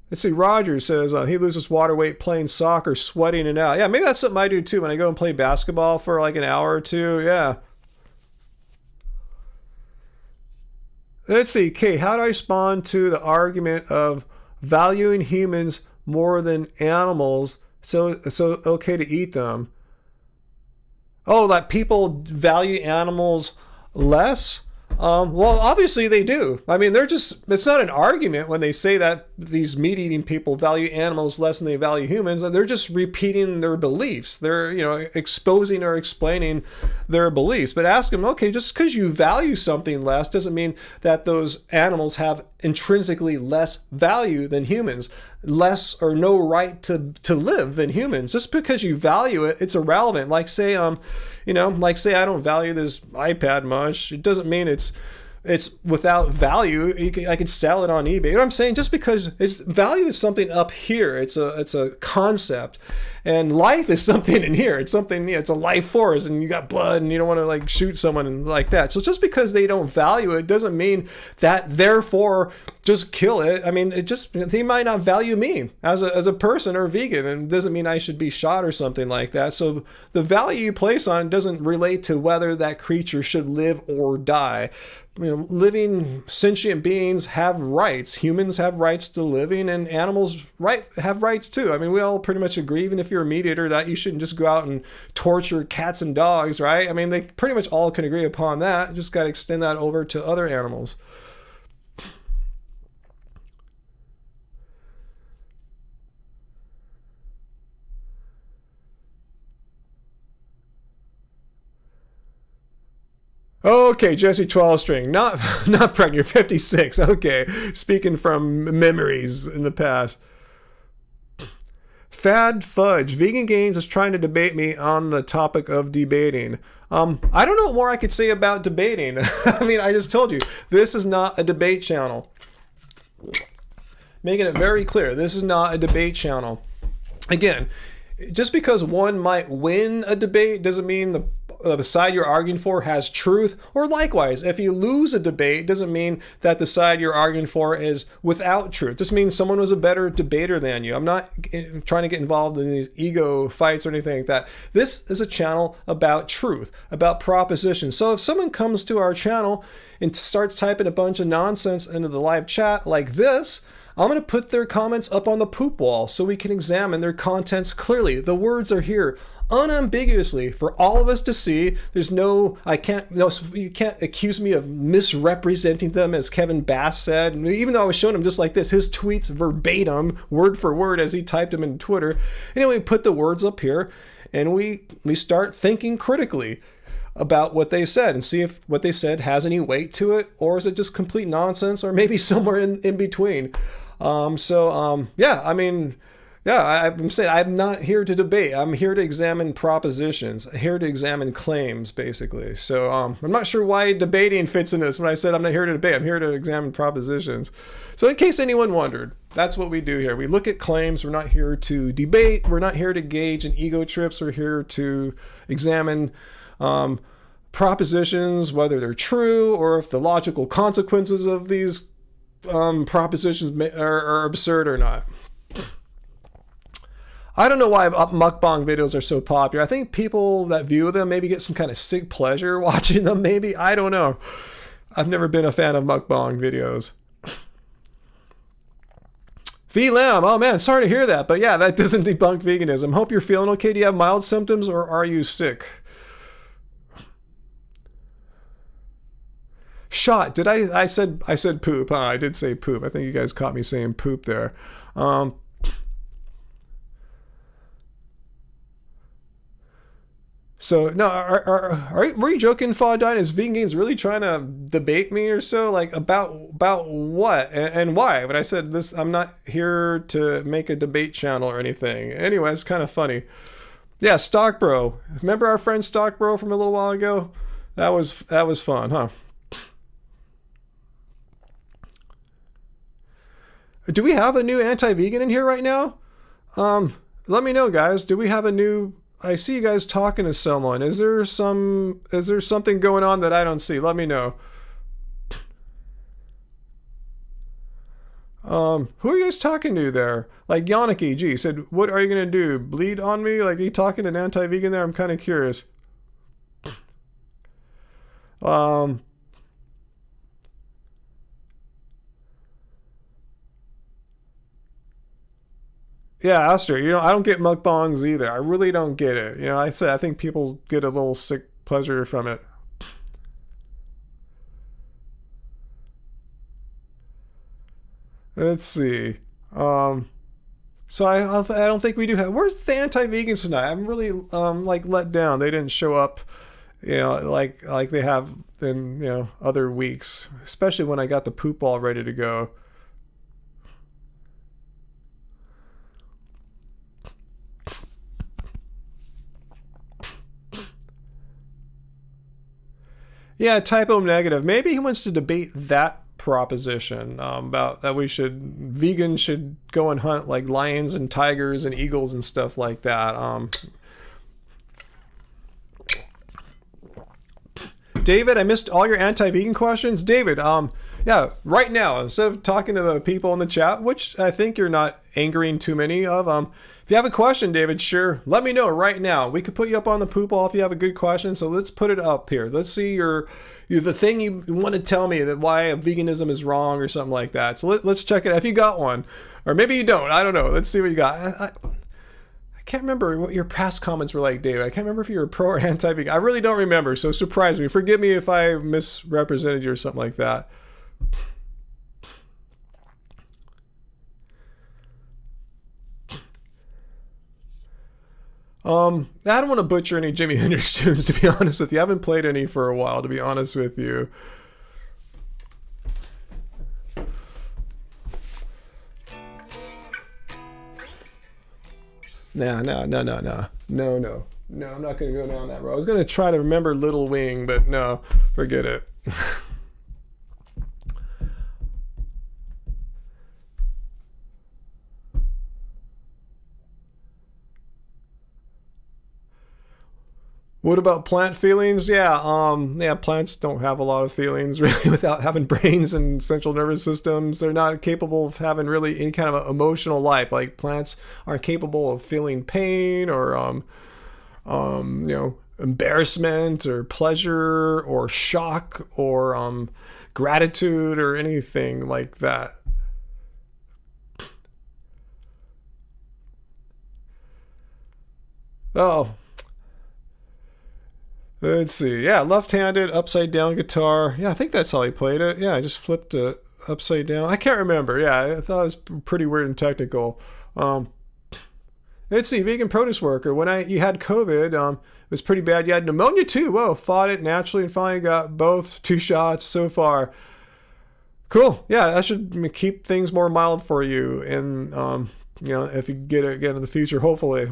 Let's see, Roger says he loses water weight playing soccer, sweating it out. Yeah, maybe that's something I do too when I go and play basketball for like an hour or two. Yeah. Let's see, Kate, how do I respond to the argument of valuing humans more than animals, so it's okay to eat them? Oh, like people value animals less? Well, obviously they do. I mean, it's not an argument when they say that these meat-eating people value animals less than they value humans. They're just repeating their beliefs. They're, you know, exposing or explaining their beliefs. But ask them, okay, just because you value something less doesn't mean that those animals have intrinsically less value than humans, less or no right to live than humans. Just because you value it, it's irrelevant. Like say, like say I don't value this iPad much. It doesn't mean it's without value. I could sell it on eBay. You know what I'm saying? Just because value is something up here. It's a concept. And life is something in here. It's something, it's a life force, and you got blood, and you don't want to like shoot someone and like that. So just because they don't value it doesn't mean that therefore just kill it. I mean, they might not value me as a person or vegan, and it doesn't mean I should be shot or something like that. So the value you place on it doesn't relate to whether that creature should live or die. Living sentient beings have rights. Humans have rights to living, and animals have rights too. I mean, we all pretty much agree, even if you're a meat eater, that you shouldn't just go out and torture cats and dogs, right? I mean, they pretty much all can agree upon that. Just got to extend that over to other animals. Okay, Jesse 12 string, not pregnant, you're 56. Okay, speaking from memories in the past. Fad Fudge, Vegan Gains is trying to debate me on the topic of debating. I don't know what more I could say about debating. I mean, I just told you, this is not a debate channel. Making it very clear, this is not a debate channel. Again, just because one might win a debate doesn't mean the side you're arguing for has truth. Or likewise, if you lose a debate, doesn't mean that the side you're arguing for is without truth. This means someone was a better debater than you. I'm not trying to get involved in these ego fights or anything like that. This is a channel about truth, about propositions. So if someone comes to our channel and starts typing a bunch of nonsense into the live chat like this, I'm going to put their comments up on the poop wall so we can examine their contents clearly. The words are here unambiguously for all of us to see. There's you can't accuse me of misrepresenting them, as Kevin Bass said. Even though I was showing him just like this, his tweets verbatim, word for word, as he typed them in Twitter. Anyway, we put the words up here and we start thinking critically about what they said and see if what they said has any weight to it, or is it just complete nonsense, or maybe somewhere in between. I'm saying I'm not here to debate. I'm here to examine propositions, here to examine claims, basically. So I'm not sure why debating fits in this. When I said I'm not here to debate, I'm here to examine propositions. So in case anyone wondered, that's what we do here. We look at claims. We're not here to debate. We're not here to gauge in ego trips. We're here to examine propositions, whether they're true or if the logical consequences of these propositions are absurd or not. I don't know why mukbang videos are so popular. I think people that view them maybe get some kind of sick pleasure watching them, maybe. I don't know. I've never been a fan of mukbang videos. VLAM, oh man, sorry to hear that. But yeah, that doesn't debunk veganism. Hope you're feeling okay. Do you have mild symptoms or are you sick? Shot. Did I said poop, huh? I did say poop. I think you guys caught me saying poop there. So no, were you joking, Fawdine? Is Vegan Gains really trying to debate me or so? Like about what and why? But I said this, I'm not here to make a debate channel or anything. Anyway, it's kind of funny. Yeah, Stock Bro. Remember our friend Stock Bro from a little while ago? That was fun, huh? Do we have a new anti-vegan in here right now? Let me know, guys. Do we have a new... I see you guys talking to someone. Is there something going on that I don't see? Let me know. Who are you guys talking to there? Like Yannick G said, what are you going to do? Bleed on me? Like, are you talking to an anti-vegan there? I'm kind of curious. Yeah, Aster, I don't get mukbangs either. I really don't get it. I think people get a little sick pleasure from it. Let's see. So I don't think we do have... Where's the anti-vegans tonight? I'm really let down. They didn't show up, like they have in other weeks, especially when I got the poop all ready to go. Yeah, typo negative. Maybe he wants to debate that proposition about that vegans should go and hunt like lions and tigers and eagles and stuff like that. David, I missed all your anti-vegan questions. David, yeah, right now, instead of talking to the people in the chat, which I think you're not angering too many of, if you have a question, David, sure, let me know right now. We could put you up on the poop wall if you have a good question. So let's put it up here. Let's see the thing you want to tell me that why veganism is wrong or something like that. So let's check it. If you got one, or maybe you don't, I don't know. Let's see what you got. I can't remember what your past comments were like, David. I can't remember if you were pro or anti-vegan. I really don't remember, so surprise me. Forgive me if I misrepresented you or something like that. I don't want to butcher any Jimi Hendrix tunes, to be honest with you. I haven't played any for a while, to be honest with you. No, I'm not going to go down that road. I was going to try to remember Little Wing, but no, forget it. What about plant feelings? Yeah, plants don't have a lot of feelings really without having brains and central nervous systems. They're not capable of having really any kind of emotional life. Like plants aren't capable of feeling pain or, embarrassment or pleasure or shock or gratitude or anything like that. Oh. Let's see. Yeah, left-handed, upside-down guitar. Yeah, I think that's how he played it. Yeah, I just flipped it upside down. I can't remember. Yeah, I thought it was pretty weird and technical. Let's see. Vegan produce worker. When you had COVID, it was pretty bad. You had pneumonia too. Whoa, fought it naturally and finally got both 2 shots so far. Cool. Yeah, that should keep things more mild for you. And, if you get it again in the future, hopefully.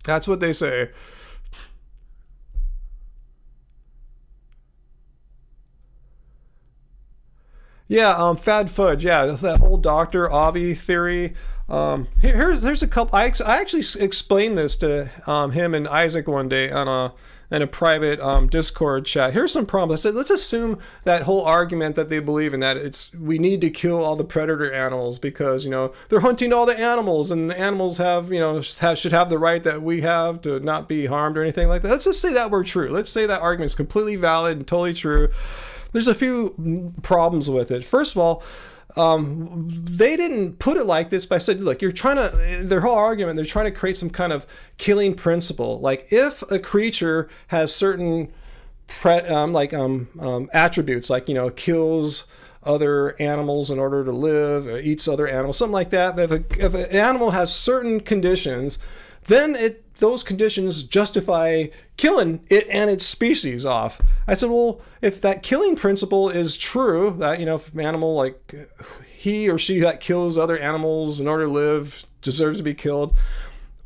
That's what they say. Yeah, fad fudge. Yeah, that whole Dr. Avi theory. Here's a couple. I actually explained this to him and Isaac one day in a private Discord chat. Here's some problems. I said, let's assume that whole argument that they believe in, that we need to kill all the predator animals because they're hunting all the animals and the animals have should have the right that we have to not be harmed or anything like that. Let's just say that we're true. Let's say that argument is completely valid and totally true. There's a few problems with it. First of all, they didn't put it like this, but I said, look, their whole argument, they're trying to create some kind of killing principle. Like if a creature has certain attributes, like, kills other animals in order to live, or eats other animals, something like that. If an animal has certain conditions, then those conditions justify killing it and its species off. I said, well, if that killing principle is true, that, if an animal, like he or she that kills other animals in order to live deserves to be killed,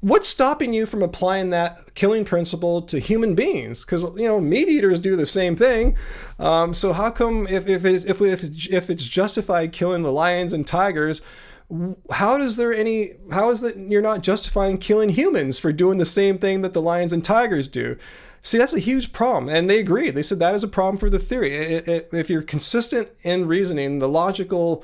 what's stopping you from applying that killing principle to human beings? Because, meat eaters do the same thing. So how come if it's justified killing the lions and tigers, how is that you're not justifying killing humans for doing the same thing that the lions and tigers do? See, that's a huge problem. And they agreed. They said that is a problem for the theory. If you're consistent in reasoning, the logical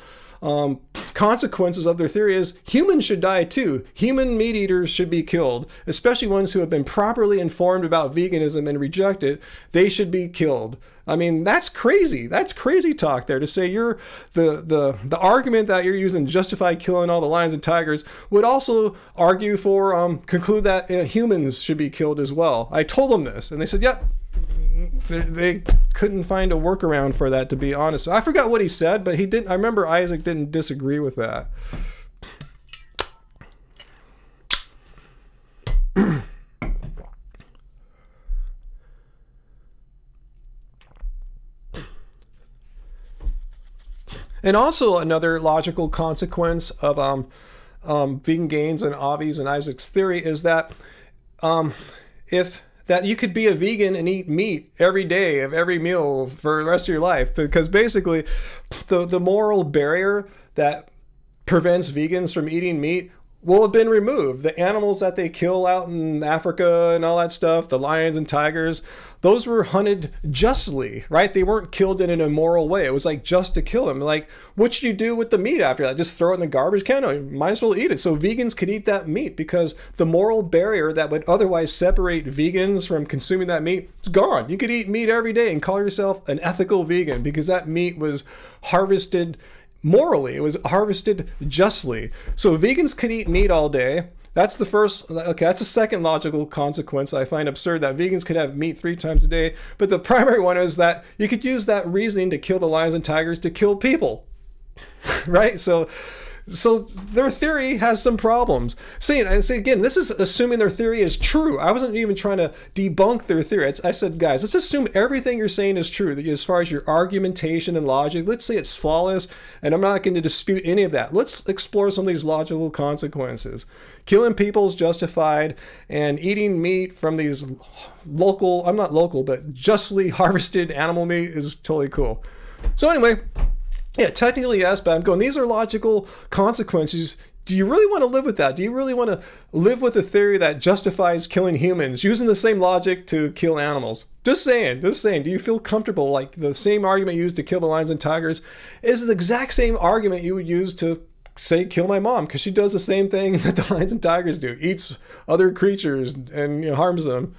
consequences of their theory is humans should die too. Human meat eaters should be killed, especially ones who have been properly informed about veganism and reject it. They should be killed. I mean, that's crazy. That's crazy talk there to say you're the argument that you're using to justify killing all the lions and tigers would also argue for conclude that humans should be killed as well. I told them this and they said, yep. They couldn't find a workaround for that, to be honest. I forgot what he said, but he didn't. I remember Isaac didn't disagree with that. And also another logical consequence of Vegan Gains and Avi's and Isaac's theory is that if that you could be a vegan and eat meat every day of every meal for the rest of your life, because basically the moral barrier that prevents vegans from eating meat will have been removed. The animals that they kill out in Africa and all that stuff, the lions and tigers, those were hunted justly, right? They weren't killed in an immoral way. It was like just to kill them. Like, what should you do with the meat after that? Just throw it in the garbage can? No, you might as well eat it. So vegans could eat that meat, because the moral barrier that would otherwise separate vegans from consuming that meat is gone. You could eat meat every day and call yourself an ethical vegan, because that meat was harvested morally. It was harvested justly. So vegans could eat meat all day. That's the first. Okay, that's the second logical consequence. I find absurd that vegans could have meat 3 times a day. But the primary one is that you could use that reasoning to kill the lions and tigers to kill people, right? So their theory has some problems. See, again, this is assuming their theory is true. I wasn't even trying to debunk their theory. I said, guys, let's assume everything you're saying is true, as far as your argumentation and logic. Let's say it's flawless, and I'm not going to dispute any of that. Let's explore some of these logical consequences. Killing people is justified, and eating meat from these but justly harvested animal meat is totally cool. So anyway, yeah, technically yes, but I'm going, these are logical consequences. Do you really want to live with that? Do you really want to live with a theory that justifies killing humans using the same logic to kill animals? Just saying. Do you feel comfortable? Like, the same argument used to kill the lions and tigers is the exact same argument you would use to, say, kill my mom, because she does the same thing that the lions and tigers do, eats other creatures and harms them.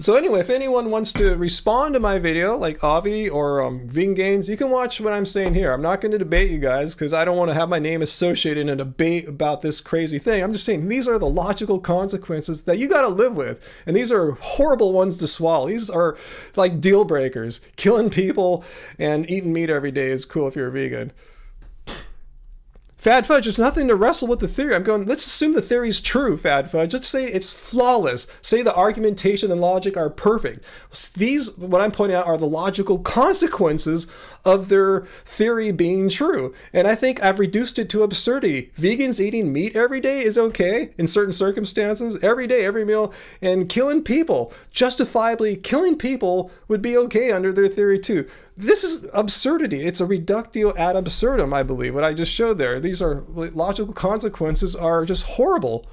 So anyway, if anyone wants to respond to my video, like Avi or Vegan Gains, you can watch what I'm saying here. I'm not going to debate you guys, because I don't want to have my name associated in a debate about this crazy thing. I'm just saying these are the logical consequences that you got to live with. And these are horrible ones to swallow. These are like deal breakers. Killing people and eating meat every day is cool if you're a vegan. Fad Fudge, there's nothing to wrestle with the theory. I'm going, let's assume the theory's true, Fad Fudge. Let's say it's flawless. Say the argumentation and logic are perfect. These, what I'm pointing out, are the logical consequences of their theory being true. And I think I've reduced it to absurdity. Vegans eating meat every day is okay in certain circumstances, every day, every meal, and killing people, justifiably killing people, would be okay under their theory too. This is absurdity. It's a reductio ad absurdum, I believe, what I just showed there. These are logical consequences are just horrible.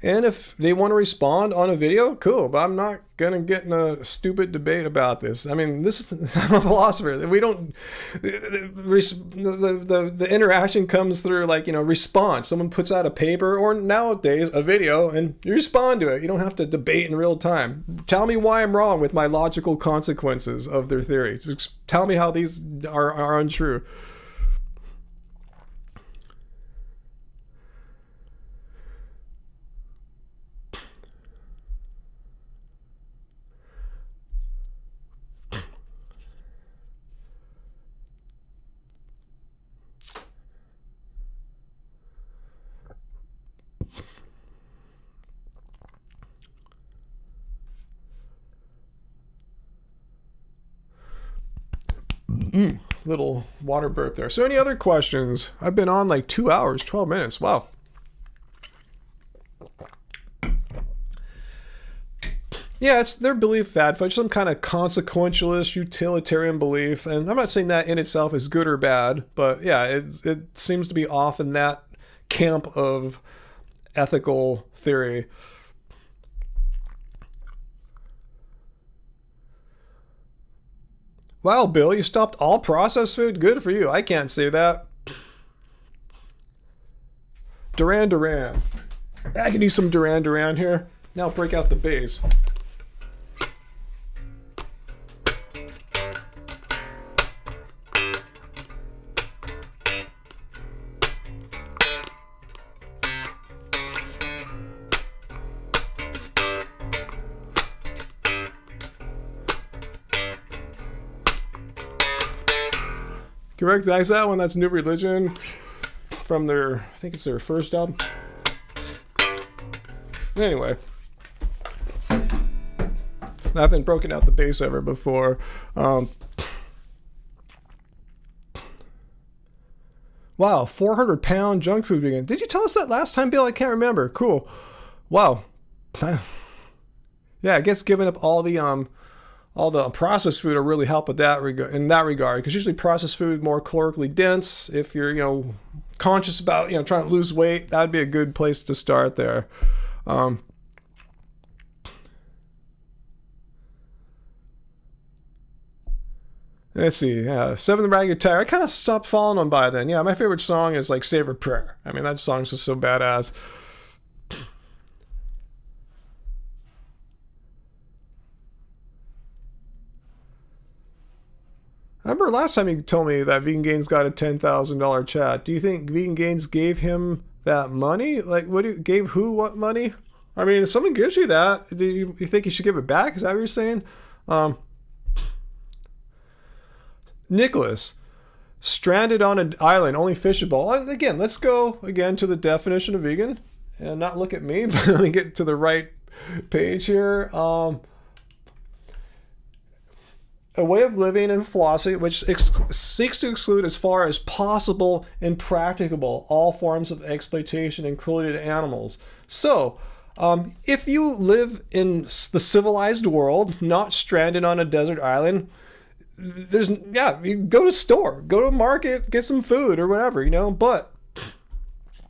And if they want to respond on a video, cool, but I'm not going to get in a stupid debate about this. I mean, I'm a philosopher. We don't, the interaction comes through, like, response. Someone puts out a paper, or nowadays a video, and you respond to it. You don't have to debate in real time. Tell me why I'm wrong with my logical consequences of their theory. Just tell me how these are untrue. Little water burp there. So any other questions? I've been on like 2 hours, 12 minutes. Wow. Yeah, it's their belief, Fad Fudge, some kind of consequentialist, utilitarian belief. And I'm not saying that in itself is good or bad, but yeah, it seems to be off in that camp of ethical theory. Wow, Bill, you stopped all processed food? Good for you. I can't say that. Duran. I can do some Duran here. Now break out the bass. You recognize that one? That's New Religion from their, I think it's their first album. Anyway, I haven't broken out the bass ever before. Wow, 400-pound junk food vegan. Did you tell us that last time, Bill? I can't remember. Cool. Wow. Yeah, I guess giving up all the processed food will really help with that in that regard, because usually processed food more calorically dense. If you're conscious about trying to lose weight, that'd be a good place to start there. Let's see. Seven the Ragged Tire. I kind of stopped following them by then. Yeah, my favorite song is like Save a Prayer. I mean, that song's just so badass. I remember last time you told me that Vegan Gains got a $10,000 chat. Do you think Vegan Gains gave him that money? Like, gave who what money? I mean, if someone gives you that, do you think you should give it back? Is that what you're saying? Nicholas, stranded on an island, only fishable. And again, let's go again to the definition of vegan and not look at me, but let me get to the right page here. A way of living and philosophy which seeks to exclude as far as possible and practicable all forms of exploitation, including animals. So, if you live in the civilized world, not stranded on a desert island, you go to a store, go to a market, get some food or whatever, but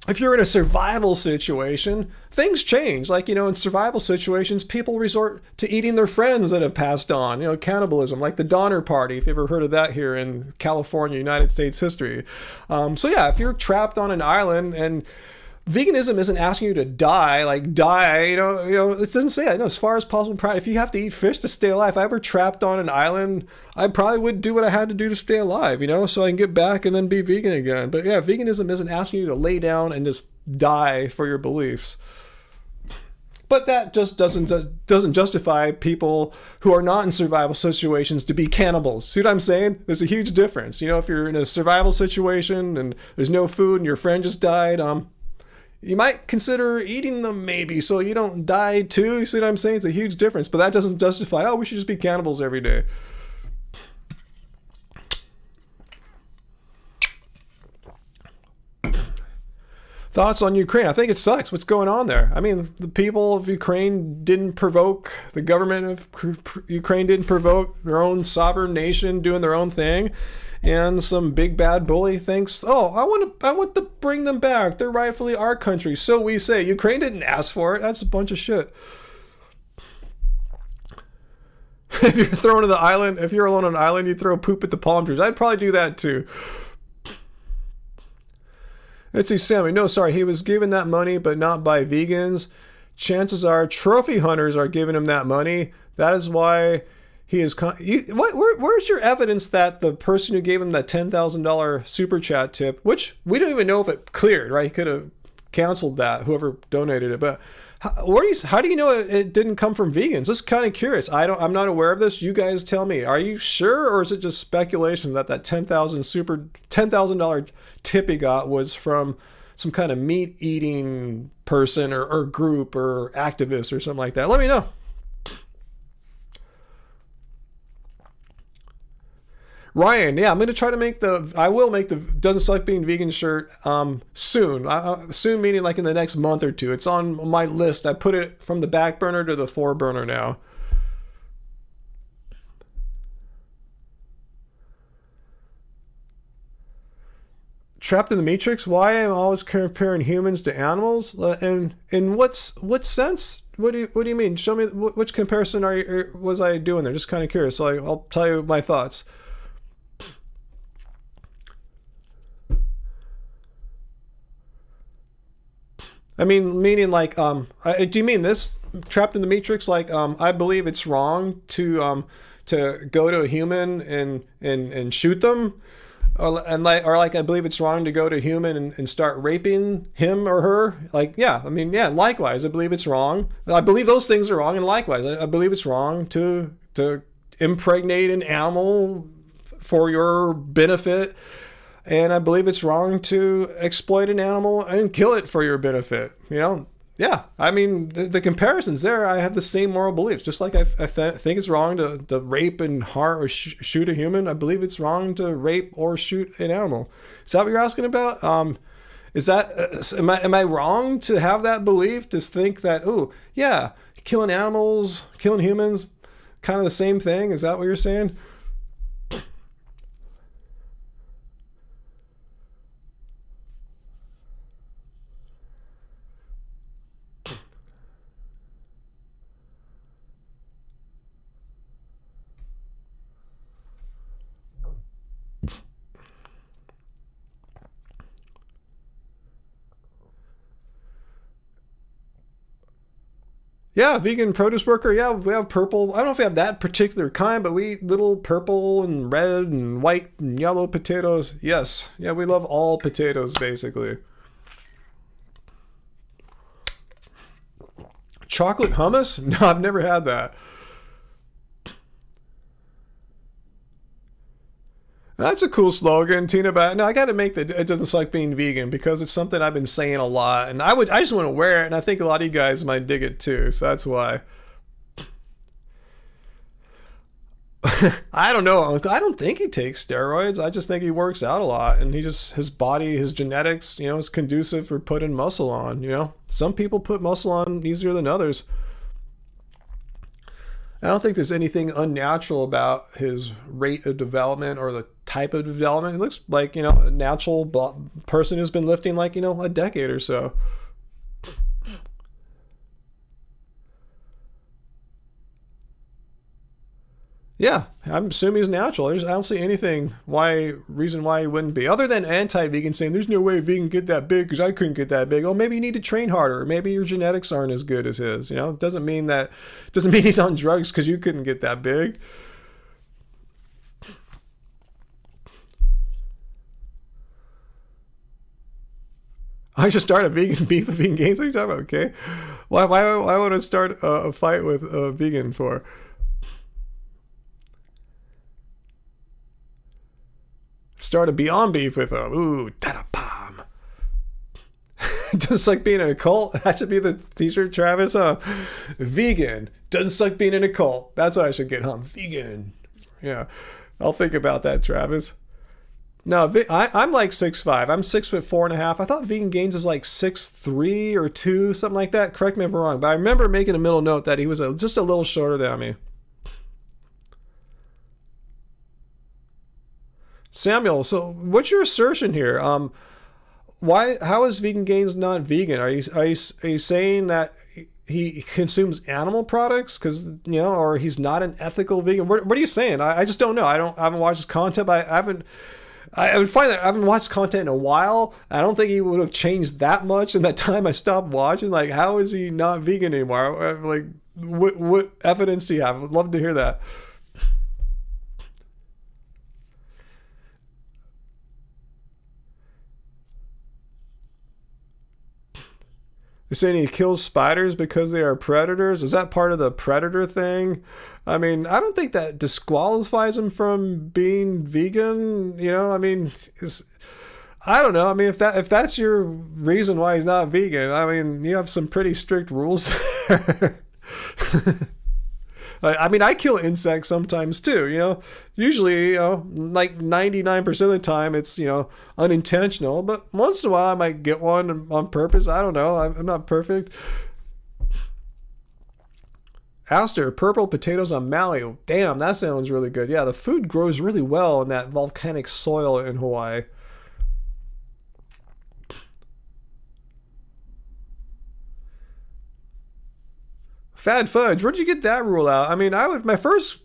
if you're in a survival situation, things change. Like, in survival situations, people resort to eating their friends that have passed on, cannibalism, like the Donner Party, if you've ever heard of that here in California, United States history. If you're trapped on an island, and veganism isn't asking you to die, it doesn't say that. As far as possible, if you have to eat fish to stay alive, if I were trapped on an island, I probably would do what I had to do to stay alive, so I can get back and then be vegan again. But yeah, veganism isn't asking you to lay down and just die for your beliefs. But that just doesn't justify people who are not in survival situations to be cannibals. See what I'm saying? There's a huge difference. If you're in a survival situation and there's no food and your friend just died, you might consider eating them maybe so you don't die too. You see what I'm saying? It's a huge difference, but that doesn't justify, we should just be cannibals every day. Thoughts on Ukraine? I think it sucks. What's going on there? I mean, the people of Ukraine didn't provoke, the government of Ukraine didn't provoke their own sovereign nation doing their own thing. And some big bad bully thinks, I want to bring them back. They're rightfully our country. So we say. Ukraine didn't ask for it. That's a bunch of shit. If you're thrown to the island, if you're alone on an island, you throw poop at the palm trees. I'd probably do that too. Let's see, Sammy. No, sorry. He was given that money, but not by vegans. Chances are trophy hunters are giving him that money. That is why he is... Where's your evidence that the person who gave him that $10,000 super chat tip, which we don't even know if it cleared, right? He could have canceled that, whoever donated it. But how do you know it didn't come from vegans? Just kind of curious. I'm not aware of this. You guys tell me. Are you sure, or is it just speculation that $10,000 tip he got was from some kind of meat eating person or group or activist or something like that? Let me know. Ryan, yeah, I'm going to try to I will make the Doesn't Suck Being Vegan shirt soon. Soon meaning like in the next month or two. It's on my list. I put it from the back burner to the foreburner now. Trapped in the Matrix? Why am I always comparing humans to animals? And in what sense? What do you mean? Show me which comparison was I doing there? Just kind of curious. So I'll tell you my thoughts. I mean, meaning like, do you mean this trapped in the Matrix? Like, I believe it's wrong to go to a human and shoot them, or like I believe it's wrong to go to a human and start raping him or her. Like, yeah, I mean, yeah. Likewise, I believe it's wrong. I believe those things are wrong, and likewise, I believe it's wrong to impregnate an animal for your benefit. And I believe it's wrong to exploit an animal and kill it for your benefit. Yeah, I mean, the comparison's there. I have the same moral beliefs. Just like I think it's wrong to rape and harm or shoot a human, I believe it's wrong to rape or shoot an animal. Is that what you're asking about? Is that am I wrong to have that belief? To think that, oh yeah, killing animals, killing humans, kind of the same thing? Is that what you're saying? Yeah, vegan produce worker. Yeah, we have purple. I don't know if we have that particular kind, but we eat little purple and red and white and yellow potatoes. Yes. Yeah, we love all potatoes, basically. Chocolate hummus? No, I've never had that. That's a cool slogan, Tina. But no, I got to make the "it doesn't suck being vegan" because it's something I've been saying a lot, and I just want to wear it, and I think a lot of you guys might dig it too. So that's why. I don't know. I don't think he takes steroids. I just think he works out a lot, and his body, his genetics, is conducive for putting muscle on. Some people put muscle on easier than others. I don't think there's anything unnatural about his rate of development or the type of development. It looks like, a natural person who's been lifting like, a decade or so. Yeah, I'm assuming he's natural. I don't see anything reason why he wouldn't be, other than anti-vegan saying there's no way a vegan can get that big because I couldn't get that big. Oh, maybe you need to train harder. Or maybe your genetics aren't as good as his. It doesn't mean he's on drugs because you couldn't get that big. I should start a vegan beef with vegan gains. What are you talking about? Okay, why would I start a fight with a vegan for? Start a Beyond Beef with them. Ooh, da-da-bam. Doesn't suck being in a cult. That should be the t-shirt, Travis. Vegan. Doesn't suck being in a cult. That's what I should get, huh? Vegan. Yeah. I'll think about that, Travis. No, I'm like 6'5". I'm 6'4.5". I thought Vegan Gains is like 6'3" or 2, something like that. Correct me if I'm wrong. But I remember making a middle note that he was just a little shorter than me. Samuel, so what's your assertion here? How is Vegan Gains not vegan? Are you saying that he consumes animal products or he's not an ethical vegan? What are you saying? I just don't know. I haven't watched his content. But I would find that I haven't watched content in a while. I don't think he would have changed that much in that time I stopped watching. Like, how is he not vegan anymore? Like, what evidence do you have? I'd love to hear that. You're saying he kills spiders because they are predators? Is that part of the predator thing? I mean, I don't think that disqualifies him from being vegan. I don't know. I mean, if that's your reason why he's not vegan, I mean, you have some pretty strict rules. I mean, I kill insects sometimes too, usually, like 99% of the time it's, unintentional, but once in a while I might get one on purpose. I don't know. I'm not perfect. Aster, purple potatoes on Maui. Damn, that sounds really good. Yeah, the food grows really well in that volcanic soil in Hawaii. Fad fudge, where'd you get that rule out? I mean, my first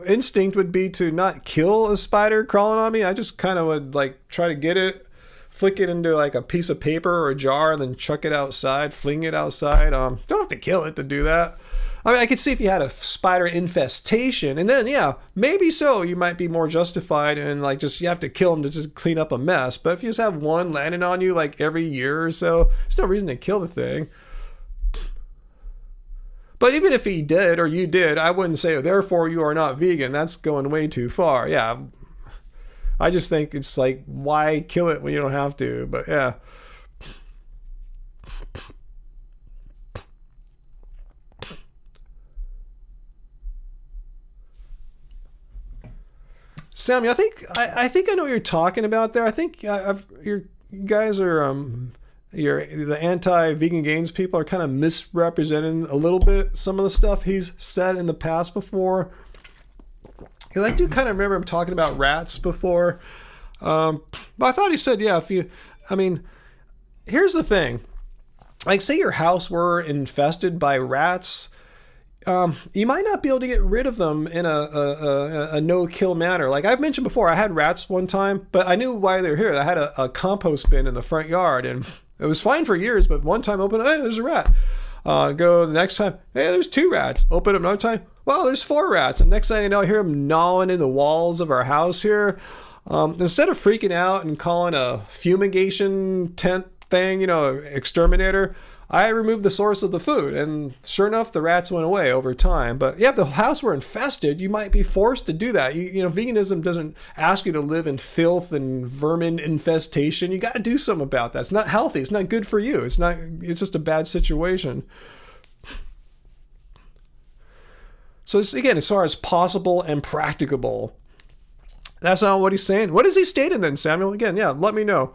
instinct would be to not kill a spider crawling on me. I just kind of would like try to get it, flick it into like a piece of paper or a jar, and then chuck it outside, fling it outside. Don't have to kill it to do that. I mean, I could see if you had a spider infestation, and then yeah, maybe so you might be more justified and like you have to kill them to just clean up a mess. But if you just have one landing on you like every year or so, there's no reason to kill the thing. But even if he did or you did, I wouldn't say, therefore you are not vegan. That's going way too far. Yeah. I just think it's like, why kill it when you don't have to? But yeah. Samuel, I think I know what you're talking about there. I think you guys are the anti-vegan gains people are kind of misrepresenting a little bit some of the stuff he's said in the past before. Because I do kind of remember him talking about rats before. But I thought he said, yeah, here's the thing. Like, say your house were infested by rats. You might not be able to get rid of them in a no-kill manner. Like I've mentioned before, I had rats one time, but I knew why they were here. I had a compost bin in the front yard, and it was fine for years, but one time open, hey, there's a rat. Go the next time, hey, there's 2 rats. Open up another time, well, there's 4 rats. And next thing you know, I hear them gnawing in the walls of our house here. Instead of freaking out and calling a fumigation tent thing, exterminator, I removed the source of the food, and sure enough, the rats went away over time. But yeah, if the house were infested, you might be forced to do that. Veganism doesn't ask you to live in filth and vermin infestation. You got to do something about that. It's not healthy. It's not good for you. It's just a bad situation. So it's, again, as far as possible and practicable. That's not what he's saying. What is he stating then, Samuel? Again, yeah, let me know.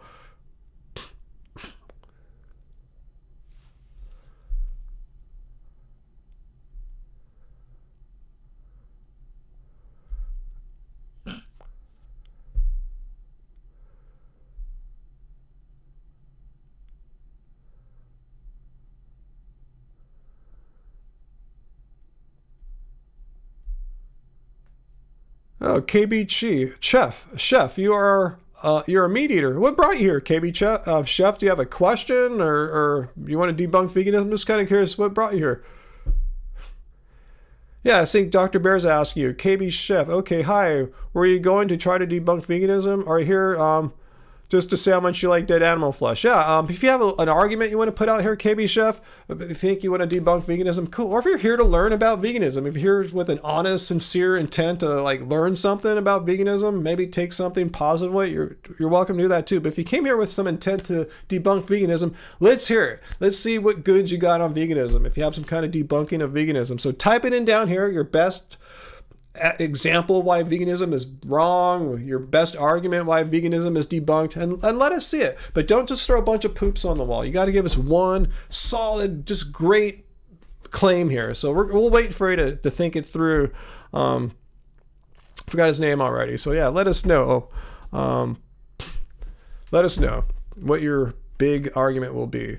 Oh, KB Chef, you're a meat eater. What brought you here, KB Chef? Do you have a question or you want to debunk veganism? I'm just kind of curious, what brought you here? Yeah, I think Dr. Bear's asking you. KB Chef, okay, hi. Were you going to try to debunk veganism? Are you here just to say how much you like dead animal flesh? Yeah, if you have an argument you want to put out here, KB Chef, if you think you want to debunk veganism, cool. Or if you're here to learn about veganism, if you're here with an honest, sincere intent to learn something about veganism, maybe take something positive away, you're welcome to do that too. But if you came here with some intent to debunk veganism, let's hear it. Let's see what goods you got on veganism, if you have some kind of debunking of veganism. So type it in down here, your best example why veganism is wrong, your best argument why veganism is debunked, and let us see it. But don't just throw a bunch of poops on the wall. You got to give us one solid, just great claim here. So we'll wait for you to think it through. Forgot his name already. So yeah, let us know. Let us know what your big argument will be.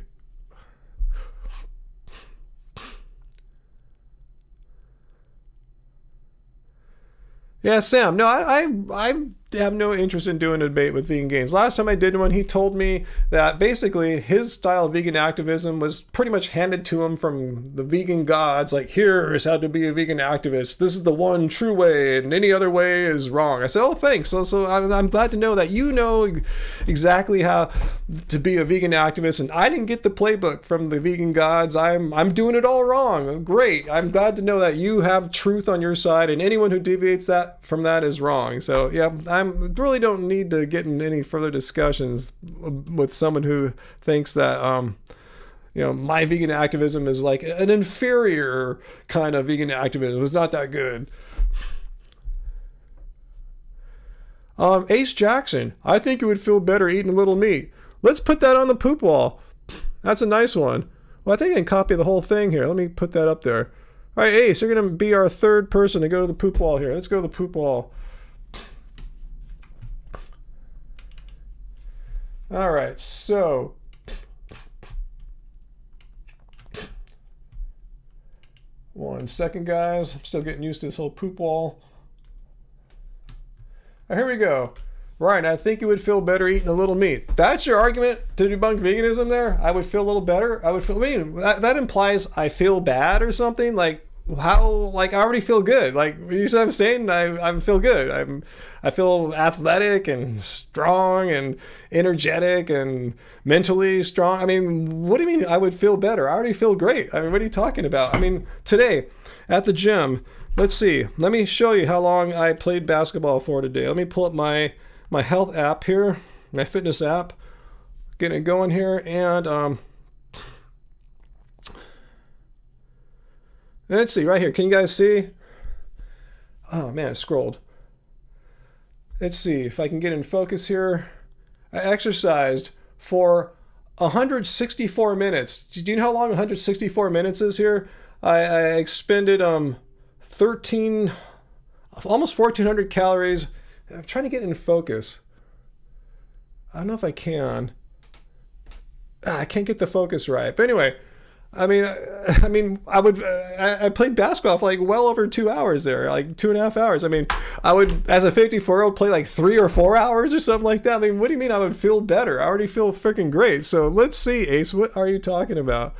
Yeah, Sam. No, I have no interest in doing a debate with Vegan Gains. Last time I did one, he told me that basically his style of vegan activism was pretty much handed to him from the vegan gods. Like, here's how to be a vegan activist. This is the one true way, and any other way is wrong. I said, oh, thanks. So I'm glad to know that you know exactly how to be a vegan activist, and I didn't get the playbook from the vegan gods. I'm doing it all wrong. Great. I'm glad to know that you have truth on your side, and anyone who deviates from that is wrong. So yeah, I really don't need to get in any further discussions with someone who thinks that my vegan activism is like an inferior kind of vegan activism. It's not that good. Ace Jackson, I think you would feel better eating a little meat. Let's put that on the poop wall. That's a nice one. Well, I think I can copy the whole thing here. Let me put that up there. All right, Ace, you're going to be our third person to go to the poop wall here. Let's go to the poop wall. All right, so one second, guys. I'm still getting used to this whole poop wall. All right, here we go. Right, I think you would feel better eating a little meat. That's your argument to debunk veganism there? I would feel a little better? That implies I feel bad or something? Like, how, like, I already feel good. Like, you see what I'm saying? I feel good. I feel athletic and strong and energetic and mentally strong. I mean, what do you mean I would feel better? I already feel great. I mean, what are you talking about? I mean, today at the gym, let's see. Let me show you how long I played basketball for today. Let me pull up my health app here, my fitness app. Getting it going here, and let's see right here. Can you guys see? Oh man, it scrolled. let's see if I can get in focus here. I exercised for 164 minutes. Do you know how long 164 minutes is here? I expended 13, almost 1,400 calories. I'm trying to get in focus. I don't know if I can. I can't get the focus right. But anyway, I played basketball for like well over 2 hours there, like 2.5 hours. I mean, I would, as a 54-year-old, play like 3 or 4 hours or something like that. I mean, what do you mean I would feel better? I already feel freaking great. So let's see, Ace, what are you talking about?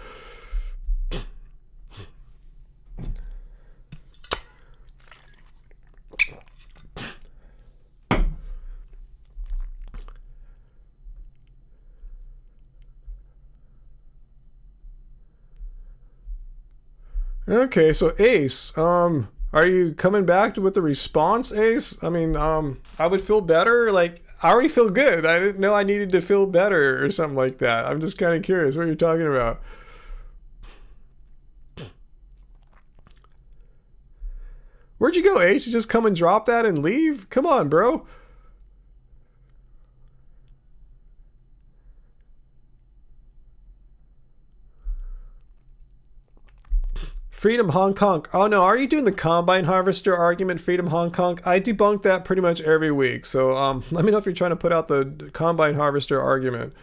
Okay, so Ace, are you coming back with the response, Ace? I mean, I would feel better. Like, I already feel good. I didn't know I needed to feel better or something like that. I'm just kind of curious what you're talking about. Where'd you go, Ace? You just come and drop that and leave? Come on, bro. Freedom Hong Kong. Oh no, are you doing the combine harvester argument, Freedom Hong Kong? I debunk that pretty much every week. So let me know if you're trying to put out the combine harvester argument.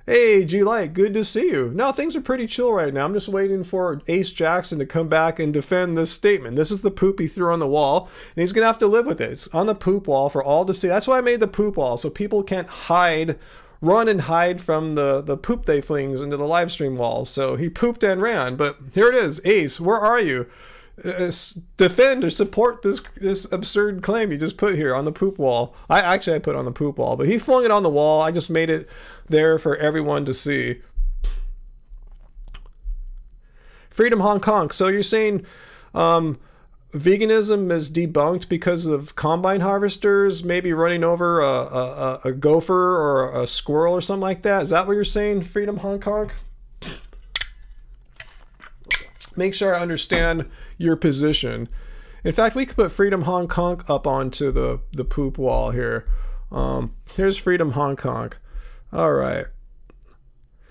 Hey, G-Light, good to see you. No, things are pretty chill right now. I'm just waiting for Ace Jackson to come back and defend this statement. This is the poop he threw on the wall, and he's going to have to live with it. It's on the poop wall for all to see. That's why I made the poop wall, so people can't run and hide from the poop they flings into the live stream walls. So he pooped and ran. But here it is. Ace, where are you? Defend or support this absurd claim you just put here on the poop wall. I put it on the poop wall, but he flung it on the wall. I just made it there for everyone to see. Freedom Hong Kong. So you're saying veganism is debunked because of combine harvesters maybe running over a gopher or a squirrel or something like that? Is that what you're saying, Freedom Hong Kong? Make sure I understand your position. In fact, we could put Freedom Hong Kong up onto the poop wall here. Here's Freedom Hong Kong. All right.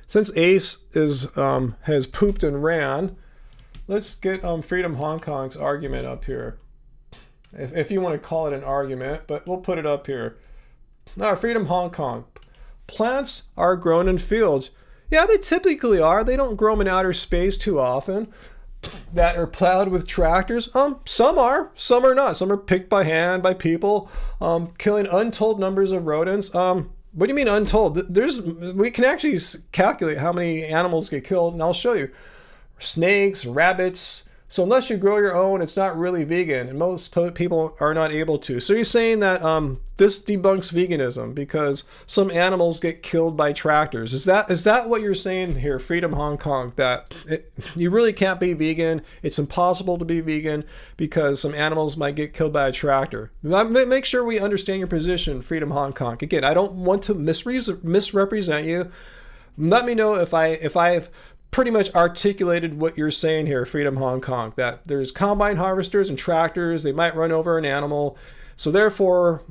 Since Ace has pooped and ran, let's get Freedom Hong Kong's argument up here. If you want to call it an argument, but we'll put it up here. Now, Freedom Hong Kong. Plants are grown in fields. Yeah, they typically are. They don't grow them in outer space too often. That are plowed with tractors. Some are not. Some are picked by hand by people, killing untold numbers of rodents. What do you mean untold? We can actually calculate how many animals get killed, and I'll show you. Snakes, rabbits. So unless you grow your own, it's not really vegan, and most people are not able to. So you're saying that this debunks veganism because some animals get killed by tractors. Is that what you're saying here, Freedom Hong Kong? That you really can't be vegan. It's impossible to be vegan because some animals might get killed by a tractor. Make sure we understand your position, Freedom Hong Kong. Again, I don't want to misrepresent you. Let me know if I've pretty much articulated what you're saying here, Freedom Hong Kong, that there's combine harvesters and tractors. They might run over an animal. So therefore,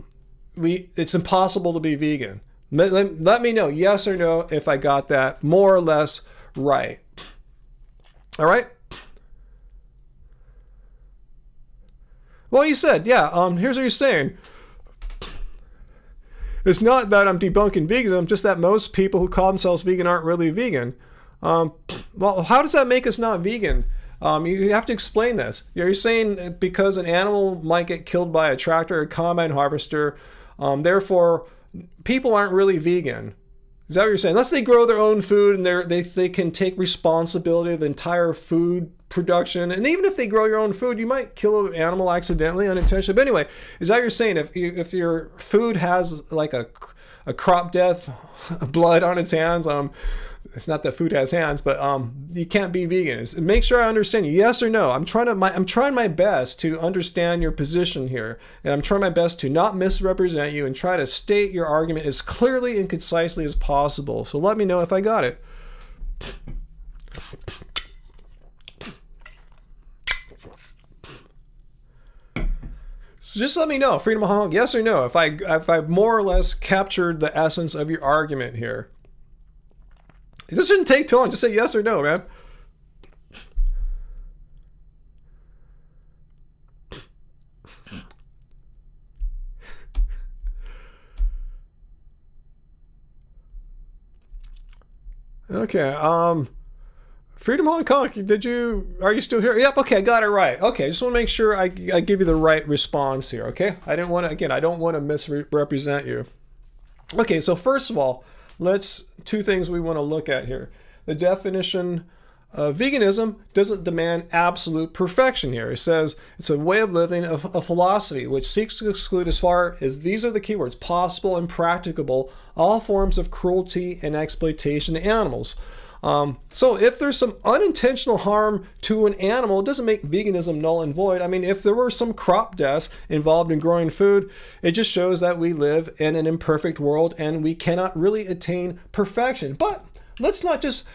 it's impossible to be vegan. Let me know, yes or no, if I got that more or less right. All right? Well, you said, yeah, here's what you're saying. It's not that I'm debunking veganism, just that most people who call themselves vegan aren't really vegan. Well, how does that make us not vegan? You have to explain this. You're saying because an animal might get killed by a tractor or a combine harvester, therefore people aren't really vegan. Is that what you're saying? Unless they grow their own food and they can take responsibility of the entire food production. And even if they grow your own food, you might kill an animal accidentally, unintentionally. But anyway, is that what you're saying? If your food has like a crop death, blood on its hands, it's not that food has hands, but you can't be vegan. Make sure I understand you. Yes or no? I'm trying my best to understand your position here, and I'm trying my best to not misrepresent you and try to state your argument as clearly and concisely as possible. So let me know if I got it. So just let me know, Freedom of Hong Kong, yes or no, if I more or less captured the essence of your argument here. This shouldn't take too long. Just say yes or no, man. Okay, Freedom Hong Kong, are you still here? Yep, okay, I got it right. Okay, just want to make sure I give you the right response here, okay? I don't want to misrepresent you. Okay, so first of all, two things we want to look at here. The definition of veganism doesn't demand absolute perfection here. It says it's a way of living, a philosophy, which seeks to exclude, as far as, these are the keywords, possible and practicable, all forms of cruelty and exploitation to animals. So if there's some unintentional harm to an animal, it doesn't make veganism null and void. I mean, if there were some crop deaths involved in growing food, it just shows that we live in an imperfect world and we cannot really attain perfection. But let's not just,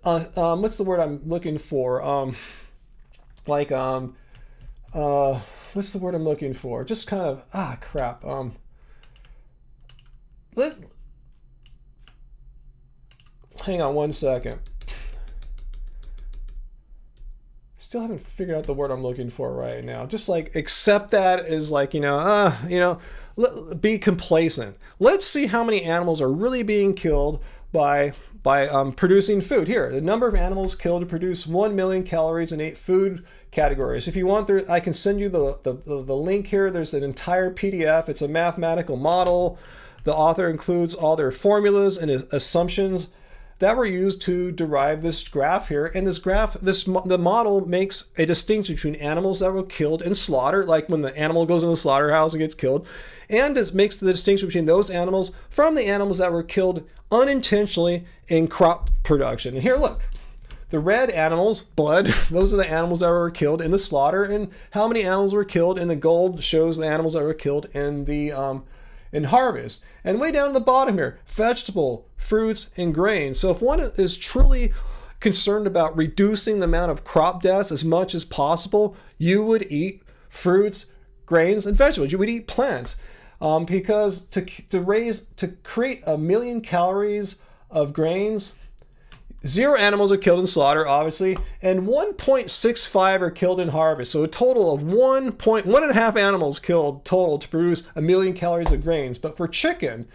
what's the word I'm looking for? What's the word I'm looking for? Just kind of, crap. Hang on one second. Still haven't figured out the word I'm looking for right now. Just like accept that as like, be complacent. Let's see how many animals are really being killed by producing food. Here, the number of animals killed to produce 1 million calories in 8 food categories. If you want, I can send you the link here. There's an entire PDF. It's a mathematical model. The author includes all their formulas and assumptions that were used to derive this graph here. And this graph, the model makes a distinction between animals that were killed in slaughter, like when the animal goes in the slaughterhouse and gets killed, and it makes the distinction between those animals from the animals that were killed unintentionally in crop production. And here, look, the red animals, blood, those are the animals that were killed in the slaughter, and how many animals were killed, and the gold shows the animals that were killed in the in harvest. And way down at the bottom here, vegetable, fruits, and grains. So if one is truly concerned about reducing the amount of crop deaths as much as possible, you would eat fruits, grains, and vegetables. You would eat plants. Because to create 1 million calories of grains, 0 animals are killed in slaughter, obviously, and 1.65 are killed in harvest. So a total of 1.5 animals killed total to produce 1 million calories of grains. But for chicken,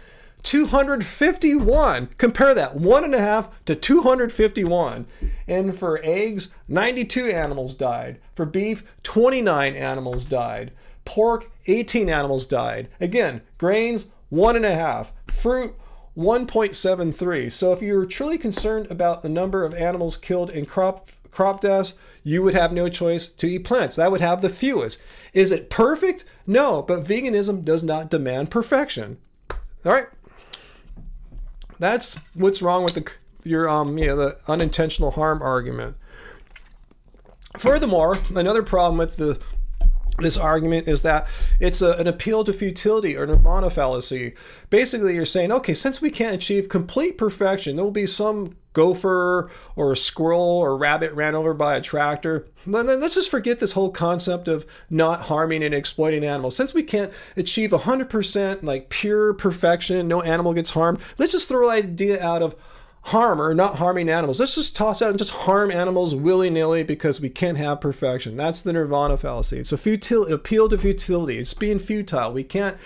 251. Compare that, 1.5 to 251. And for eggs, 92 animals died. For beef, 29 animals died. Pork, 18 animals died. Again, grains, 1.5. Fruit, 1.73. So if you're truly concerned about the number of animals killed in crop deaths, you would have no choice to eat plants. That would have the fewest. Is it perfect? No, but veganism does not demand perfection. All right. That's what's wrong with the unintentional harm argument. Furthermore, another problem with this argument is that it's an appeal to futility or nirvana fallacy. Basically, you're saying, okay, since we can't achieve complete perfection, there will be some gopher or a squirrel or rabbit ran over by a tractor. Then let's just forget this whole concept of not harming and exploiting animals. Since we can't achieve 100% like pure perfection, no animal gets harmed, let's just throw the idea out of harm or not harming animals. Let's just toss out and just harm animals willy-nilly because we can't have perfection. That's the nirvana fallacy. It's an appeal to futility. It's being futile. We can't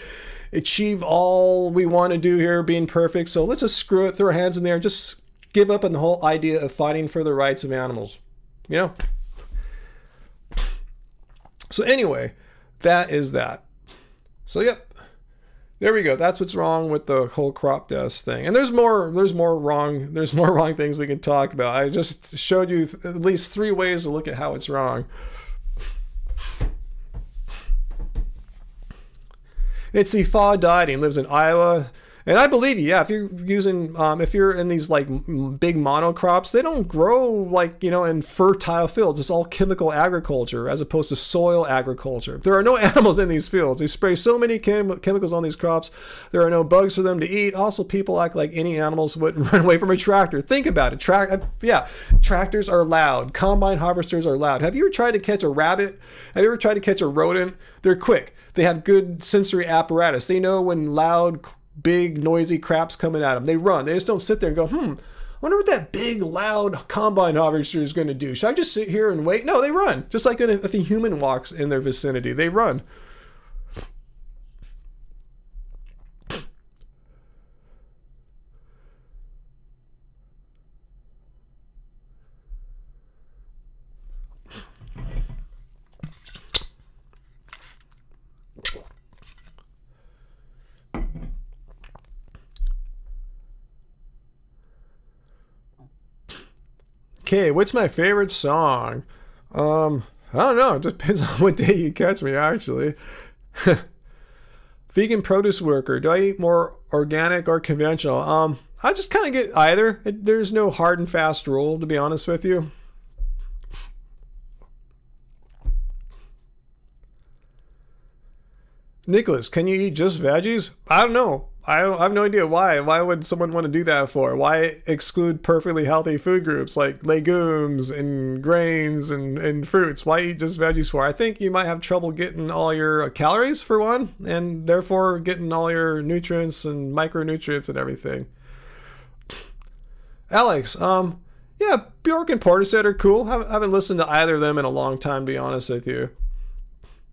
achieve all we want to do here being perfect. So let's just screw it, throw our hands in there, and just give up on the whole idea of fighting for the rights of animals. You know? So anyway, that is that. So yep. There we go. That's what's wrong with the whole crop deaths thing. And there's more wrong things we can talk about. I just showed you at least 3 ways to look at how it's wrong. It's Ifa died. He lives in Iowa. And I believe you, yeah, if you're using, if you're in these like big monocrops, they don't grow like, you know, in fertile fields. It's all chemical agriculture as opposed to soil agriculture. There are no animals in these fields. They spray so many chemicals on these crops. There are no bugs for them to eat. Also, people act like any animals wouldn't run away from a tractor. Think about it. Tractors are loud. Combine harvesters are loud. Have you ever tried to catch a rabbit? Have you ever tried to catch a rodent? They're quick. They have good sensory apparatus. They know when loud, big, noisy crap's coming at them. They run. They just don't sit there and go, I wonder what that big, loud combine harvester is going to do. Should I just sit here and wait? No, they run. Just like if a human walks in their vicinity, they run. Okay, what's my favorite song? I don't know. It depends on what day you catch me, actually. Vegan produce worker. Do I eat more organic or conventional? I just kind of get either. There's no hard and fast rule, to be honest with you. Nicholas, can you eat just veggies? I don't know. I have no idea why. Why would someone want to do that for? Why exclude perfectly healthy food groups like legumes and grains and fruits? Why eat just veggies for? I think you might have trouble getting all your calories for one, and therefore getting all your nutrients and micronutrients and everything. Alex, yeah, Bjork and Portishead are cool. I haven't listened to either of them in a long time, to be honest with you.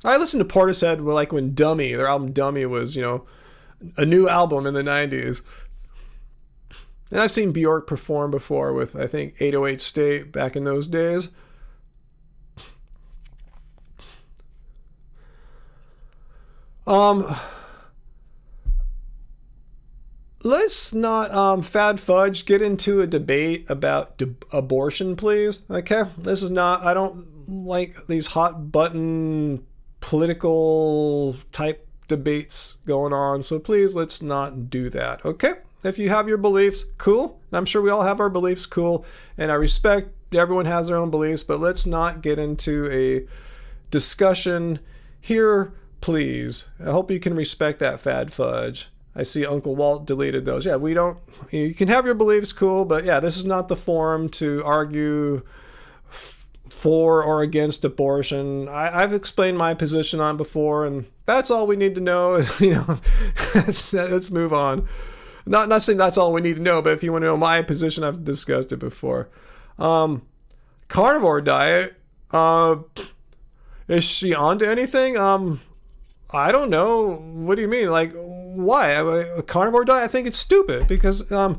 I listened to Portishead like when Dummy, their album Dummy was, you know, a new album in the 90s. And I've seen Bjork perform before with, I think, 808 State back in those days. Let's not fad fudge get into a debate about abortion, please. Okay? This is not, I don't like these hot button political type debates going on, so please let's not do that. Okay, if you have your beliefs, cool. I'm sure we all have our beliefs, cool, and I respect everyone has their own beliefs, but let's not get into a discussion here, please. I hope you can respect that fad fudge. I see Uncle Walt deleted those. Yeah, we don't, you can have your beliefs, cool, but yeah, this is not the forum to argue for or against abortion. I've explained my position on before, and that's all we need to know. You know, let's move on. Not saying that's all we need to know, but if you want to know my position, I've discussed it before. Carnivore diet. Is she onto anything? I don't know. What do you mean? Like, why? A carnivore diet? I think it's stupid because I'm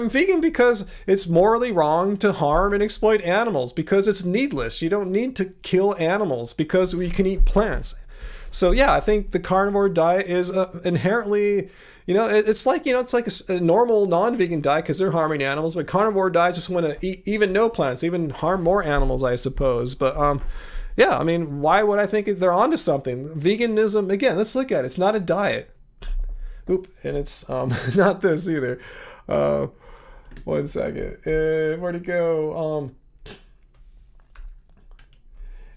vegan because it's morally wrong to harm and exploit animals, because it's needless. You don't need to kill animals because we can eat plants. So yeah, I think the carnivore diet is inherently, you know, it's like, you know, it's like a normal non-vegan diet because they're harming animals, but carnivore diet just want to eat even no plants, even harm more animals, I suppose. But yeah, I mean, why would I think they're onto something? Veganism, again, let's look at it. It's not a diet. Oop, and it's not this either. 1 second. Where'd it go?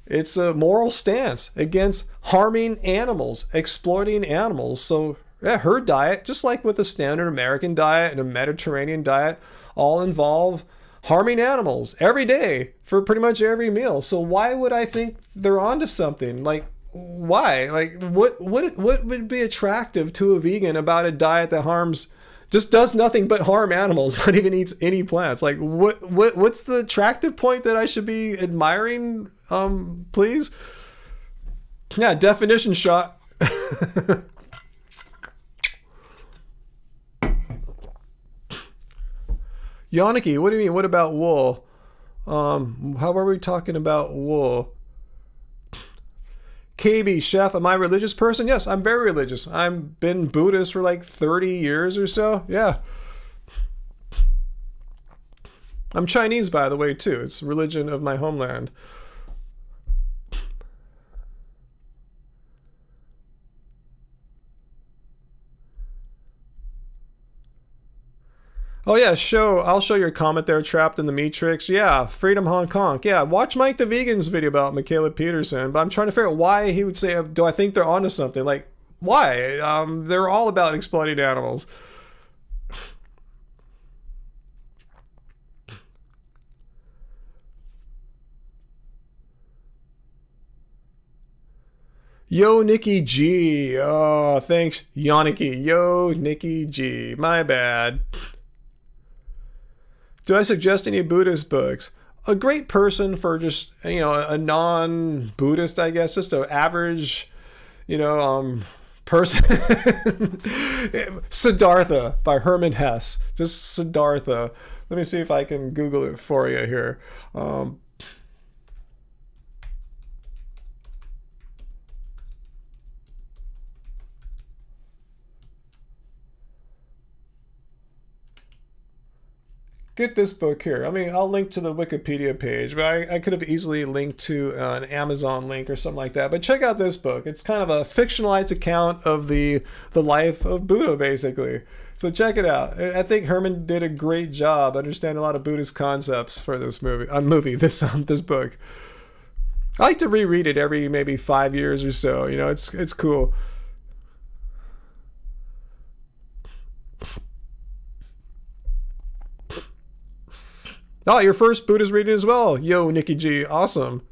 It's a moral stance against harming animals, exploiting animals. So yeah, her diet, just like with a standard American diet and a Mediterranean diet, all involve harming animals every day for pretty much every meal. So why would I think they're onto something? Like, why? Like, what would be attractive to a vegan about a diet that just does nothing but harm animals, not even eats any plants? Like, what's the attractive point that I should be admiring? Please? Yeah, definition shot. Yannicki, what do you mean? What about wool? How are we talking about wool? KB, chef, am I a religious person? Yes, I'm very religious. I've been Buddhist for like 30 years or so. Yeah. I'm Chinese, by the way, too. It's religion of my homeland. Oh yeah, I'll show your comment there, Trapped in the Matrix. Yeah, Freedom Hong Kong. Yeah, watch Mike the Vegan's video about Michaela Peterson. But I'm trying to figure out why he would say, do I think they're onto something? Like, why? They're all about exploiting animals. Yo, Nikki G. Oh, thanks, Yoniki. Yo, Nikki G. My bad. Do I suggest any Buddhist books? A great person for just, a non-Buddhist, I guess, just an average, person. Siddhartha by Hermann Hesse. Just Siddhartha. Let me see if I can Google it for you here. Get this book here. I mean, I'll link to the Wikipedia page, but I could have easily linked to an Amazon link or something like that. But check out this book. It's kind of a fictionalized account of the life of Buddha, basically. So check it out. I think Herman did a great job understanding a lot of Buddhist concepts for this this book. I like to reread it every maybe 5 years or so. It's cool. Oh, your first Buddhist reading as well. Yo, Nikki G. Awesome.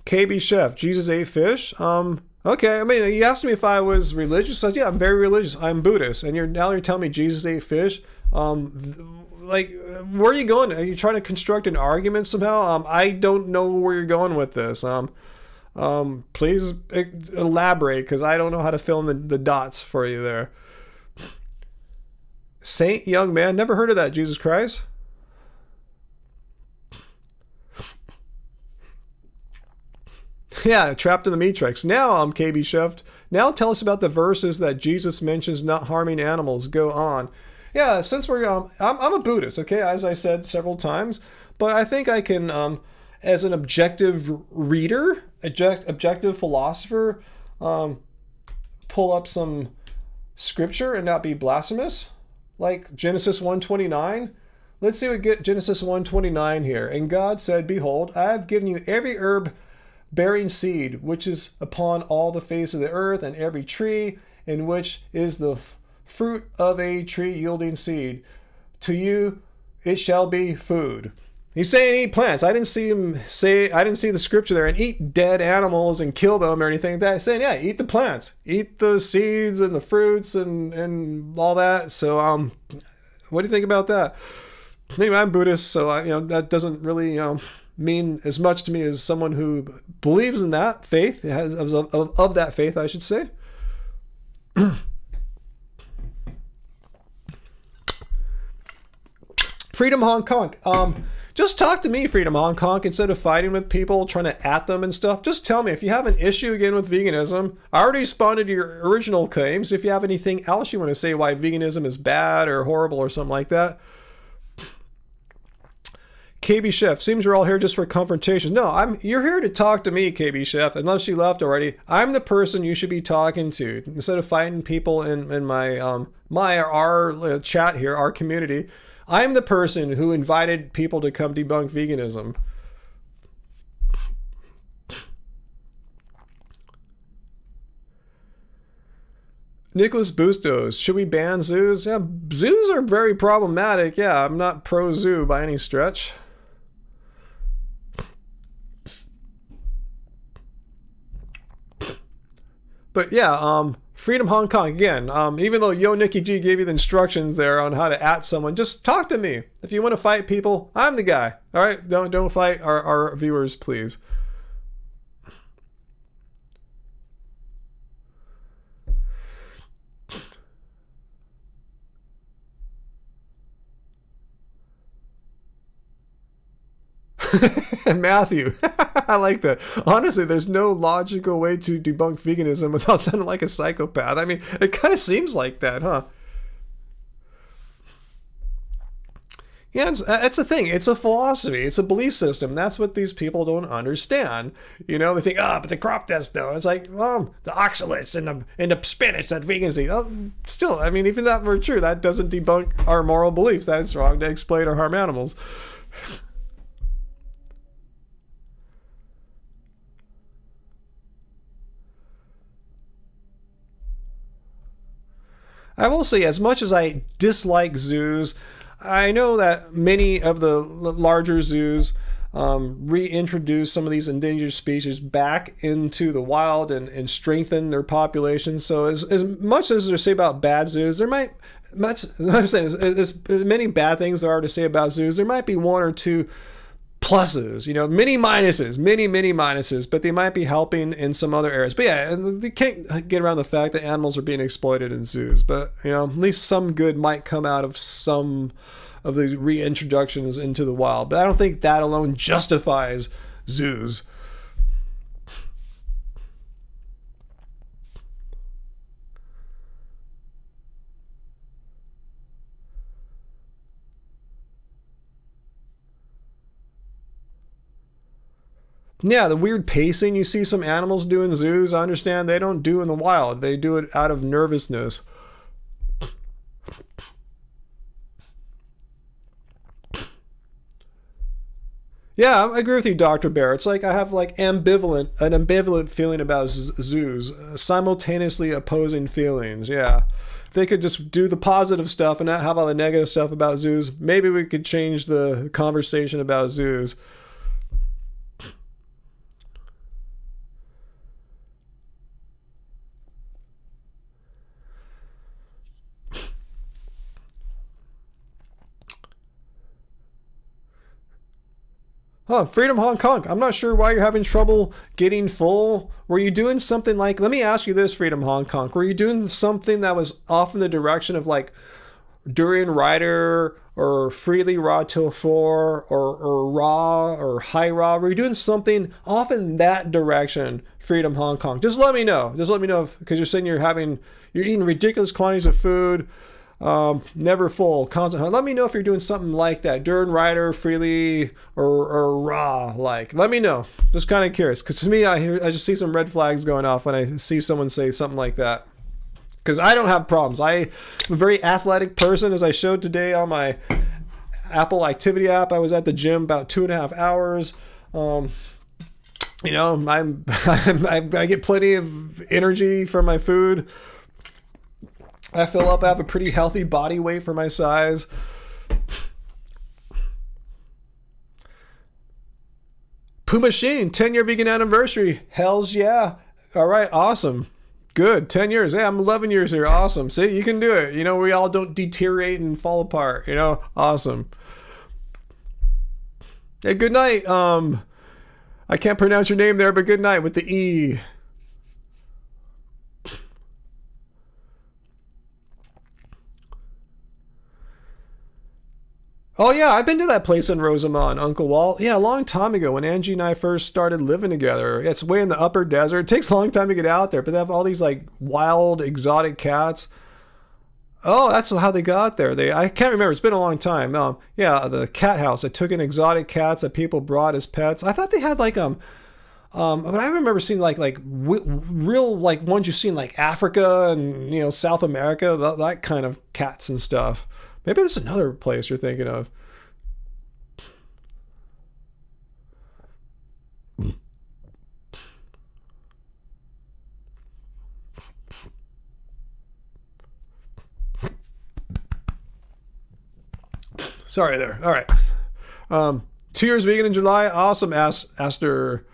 KB Chef, Jesus ate fish? Okay, I mean, you asked me if I was religious. So yeah, I'm very religious. I'm Buddhist. And you're telling me Jesus ate fish? Like, where are you going? Are you trying to construct an argument somehow? I don't know where you're going with this. Please elaborate, because I don't know how to fill in the dots for you there. Saint Young Man, never heard of that, Jesus Christ. Yeah, Trapped in the Matrix. Now, KB Chef. Now tell us about the verses that Jesus mentions not harming animals. Go on. Yeah, since we're I'm a Buddhist, okay, as I said several times, but I think I can as an objective reader, objective philosopher, pull up some scripture and not be blasphemous, like Genesis 1:29. Let's see what Genesis 1:29 here. And God said, "Behold, I have given you every herb bearing seed, which is upon all the face of the earth, and every tree in which is the fruit of a tree yielding seed. To you it shall be food." He's saying eat plants. I didn't see the scripture there and eat dead animals and kill them or anything like that. He's saying, yeah, eat the plants, eat the seeds and the fruits and all that. So, what do you think about that? Anyway, I'm Buddhist, so that doesn't really, mean as much to me as someone who believes in that faith, of that faith, I should say. Freedom Hong Kong. Just talk to me, Freedom Hong Kong, instead of fighting with people, trying to at them and stuff. Just tell me if you have an issue again with veganism. I already responded to your original claims. If you have anything else you want to say why veganism is bad or horrible or something like that. KB Chef, seems we're all here just for confrontations. No, you're here to talk to me, KB Chef, unless you left already. I'm the person you should be talking to. Instead of fighting people in my our chat here, our community. I'm the person who invited people to come debunk veganism. Nicholas Bustos, should we ban zoos? Yeah, zoos are very problematic. Yeah, I'm not pro-zoo by any stretch. But yeah, Freedom Hong Kong, again, even though Yo Nikki G gave you the instructions there on how to at someone, just talk to me. If you want to fight people, I'm the guy. All right, don't fight our viewers, please. Matthew, I like that. Honestly, there's no logical way to debunk veganism without sounding like a psychopath. I mean, it kind of seems like that, huh? Yeah, that's the thing. It's a philosophy. It's a belief system. That's what these people don't understand. You know, they think, but the crop dust though. It's like, well, the oxalates and the spinach that vegans eat. Still, I mean, even if that were true, that doesn't debunk our moral beliefs that it's wrong to exploit or harm animals. I will say, as much as I dislike zoos, I know that many of the larger zoos reintroduce some of these endangered species back into the wild and strengthen their population. So as much as there's say about bad zoos, there might, I'm saying, as many bad things there are to say about zoos, there might be one or two pluses, you know, many minuses, but they might be helping in some other areas. But yeah, they can't get around the fact that animals are being exploited in zoos. But, you know, at least some good might come out of some of the reintroductions into the wild. But I don't think that alone justifies zoos. Yeah, the weird pacing you see some animals do in zoos, I understand they don't do in the wild. They do it out of nervousness. Yeah, I agree with you, Dr. Bear. It's like I have like an ambivalent feeling about zoos, simultaneously opposing feelings. Yeah. If they could just do the positive stuff and not have all the negative stuff about zoos, maybe we could change the conversation about zoos. Freedom Hong Kong. I'm not sure why you're having trouble getting full. Were you doing something like, let me ask you this, Freedom Hong Kong. Were you doing something that was off in the direction of like durian rider or freely raw till 4 or raw or high raw? Were you doing something off in that direction, Freedom Hong Kong? Just let me know. Because you're saying you're eating ridiculous quantities of food. Never full, constant. Let me know if you're doing something like that, Durian Rider, freely, or raw. Like, let me know. Just kind of curious, because to me, I just see some red flags going off when I see someone say something like that. Because I don't have problems. I'm a very athletic person, as I showed today on my Apple Activity app. I was at the gym about 2.5 hours. You know, I get plenty of energy from my food. I fill up. I have a pretty healthy body weight for my size. Puma Sheen, 10-year vegan anniversary. Hells yeah. All right, awesome. Good, 10 years. Hey, I'm 11 years here. Awesome. See, you can do it. You know, we all don't deteriorate and fall apart. You know, awesome. Hey, good night. I can't pronounce your name there, but good night with the E. Oh yeah, I've been to that place in Rosamond, Uncle Walt. Yeah, a long time ago when Angie and I first started living together. It's way in the upper desert. It takes a long time to get out there, but they have all these like wild, exotic cats. Oh, that's how they got there. I can't remember. It's been a long time. Yeah, the cat house. I took in exotic cats that people brought as pets. I thought they had like but I remember seeing like real like ones you see in like Africa and, you know, South America, that kind of cats and stuff. Maybe there's another place you're thinking of. Sorry there. All right. 2 years vegan in July. Awesome, Aster.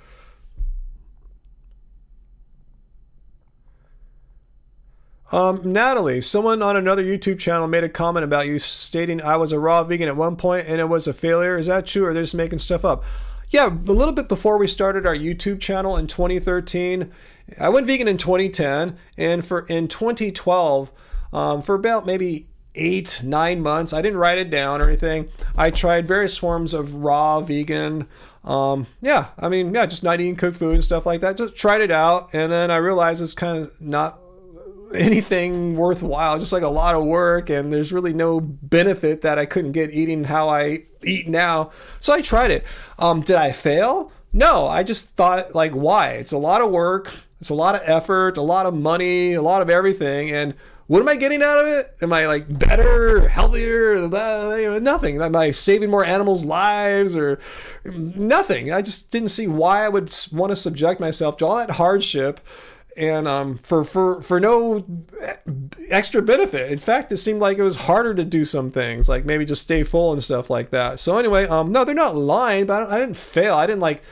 Natalie, someone on another YouTube channel made a comment about you stating I was a raw vegan at one point and it was a failure. Is that true, or they're just making stuff up? Yeah, a little bit before we started our YouTube channel in 2013. I went vegan in 2010, and in 2012, for about maybe 8-9 months, I didn't write it down or anything. I tried various forms of raw vegan. Just not eating cooked food and stuff like that. Just tried it out, and then I realized it's kind of not anything worthwhile, just like a lot of work, and there's really no benefit that I couldn't get eating how I eat now. So I tried it. Did I fail? No, I just thought, like, why? It's a lot of work, it's a lot of effort, a lot of money, a lot of everything, and what am I getting out of it? Am I like better, healthier? Nothing. Am I saving more animals' lives or nothing? I just didn't see why I would want to subject myself to all that hardship and for no extra benefit. In fact, it seemed like it was harder to do some things, like maybe just stay full and stuff like that. So anyway, no, they're not lying, but I didn't fail. I didn't like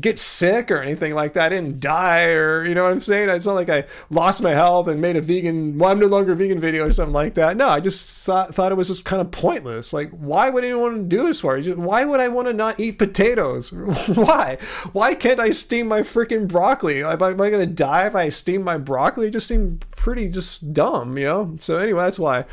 get sick or anything like that. I didn't die, or you know what I'm saying? It's not like I lost my health and made a vegan, well, I'm no longer a vegan video or something like that. No, I just thought it was just kind of pointless. Like, why would anyone want to do this for? Why would I want to not eat potatoes? Why can't I steam my freaking broccoli? Am I going to die if I steam my broccoli? It just seemed pretty just dumb, you know? So anyway, that's why.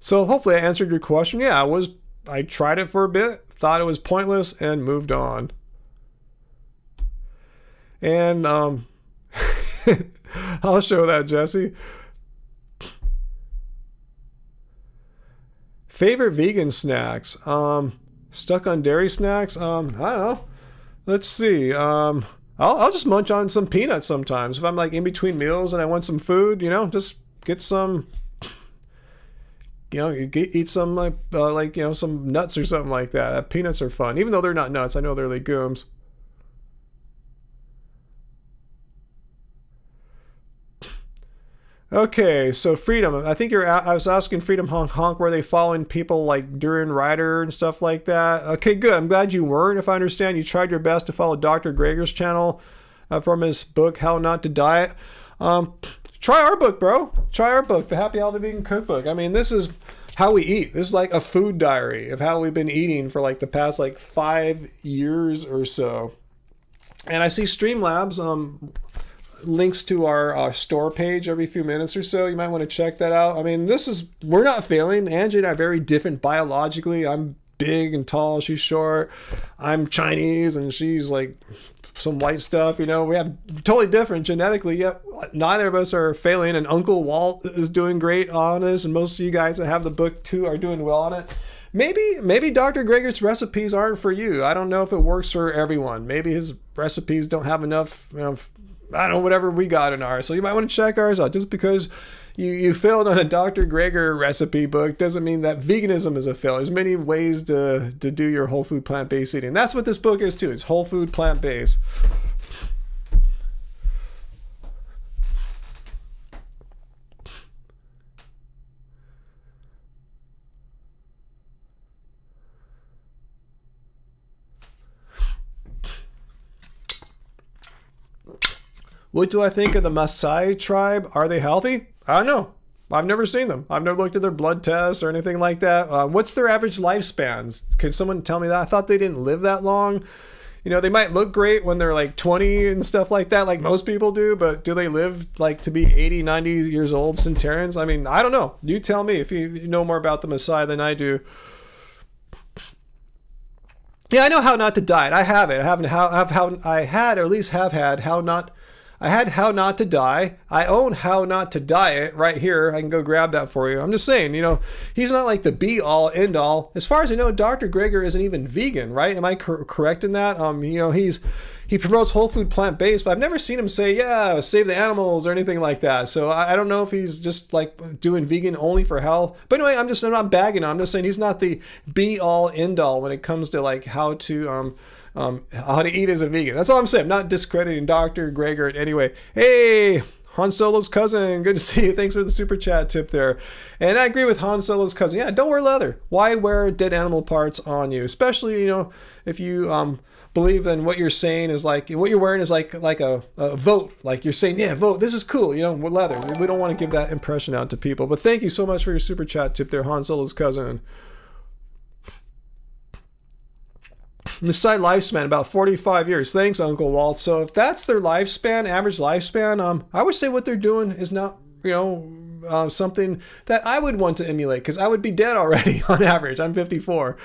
So hopefully I answered your question. Yeah, I tried it for a bit, thought it was pointless, and moved on. And I'll show that, Jesse. Favorite vegan snacks? Stuck on dairy snacks? I don't know. Let's see. I'll just munch on some peanuts sometimes. If I'm like in between meals and I want some food, you know, just get some, you know, eat some like you know, some nuts or something like that. Peanuts are fun, even though they're not nuts. I know they're legumes. Okay, so Freedom. I think I was asking Freedom Honk Honk, were they following people like Duran Ryder and stuff like that? Okay, good. I'm glad you weren't. If I understand, you tried your best to follow Dr. Greger's channel from his book, How Not to Diet. Try our book, bro. Try our book, The Happy Healthy Vegan Cookbook. I mean, this is how we eat. This is like a food diary of how we've been eating for like the past like 5 years or so. And I see Streamlabs links to our store page every few minutes or so. You might want to check that out. I mean, we're not failing. Angie and I are very different biologically. I'm big and tall. She's short. I'm Chinese and she's like some white stuff, you know. We have totally different genetically, yet neither of us are failing, and Uncle Walt is doing great on this, and most of you guys that have the book too are doing well on it. Maybe Dr. Greger's recipes aren't for you. I don't know if it works for everyone. Maybe his recipes don't have enough, you know, I don't know, whatever we got in ours. So you might want to check ours out. Just because you failed on a Dr. Greger recipe book doesn't mean that veganism is a failure. There's many ways to do your whole food plant-based eating. That's what this book is too. It's whole food plant-based. What do I think of the Maasai tribe? Are they healthy? I don't know. I've never seen them. I've never looked at their blood tests or anything like that. What's their average lifespans? Can someone tell me that? I thought they didn't live that long. You know, they might look great when they're like 20 and stuff like that, like most people do, but do they live like to be 80, 90 years old, centurions? I mean, I don't know. You tell me if you know more about the Maasai than I do. Yeah, I know How Not to Diet. I have it. I had How Not to Die. I own How Not to Diet right here. I can go grab that for you. I'm just saying, you know, he's not like the be-all, end-all. As far as I know, Dr. Greger isn't even vegan, right? Am I correct in that? You know, he promotes whole food plant-based, but I've never seen him say, yeah, save the animals or anything like that. So I don't know if he's just like doing vegan only for health. But anyway, I'm not bagging on. I'm just saying he's not the be-all, end-all when it comes to like how to eat as a vegan. That's all I'm saying. I'm not discrediting Dr. Greger in any way. Hey, Han Solo's cousin, good to see you. Thanks for the super chat tip there. And I agree with Han Solo's cousin. Yeah, don't wear leather. Why wear dead animal parts on you? Especially, you know, if you believe in what you're saying is like, what you're wearing is like a vote. Like you're saying, yeah, vote. This is cool. You know, with leather. We don't want to give that impression out to people. But thank you so much for your super chat tip there, Han Solo's cousin. Decide lifespan about 45 years. Thanks, Uncle Walt. So if that's their lifespan, average lifespan, I would say what they're doing is not, something that I would want to emulate, because I would be dead already on average. I'm 54.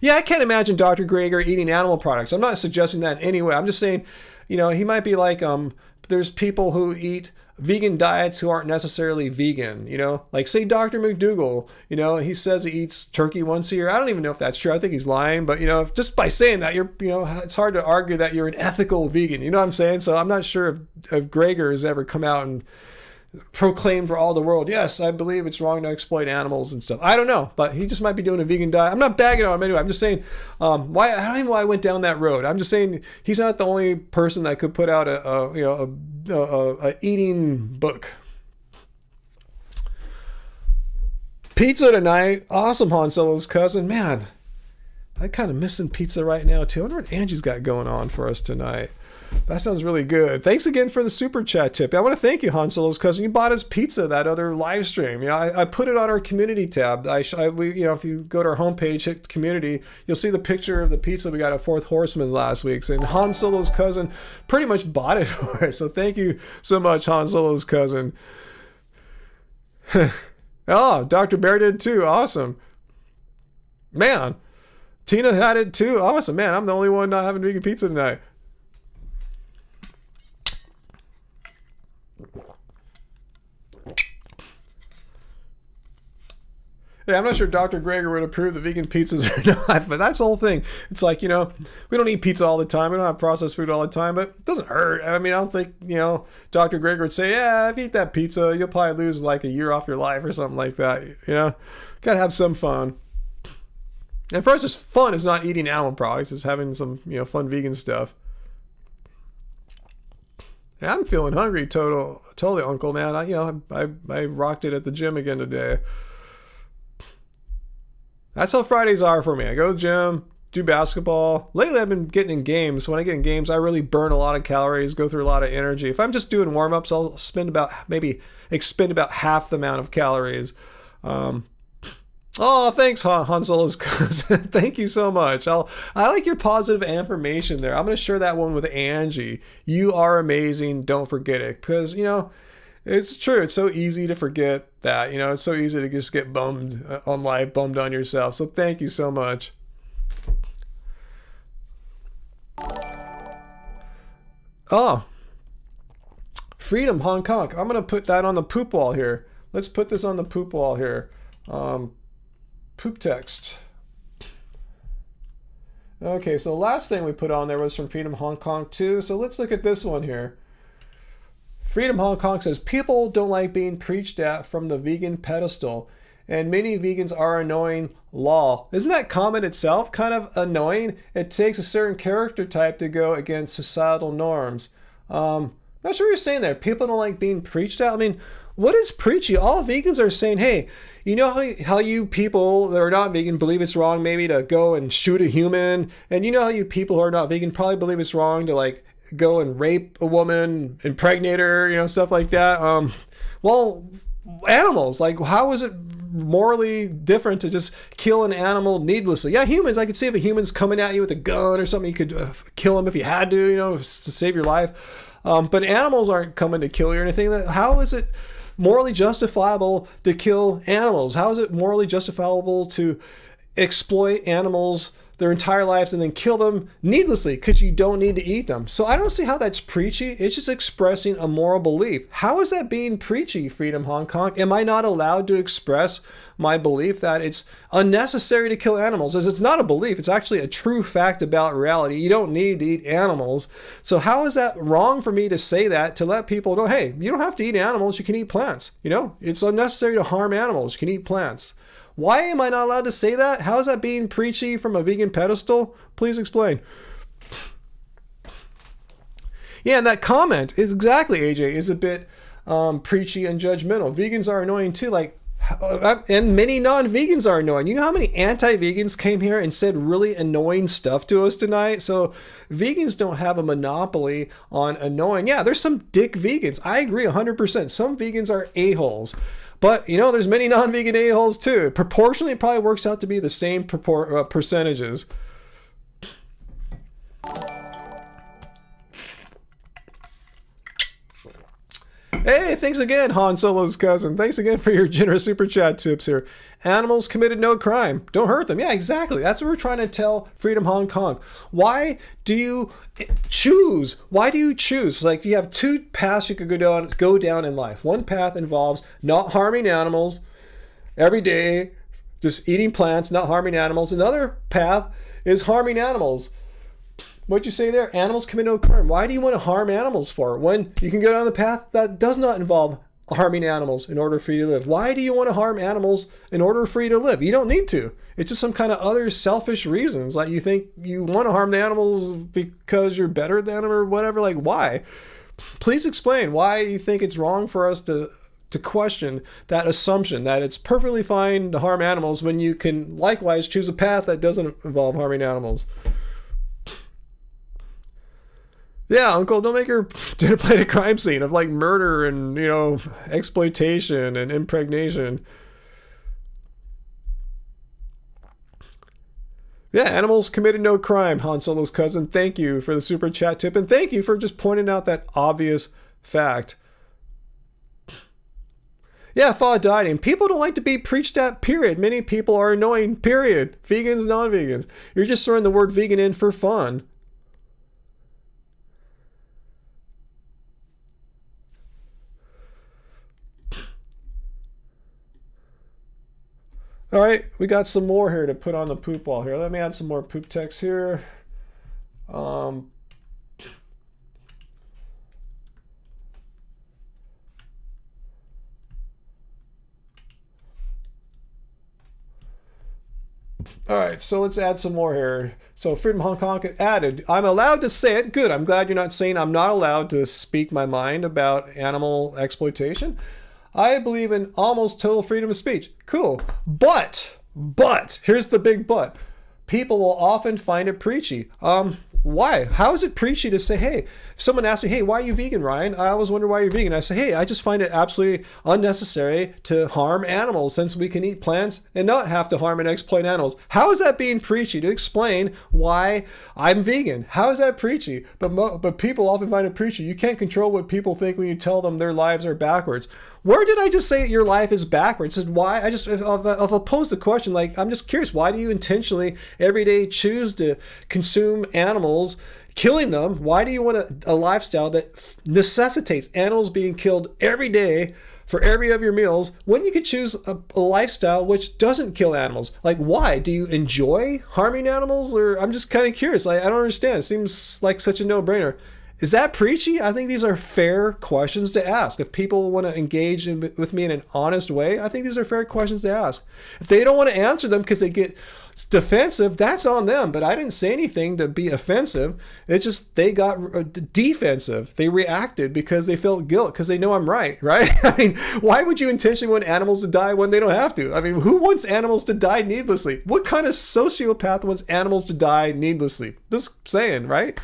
Yeah, I can't imagine Dr. Greger eating animal products. I'm not suggesting that in any way. I'm just saying, he might be like, there's people who eat vegan diets who aren't necessarily vegan, like say Dr. McDougall, he says he eats turkey once a year. I don't even know if that's true. I think he's lying, but just by saying that, it's hard to argue that you're an ethical vegan. You know what I'm saying? So I'm not sure if Greger has ever come out and proclaimed for all the world, yes, I believe it's wrong to exploit animals and stuff. I don't know, but he just might be doing a vegan diet. I'm not bagging on him anyway. I'm just saying, I don't even know why I went down that road. I'm just saying he's not the only person that could put out a eating book. Pizza tonight. Awesome, Han Solo's cousin. Man, I'm kind of missing pizza right now too. I wonder what Angie's got going on for us tonight. That sounds really good. Thanks again for the super chat tip. I want to thank you, Han Solo's cousin. You bought us pizza that other live stream. I put it on our community tab. If you go to our homepage, hit community, you'll see the picture of the pizza we got at Fourth Horseman last week. And Han Solo's cousin pretty much bought it for us. So thank you so much, Han Solo's cousin. Oh, Dr. Bear did too. Awesome. Man, Tina had it too. Awesome. Man, I'm the only one not having vegan pizza tonight. Yeah, I'm not sure Dr. Greger would approve the vegan pizzas or not, but that's the whole thing. It's like, we don't eat pizza all the time. We don't have processed food all the time, but it doesn't hurt. I mean, I don't think, Dr. Greger would say, yeah, if you eat that pizza, you'll probably lose like a year off your life or something like that. Got to have some fun. And for us, it's fun is not eating animal products. It's having some, fun vegan stuff. Yeah, I'm feeling hungry, totally, Uncle, man. I rocked it at the gym again today. That's how Fridays are for me. I go to the gym, do basketball. Lately, I've been getting in games. When I get in games, I really burn a lot of calories, go through a lot of energy. If I'm just doing warm-ups, I'll expend about half the amount of calories. Oh, thanks, Han Solo's cousin. Thank you so much. I like your positive affirmation there. I'm going to share that one with Angie. You are amazing. Don't forget it. Because, it's true. It's so easy to forget that. It's so easy to just get bummed on life, bummed on yourself. So thank you so much. Oh, Freedom, Hong Kong. I'm going to put that on the poop wall here. Let's put this on the poop wall here. Poop text. Okay, so the last thing we put on there was from Freedom Hong Kong too. So let's look at this one here. Freedom Hong Kong says, people don't like being preached at from the vegan pedestal, and many vegans are annoying. Lol. Isn't that comment itself kind of annoying? It takes a certain character type to go against societal norms. Not sure what you're saying there. People don't like being preached at. I mean, what is preachy? All vegans are saying, hey, how you people that are not vegan believe it's wrong maybe to go and shoot a human, and how you people who are not vegan probably believe it's wrong to go and rape a woman, impregnate her, stuff like that. Well, animals, how is it morally different to just kill an animal needlessly? Yeah, humans, I could see if a human's coming at you with a gun or something, you could kill him if you had to, to save your life. But animals aren't coming to kill you or anything. How is it morally justifiable to kill animals? How is it morally justifiable to exploit animals their entire lives and then kill them needlessly because you don't need to eat them? So I don't see how that's preachy. It's just expressing a moral belief. How is that being preachy, Freedom Hong Kong? Am I not allowed to express my belief that it's unnecessary to kill animals? As it's not a belief, it's actually a true fact about reality. You don't need to eat animals. So how is that wrong for me to say that, to let people know, hey, you don't have to eat animals, you can eat plants. It's unnecessary to harm animals, you can eat plants. Why am I not allowed to say that? How is that being preachy from a vegan pedestal? Please explain. Yeah, and that comment is exactly, AJ, is a bit preachy and judgmental. Vegans are annoying too, and many non-vegans are annoying. You know how many anti-vegans came here and said really annoying stuff to us tonight? So vegans don't have a monopoly on annoying. Yeah, there's some dick vegans. I agree 100%. Some vegans are a-holes. But, you know, there's many non-vegan a-holes too. Proportionally, it probably works out to be the same percentages. Hey, thanks again, Han Solo's cousin. Thanks again for your generous super chat tips here. Animals committed no crime. Don't hurt them. Yeah, exactly. That's what we're trying to tell Freedom Hong Kong. Why do you choose? Why do you choose? Like, you have two paths you could go down in life. One path involves not harming animals every day, just eating plants, not harming animals. Another path is harming animals. What'd you say there? Animals commit no crime. Why do you want to harm animals for? When you can go down the path that does not involve harming animals in order for you to live. Why do you want to harm animals in order for you to live? You don't need to. It's just some kind of other selfish reasons. Like, you think you want to harm the animals because you're better than them or whatever. Like, why? Please explain why you think it's wrong for us to question that assumption that it's perfectly fine to harm animals when you can likewise choose a path that doesn't involve harming animals. Yeah, Uncle, don't make your dinner plate a crime scene of like murder and, you know, exploitation and impregnation. Yeah, animals committed no crime, Han Solo's cousin. Thank you for the super chat tip, and thank you for just pointing out that obvious fact. Yeah, thaw dieting. People don't like to be preached at, period. Many people are annoying, period. Vegans, non-vegans. You're just throwing the word vegan in for fun. All right, we got some more here to put on the poop wall here. Let me add some more poop text here. All right, so let's add some more here. So Freedom Hong Kong added, I'm allowed to say it. Good, I'm glad you're not saying I'm not allowed to speak my mind about animal exploitation. I believe in almost total freedom of speech. Cool. But, here's the big but. People will often find it preachy. Why? How is it preachy to say, hey, if someone asks me, hey, why are you vegan, Ryan? I always wonder why you're vegan. I say, hey, I just find it absolutely unnecessary to harm animals since we can eat plants and not have to harm and exploit animals. How is that being preachy to explain why I'm vegan? How is that preachy? But people often find it preachy. You can't control what people think when you tell them their lives are backwards. Where did I just say your life is backwards? And why? If I'll pose the question, like, I'm just curious, why do you intentionally every day choose to consume animals, killing them? Why do you want a lifestyle that necessitates animals being killed every day for every of your meals when you could choose a lifestyle which doesn't kill animals? Like, why? Do you enjoy harming animals? Or I'm just kind of curious. Like, I don't understand. It seems like such a no-brainer. Is that preachy? I think these are fair questions to ask. If people want to engage with me in an honest way, I think these are fair questions to ask. If they don't want to answer them because they get defensive, that's on them. But I didn't say anything to be offensive. It's just they got defensive. They reacted because they felt guilt because they know I'm right? I mean, why would you intentionally want animals to die when they don't have to? I mean, who wants animals to die needlessly? What kind of sociopath wants animals to die needlessly? Just saying, right?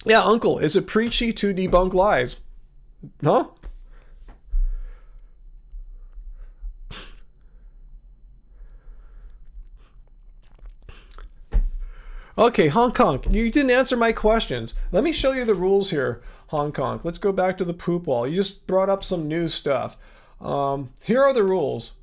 Yeah, Uncle, is it preachy to debunk lies? Huh? Okay, Hong Kong, you didn't answer my questions. Let me show you the rules here, Hong Kong. Let's go back to the poop wall. You just brought up some new stuff. Here are the rules.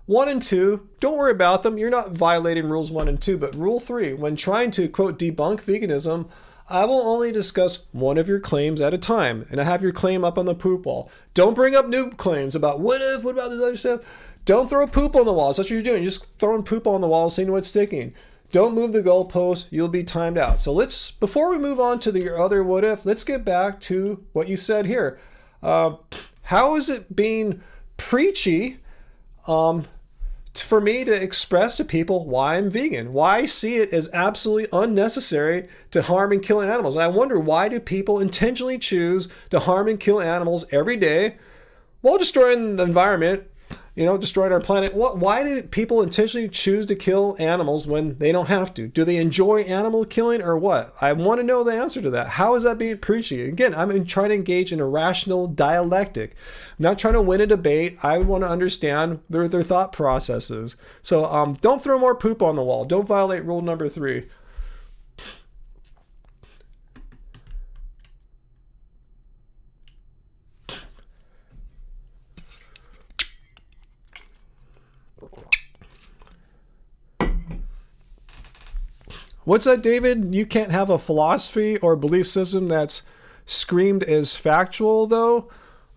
1 and 2, don't worry about them. You're not violating rules 1 and 2, but rule 3, when trying to, quote, debunk veganism, I will only discuss one of your claims at a time, and I have your claim up on the poop wall. Don't bring up new claims about what about this other stuff? Don't throw poop on the wall. That's what you're doing. You're just throwing poop on the wall, seeing what's sticking. Don't move the goalpost. You'll be timed out. So before we move on to your other what if, let's get back to what you said here. How is it being preachy for me to express to people why I'm vegan, why I see it as absolutely unnecessary to harm and kill animals? And I wonder, why do people intentionally choose to harm and kill animals every day while destroying the environment destroyed our planet. Why do people intentionally choose to kill animals when they don't have to? Do they enjoy animal killing or what? I want to know the answer to that. How is that being preached? Again, I'm trying to engage in a rational dialectic. I'm not trying to win a debate. I want to understand their thought processes. So don't throw more poop on the wall. Don't violate rule number 3. What's that, David? You can't have a philosophy or belief system that's screamed as factual, though?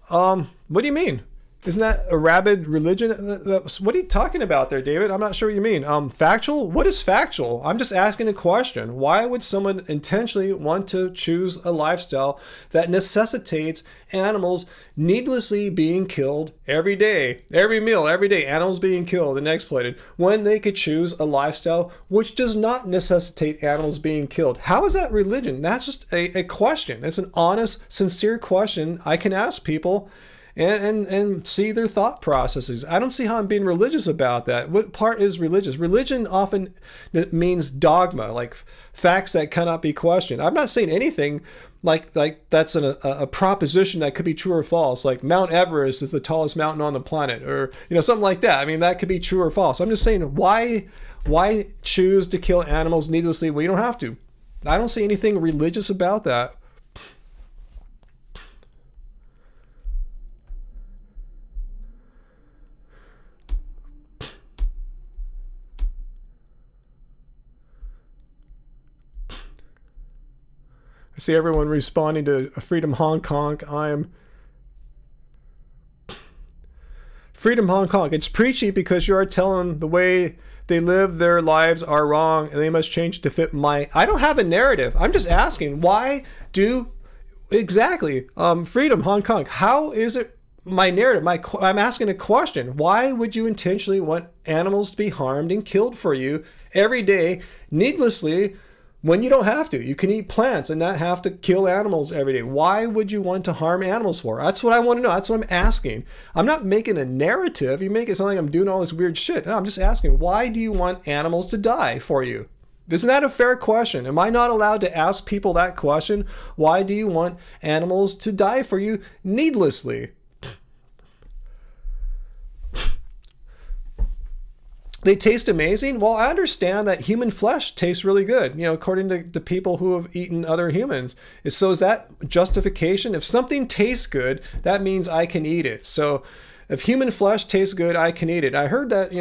What do you mean? Isn't that a rabid religion? What are you talking about there, David? I'm not sure what you mean. Factual? What is factual? I'm just asking a question. Why would someone intentionally want to choose a lifestyle that necessitates animals needlessly being killed every day, every meal, every day, animals being killed and exploited, when they could choose a lifestyle which does not necessitate animals being killed? How is that religion? That's just a question. It's an honest, sincere question I can ask people and see their thought processes. I don't see how I'm being religious about that. What part is religious? Religion often means dogma, like facts that cannot be questioned. I'm not saying anything like that's a proposition that could be true or false, like Mount Everest is the tallest mountain on the planet, or something like that. I mean, that could be true or false. I'm just saying, why choose to kill animals needlessly when you don't have to? I don't see anything religious about that. I see everyone responding to Freedom Hong Kong. Freedom Hong Kong. It's preachy because you are telling the way they live their lives are wrong and they must change to fit my... I don't have a narrative. I'm just asking, why do... Exactly. Freedom Hong Kong. How is it my narrative? I'm asking a question. Why would you intentionally want animals to be harmed and killed for you every day, needlessly, when you don't have to? You can eat plants and not have to kill animals every day. Why would you want to harm animals for? That's what I want to know. That's what I'm asking. I'm not making a narrative. You make it sound like I'm doing all this weird shit. No, I'm just asking, why do you want animals to die for you? Isn't that a fair question? Am I not allowed to ask people that question? Why do you want animals to die for you needlessly? They taste amazing? Well, I understand that human flesh tastes really good, according to people who have eaten other humans. So is that justification? If something tastes good, that means I can eat it. So if human flesh tastes good, I can eat it. I heard that,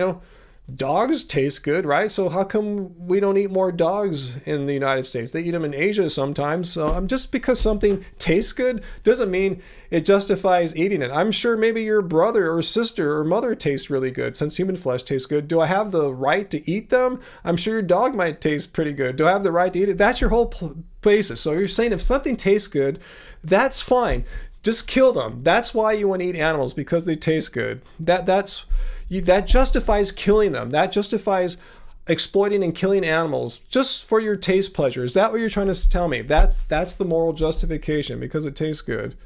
dogs taste good, right? So how come we don't eat more dogs in the United States? They eat them in Asia sometimes. So just because something tastes good doesn't mean it justifies eating it. I'm sure maybe your brother or sister or mother tastes really good. Since human flesh tastes good, do I have the right to eat them? I'm sure your dog might taste pretty good. Do I have the right to eat it? That's your whole basis. So you're saying if something tastes good, that's fine. Just kill them. That's why you want to eat animals, because they taste good. That justifies killing them. That justifies exploiting and killing animals just for your taste pleasure. Is that what you're trying to tell me? That's the moral justification, because it tastes good.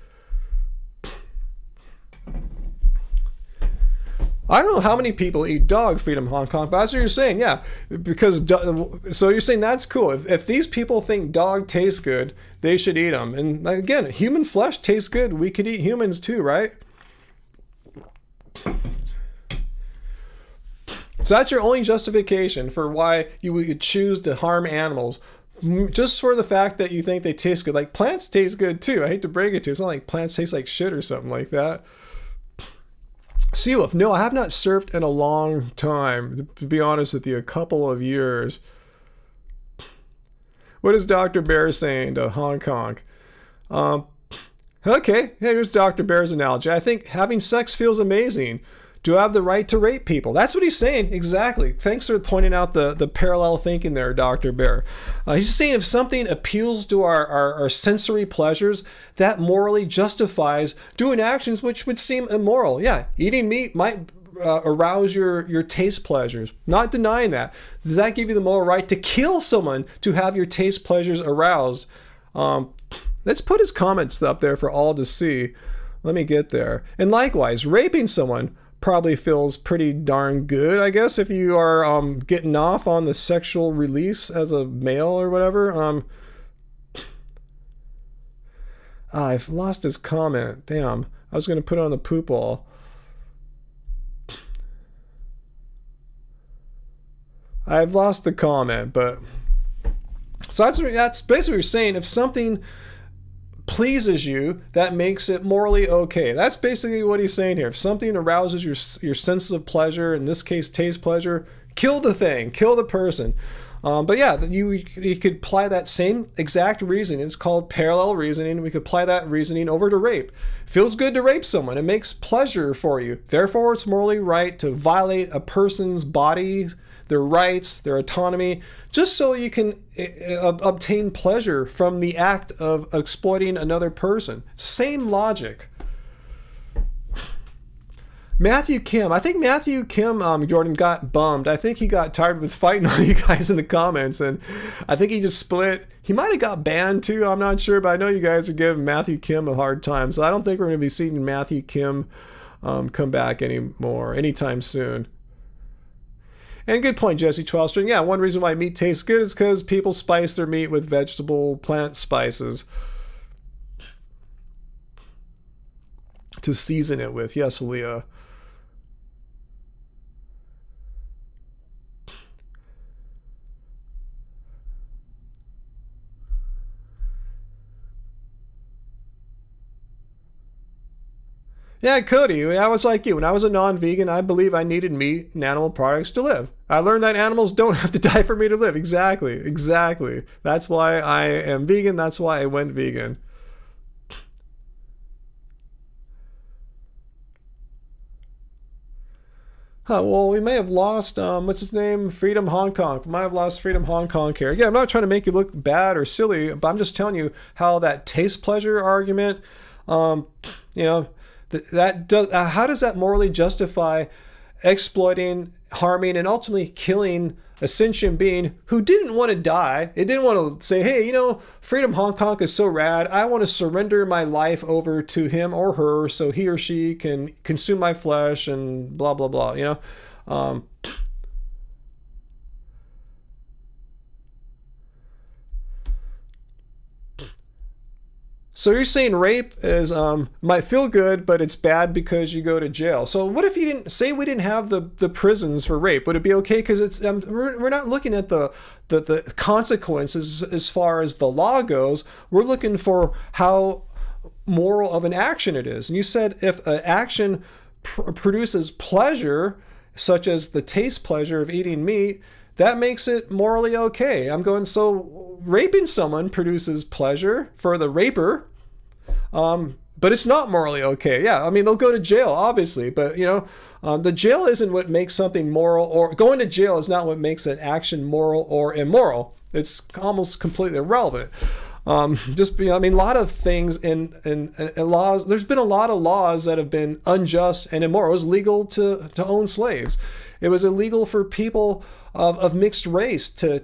I don't know how many people eat dog, Freedom Hong Kong, but that's what you're saying, yeah. So you're saying that's cool. If these people think dog tastes good, they should eat them. And again, human flesh tastes good. We could eat humans too, right? So that's your only justification for why you would choose to harm animals, just for the fact that you think they taste good. Like, plants taste good too. I hate to break it to you. It's not like plants taste like shit or something like that. Seawolf, no, I have not surfed in a long time. To be honest with you, a couple of years. What is Dr. Bear saying to Hong Kong? Okay, here's Dr. Bear's analogy. I think having sex feels amazing. Do I have the right to rape people? That's what he's saying. Exactly. Thanks for pointing out the parallel thinking there, Dr. Bear. He's saying if something appeals to our sensory pleasures, that morally justifies doing actions which would seem immoral. Yeah, eating meat might arouse your taste pleasures. Not denying that. Does that give you the moral right to kill someone to have your taste pleasures aroused? Let's put his comments up there for all to see. Let me get there. And likewise, raping someone probably feels pretty darn good, I guess, if you are getting off on the sexual release as a male or whatever. I've lost his comment. Damn. I was going to put it on the poop wall. I've lost the comment, but... So that's basically what you're saying. If something pleases you, that makes it morally okay. That's basically what he's saying here. If something arouses your senses of pleasure, in this case taste pleasure, kill the thing, kill the person. But yeah, you could apply that same exact reasoning. It's called parallel reasoning. We could apply that reasoning over to rape. Feels good to rape someone. It makes pleasure for you. Therefore, it's morally right to violate a person's body, their rights, their autonomy, just so you can obtain pleasure from the act of exploiting another person. Same logic. Matthew Kim. I think Matthew Kim, Jordan, got bummed. I think he got tired with fighting all you guys in the comments, and I think he just split. He might have got banned too. I'm not sure, but I know you guys are giving Matthew Kim a hard time, so I don't think we're going to be seeing Matthew Kim come back anymore anytime soon. And good point, Jesse 12 string. Yeah, one reason why meat tastes good is because people spice their meat with vegetable plant spices to season it with. Yes, Leah. Yeah, Cody, I was like you. When I was a non-vegan, I believe I needed meat and animal products to live. I learned that animals don't have to die for me to live. Exactly. That's why I am vegan. That's why I went vegan. Well, we may have lost, what's his name? Freedom Hong Kong. We might have lost Freedom Hong Kong here. Yeah, I'm not trying to make you look bad or silly, but I'm just telling you how that taste pleasure argument, that does, how does that morally justify exploiting, harming, and ultimately killing a sentient being who didn't want to die? It didn't want to say, hey, Freedom Hong Kong is so rad. I want to surrender my life over to him or her so he or she can consume my flesh and blah, blah, blah, So you're saying rape is might feel good, but it's bad because you go to jail. So what if you didn't say we didn't have the prisons for rape? Would it be okay? Because it's we're not looking at the consequences as far as the law goes. We're looking for how moral of an action it is. And you said if an action produces pleasure, such as the taste pleasure of eating meat, that makes it morally okay. I'm going, so raping someone produces pleasure for the raper, but it's not morally okay. Yeah, I mean, they'll go to jail, obviously, but, the jail isn't what makes something moral, or going to jail is not what makes an action moral or immoral. It's almost completely irrelevant. A lot of things in laws, there's been a lot of laws that have been unjust and immoral. It was legal to own slaves. It was illegal for people of mixed race to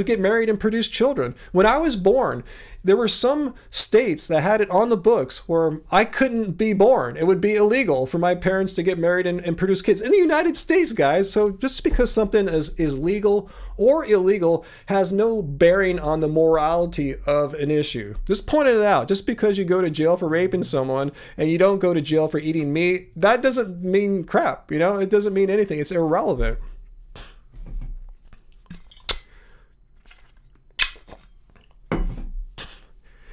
get married and produce children. When I was born, there were some states that had it on the books where I couldn't be born. It would be illegal for my parents to get married and produce kids in the United States, guys. So just because something is legal or illegal has no bearing on the morality of an issue. Just pointing it out. Just because you go to jail for raping someone and you don't go to jail for eating meat, that doesn't mean crap. It doesn't mean anything. It's irrelevant.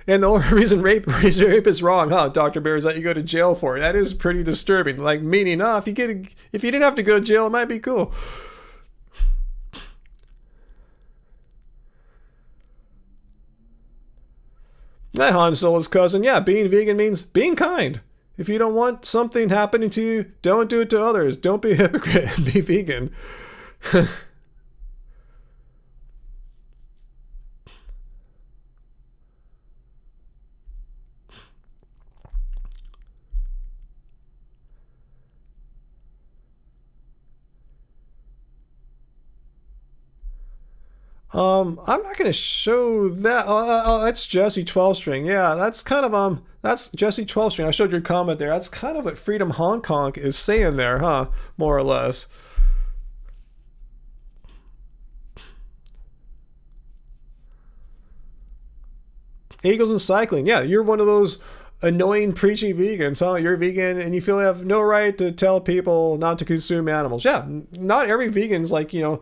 And the only reason rape is wrong, Dr. Bear, is that you go to jail for it. That is pretty disturbing. Like, meaning, if you didn't have to go to jail, it might be cool. That Han Solo's cousin, yeah, being vegan means being kind. If you don't want something happening to you, don't do it to others. Don't be a hypocrite and be vegan. I'm not gonna show that. Oh, that's Jesse 12 string. Yeah, that's kind of that's Jesse 12 string. I showed your comment there. That's kind of what Freedom Hong Kong is saying there, huh? More or less. Eagles and cycling. Yeah, you're one of those annoying preachy vegans, huh? You're vegan and you feel you have no right to tell people not to consume animals. Yeah, not every vegan's like, you know,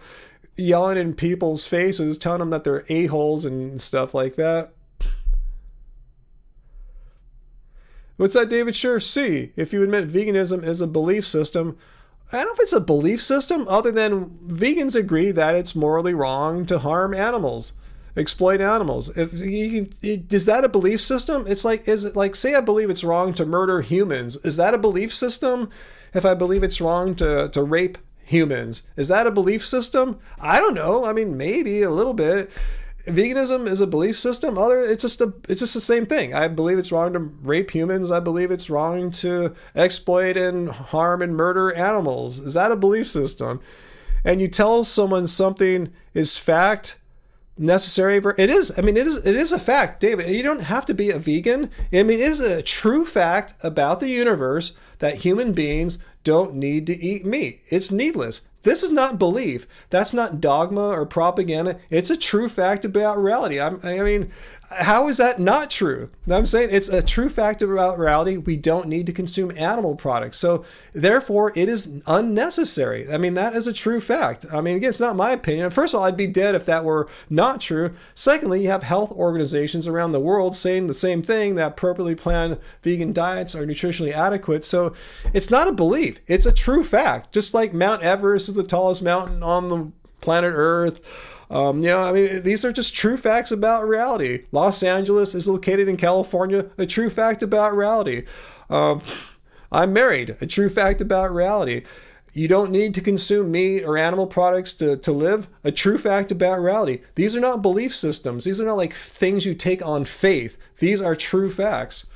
yelling in people's faces, telling them that they're a-holes and stuff like that. What's that, David? Sure. C, if you admit veganism is a belief system, I don't know if it's a belief system other than vegans agree that it's morally wrong to harm animals, exploit animals. Is that a belief system? It's like, is it like, say I believe it's wrong to murder humans. Is that a belief system? If I believe it's wrong to rape humans, is that a belief system? I don't know. I mean, maybe a little bit. Veganism is a belief system. It's just the same thing. I believe it's wrong to rape humans. I believe it's wrong to exploit and harm and murder animals. Is that a belief system? And you tell someone something is fact, necessary for it is. I mean, it is a fact, David. You don't have to be a vegan. I mean, is it a true fact about the universe that human beings don't need to eat meat? It's needless. This is not belief. That's not dogma or propaganda. It's a true fact about reality. I mean, how is that not true? I'm saying it's a true fact about reality. We don't need to consume animal products. So therefore, it is unnecessary. I mean, that is a true fact. I mean, again, it's not my opinion. First of all, I'd be dead if that were not true. Secondly, you have health organizations around the world saying the same thing, that appropriately planned vegan diets are nutritionally adequate. So it's not a belief. It's a true fact. Just like Mount Everest is the tallest mountain on the planet Earth. I mean, these are just true facts about reality. Los Angeles is located in California, a true fact about reality. I'm married, a true fact about reality. You don't need to consume meat or animal products to live, a true fact about reality. These are not belief systems. These are not like things you take on faith. These are true facts.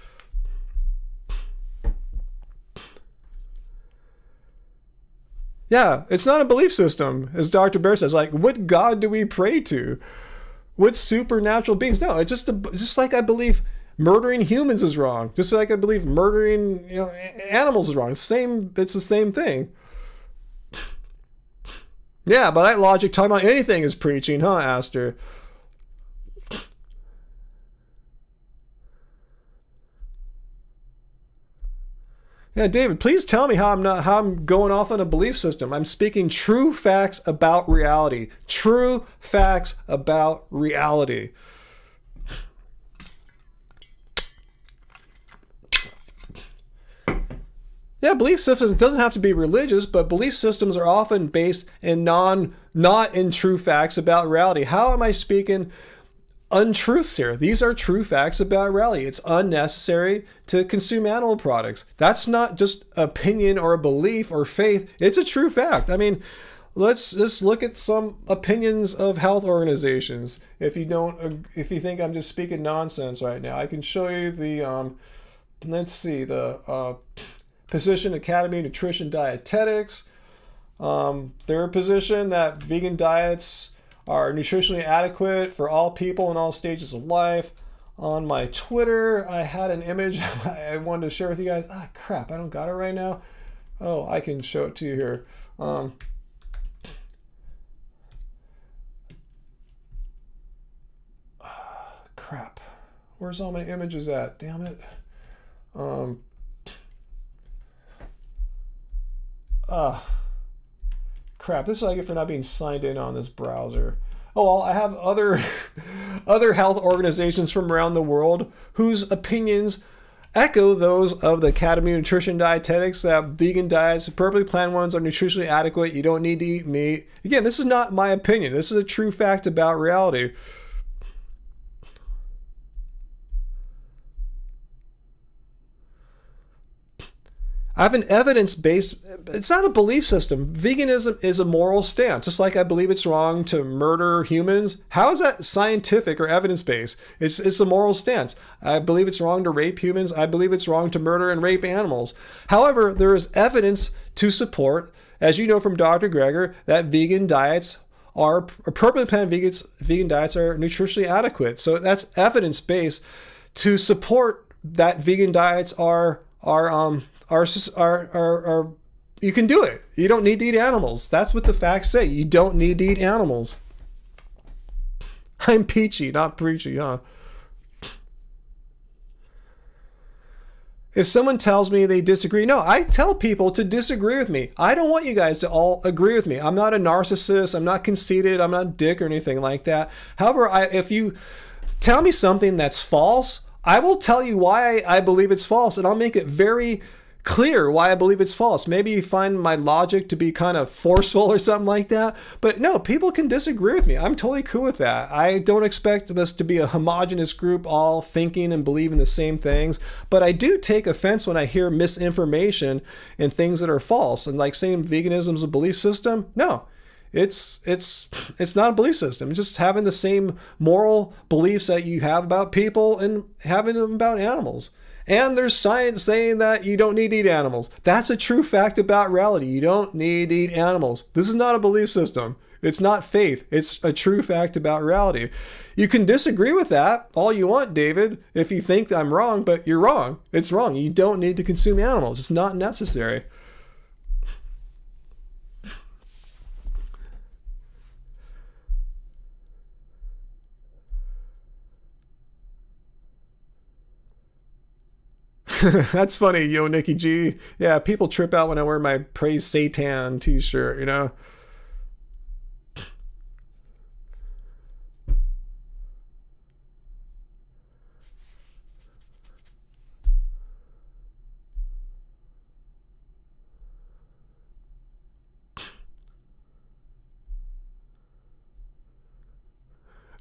Yeah, it's not a belief system, as Dr. Bear says. Like, what God do we pray to? What supernatural beings? No, it's just like I believe murdering humans is wrong. Just like I believe murdering animals is wrong. It's the same thing. Yeah, by that logic, talking about anything is preaching, huh, Aster? Yeah, David, please tell me how I'm going off on a belief system. I'm speaking true facts about reality. True facts about reality. Yeah, belief systems doesn't have to be religious, but belief systems are often based in not in true facts about reality. How am I speaking untruths here? These are true facts about reality. It's unnecessary to consume animal products. That's not just opinion or a belief or faith. It's a true fact. I mean, let's just look at some opinions of health organizations. If you think I'm just speaking nonsense right now, I can show you the Physician Academy of Nutrition Dietetics. Their position that vegan diets are nutritionally adequate for all people in all stages of life. On my Twitter, I had an image I wanted to share with you guys. Crap, I don't got it right now. Oh, I can show it to you here. Crap. Where's all my images at? Damn it. Crap, this is what I get for not being signed in on this browser. Oh, well, I have other health organizations from around the world whose opinions echo those of the Academy of Nutrition Dietetics, that vegan diets, appropriately planned ones, are nutritionally adequate. You don't need to eat meat. Again, this is not my opinion. This is a true fact about reality. I have an evidence-based, it's not a belief system. Veganism is a moral stance. Just like I believe it's wrong to murder humans. How is that scientific or evidence-based? It's a moral stance. I believe it's wrong to rape humans. I believe it's wrong to murder and rape animals. However, there is evidence to support, as you know from Dr. Greger, that vegan diets are appropriately planned vegan diets are nutritionally adequate. So that's evidence-based to support that vegan diets are you can do it. You don't need to eat animals. That's what the facts say. You don't need to eat animals. I'm peachy, not preachy, huh? If someone tells me they disagree, no, I tell people to disagree with me. I don't want you guys to all agree with me. I'm not a narcissist. I'm not conceited. I'm not a dick or anything like that. However, if you tell me something that's false, I will tell you why I believe it's false, and I'll make it very clear why I believe it's false. Maybe you find my logic to be kind of forceful or something like that, but no, people can disagree with me. I'm totally cool with that. I don't expect us to be a homogenous group all thinking and believing the same things, but I do take offense when I hear misinformation and things that are false. And like saying veganism is a belief system, no. It's not a belief system. It's just having the same moral beliefs that you have about people and having them about animals. And there's science saying that you don't need to eat animals. That's a true fact about reality. You don't need to eat animals. This is not a belief system. It's not faith. It's a true fact about reality. You can disagree with that all you want, David, if you think I'm wrong, but you're wrong. It's wrong. You don't need to consume animals. It's not necessary. That's funny, yo, Nikki G. Yeah, people trip out when I wear my Praise Satan t-shirt, you know? I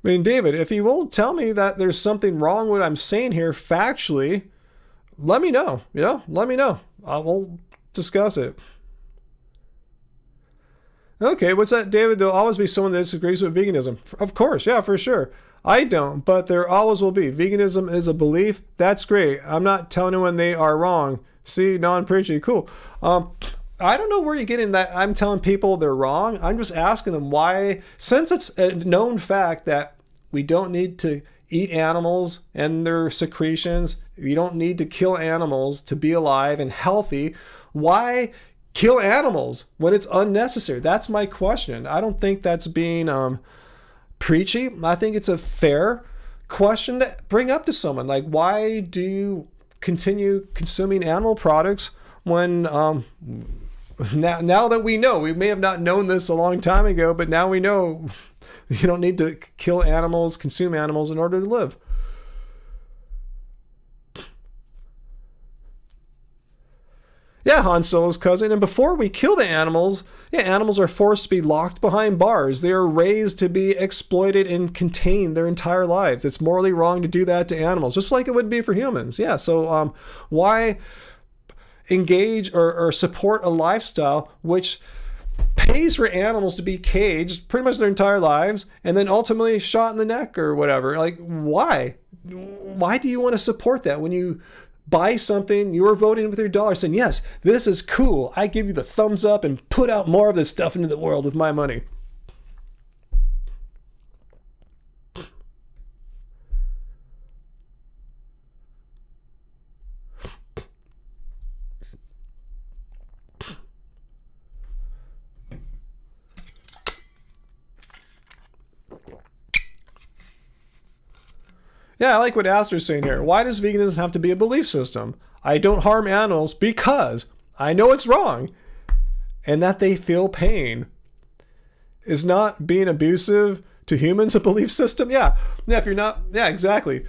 mean, David, if you will tell me that there's something wrong with what I'm saying here factually, let me know, let me know. We'll discuss it. Okay, what's that, David? There'll always be someone that disagrees with veganism. Of course, yeah, for sure. I don't, but there always will be. Veganism is a belief. That's great. I'm not telling anyone they are wrong. See, non-preachy, cool. I don't know where you're getting that I'm telling people they're wrong. I'm just asking them why, since it's a known fact that we don't need to eat animals and their secretions, you don't need to kill animals to be alive and healthy, why kill animals when it's unnecessary? That's my question. I don't think that's being preachy. I think it's a fair question to bring up to someone. Like, why do you continue consuming animal products when now that we know, we may have not known this a long time ago, but now we know you don't need to kill animals, consume animals in order to live. Yeah, Han Solo's cousin. And before we kill the animals, animals are forced to be locked behind bars. They are raised to be exploited and contained their entire lives. It's morally wrong to do that to animals, just like it would be for humans. Yeah, so why engage or support a lifestyle which pays for animals to be caged pretty much their entire lives and then ultimately shot in the neck or whatever? Like, why? Why do you want to support that? When you buy something, you're voting with your dollar saying, yes, this is cool. I give you the thumbs up and put out more of this stuff into the world with my money. Yeah, I like what Aster's saying here. Why does veganism have to be a belief system? I don't harm animals because I know it's wrong and that they feel pain. Is not being abusive to humans a belief system? Yeah, if you're not, exactly.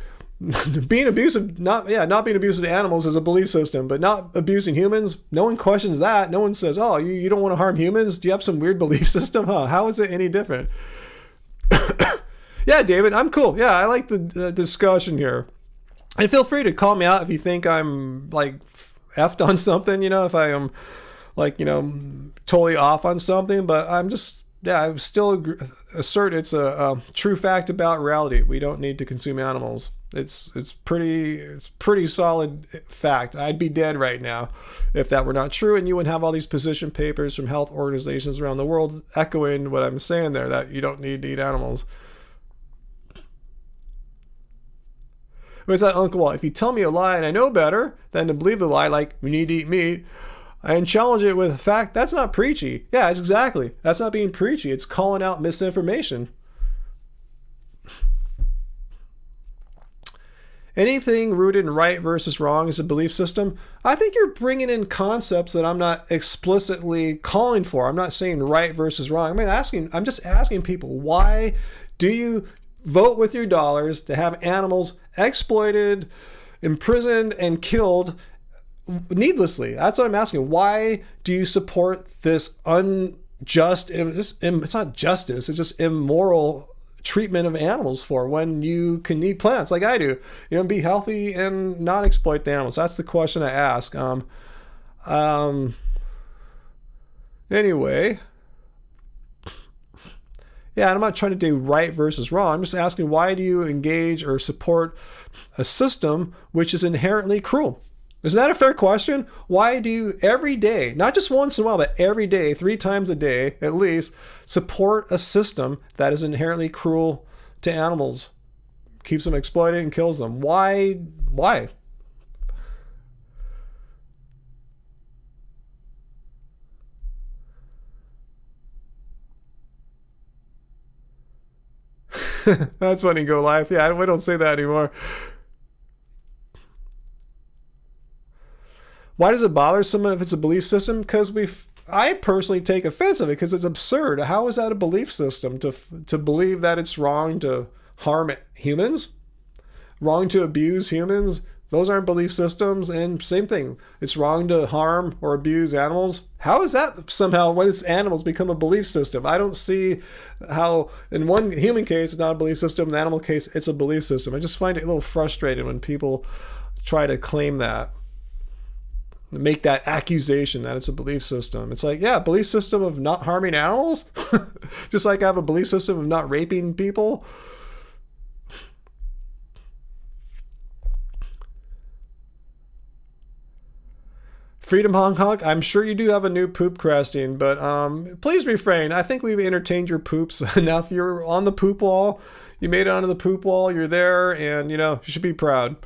Being abusive, not being abusive to animals is a belief system, but not abusing humans, no one questions that. No one says, oh, you don't want to harm humans? Do you have some weird belief system? Huh? How is it any different? Yeah, David, I'm cool. Yeah, I like the discussion here. And feel free to call me out if you think I'm like effed on something, if I am like, totally off on something. But I'm just, I still assert it's a true fact about reality. We don't need to consume animals. It's pretty solid fact. I'd be dead right now if that were not true, and you wouldn't have all these position papers from health organizations around the world echoing what I'm saying there, that you don't need to eat animals. What's that, Uncle Walt? If you tell me a lie and I know better than to believe the lie, like we need to eat meat, and challenge it with a fact, that's not preachy. Yeah, it's exactly. That's not being preachy. It's calling out misinformation. Anything rooted in right versus wrong is a belief system. I think you're bringing in concepts that I'm not explicitly calling for. I'm not saying right versus wrong. I'm just asking people, why do you vote with your dollars to have animals exploited, imprisoned, and killed needlessly? That's what I'm asking. Why do you support this unjust, it's not justice, it's just immoral treatment of animals for, when you can eat plants like I do, be healthy and not exploit the animals? That's the question I ask. Anyway, yeah, I'm not trying to do right versus wrong. I'm just asking, why do you engage or support a system which is inherently cruel? Isn't that a fair question? Why do you every day, not just once in a while, but every day, 3 times a day at least, support a system that is inherently cruel to animals, keeps them exploited and kills them? Why? That's funny, Go Live. Yeah, we don't say that anymore. Why does it bother someone if it's a belief system? Because I personally take offense of it, because it's absurd. How is that a belief system to believe that it's wrong to harm humans? Wrong to abuse humans? Those aren't belief systems. And same thing, it's wrong to harm or abuse animals. How is that somehow, when it's animals, become a belief system? I don't see how, in one human case, it's not a belief system. In the animal case, it's a belief system. I just find it a little frustrating when people try to claim that, make that accusation that it's a belief system. It's like, yeah, belief system of not harming animals. Just like I have a belief system of not raping people. Freedom Hong Kong, I'm sure you do have a new poop cresting, but please refrain. I think we've entertained your poops enough. You're on the poop wall. You made it onto the poop wall. You're there, and you should be proud.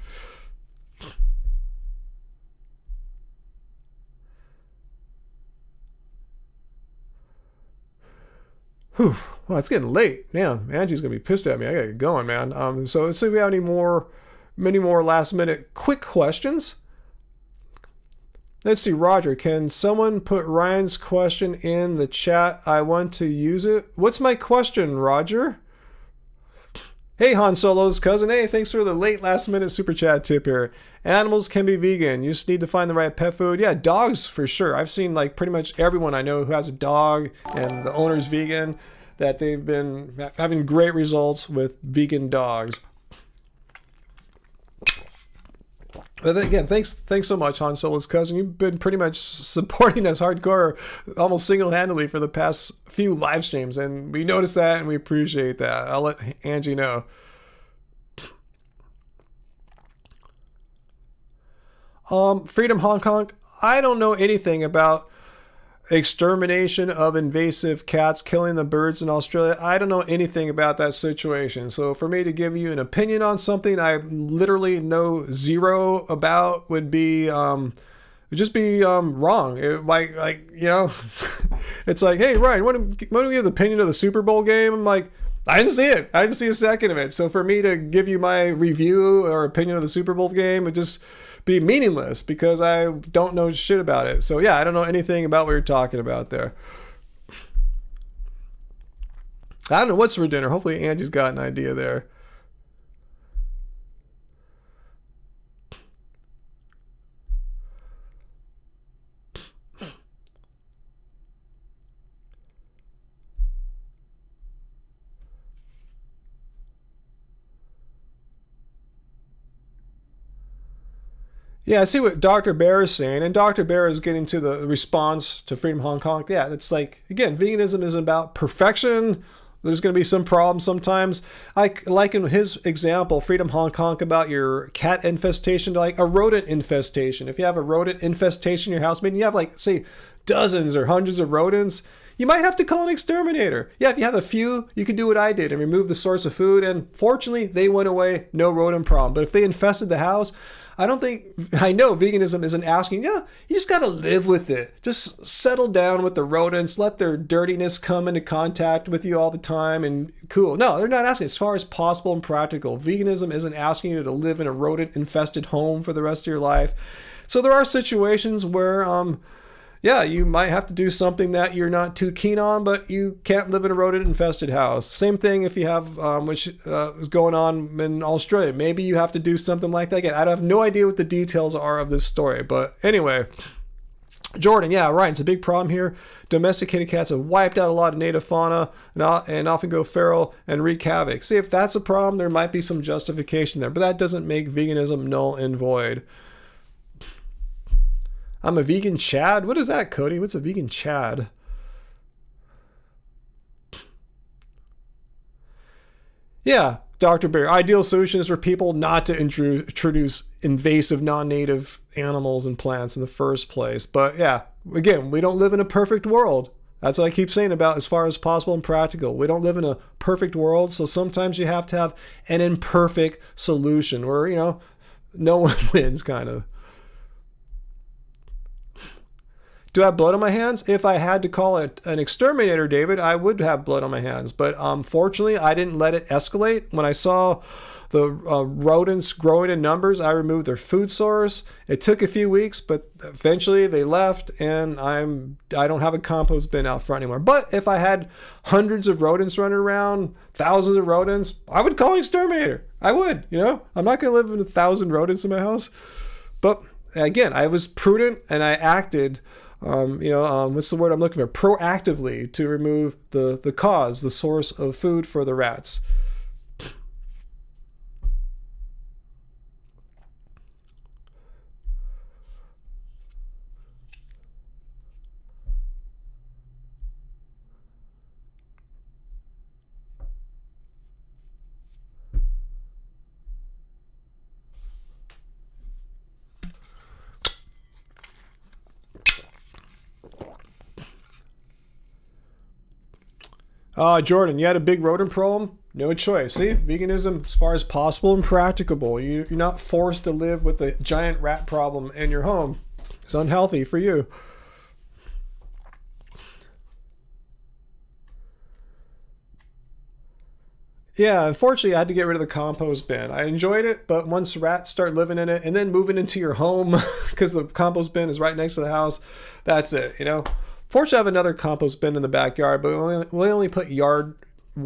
Whew. Well, it's getting late. Man, Angie's going to be pissed at me. I got to get going, man. So let's see if we have many more last minute quick questions. Let's see, Roger, can someone put Ryan's question in the chat? I want to use it. What's my question, Roger? Hey, Han Solo's cousin. Hey, thanks for the late last minute super chat tip here. Animals can be vegan. You just need to find the right pet food. Yeah, dogs for sure. I've seen like pretty much everyone I know who has a dog and the owner's vegan, that they've been having great results with vegan dogs. But again, thanks so much, Han Solo's cousin. You've been pretty much supporting us hardcore, almost single-handedly for the past few live streams, and we notice that and we appreciate that. I'll let Angie know. Freedom Hong Kong, I don't know anything about extermination of invasive cats, killing the birds in Australia. I don't know anything about that situation. So for me to give you an opinion on something I literally know zero about would be just be wrong. It, like it's like, hey Ryan, what do we have the opinion of the Super Bowl game? I'm like, I didn't see it. I didn't see a second of it. So for me to give you my review or opinion of the Super Bowl game would just be meaningless, because I don't know shit about it. So yeah, I don't know anything about what you're talking about there. I don't know what's for dinner. Hopefully Angie's got an idea there. Yeah, I see what Dr. Bear is saying, and Dr. Bear is getting to the response to Freedom Hong Kong. Yeah, it's like, again, veganism is about perfection there's going to be some problems sometimes. Like in his example, Freedom Hong Kong, about your cat infestation to like a rodent infestation. If you have a rodent infestation in your house, maybe you have like, say, dozens or hundreds of rodents, you might have to call an exterminator. Yeah, if you have a few, you could do what I did and remove the source of food. And fortunately, they went away, no rodent problem. But if they infested the house, I know veganism isn't asking, yeah, you just got to live with it. Just settle down with the rodents, let their dirtiness come into contact with you all the time and cool. No, they're not asking. As far as possible and practical, veganism isn't asking you to live in a rodent infested home for the rest of your life. So there are situations where, yeah, you might have to do something that you're not too keen on, but you can't live in a rodent-infested house. Same thing if you have, which is going on in Australia. Maybe you have to do something like that. Again, I have no idea what the details are of this story. But anyway, Jordan, yeah, right. It's a big problem here. Domesticated cats have wiped out a lot of native fauna and often go feral and wreak havoc. See, if that's a problem, there might be some justification there. But that doesn't make veganism null and void. I'm a vegan Chad? What is that, Cody? What's a vegan Chad? Yeah, Dr. Bear. Ideal solution is for people not to introduce invasive non-native animals and plants in the first place. But yeah, again, we don't live in a perfect world. That's what I keep saying about as far as possible and practical. We don't live in a perfect world, so sometimes you have to have an imperfect solution where, you know, no one wins, kind of. Do I have blood on my hands? If I had to call it an exterminator, David, I would have blood on my hands. But fortunately, I didn't let it escalate. When I saw the rodents growing in numbers, I removed their food source. It took a few weeks, but eventually they left, and I don't have a compost bin out front anymore. But if I had hundreds of rodents running around, thousands of rodents, I would call an exterminator. I would, you know. I'm not going to live with 1,000 rodents in my house. But again, I was prudent and I acted. What's the word I'm looking for? Proactively to remove the source of food for the rats. Jordan, you had a big rodent problem? No choice. See, veganism, as far as possible and practicable. You're not forced to live with a giant rat problem in your home. It's unhealthy for you. Yeah, unfortunately, I had to get rid of the compost bin. I enjoyed it, but once rats start living in it and then moving into your home because the compost bin is right next to the house, that's it, you know? Fortunately, I have another compost bin in the backyard, but we only put yard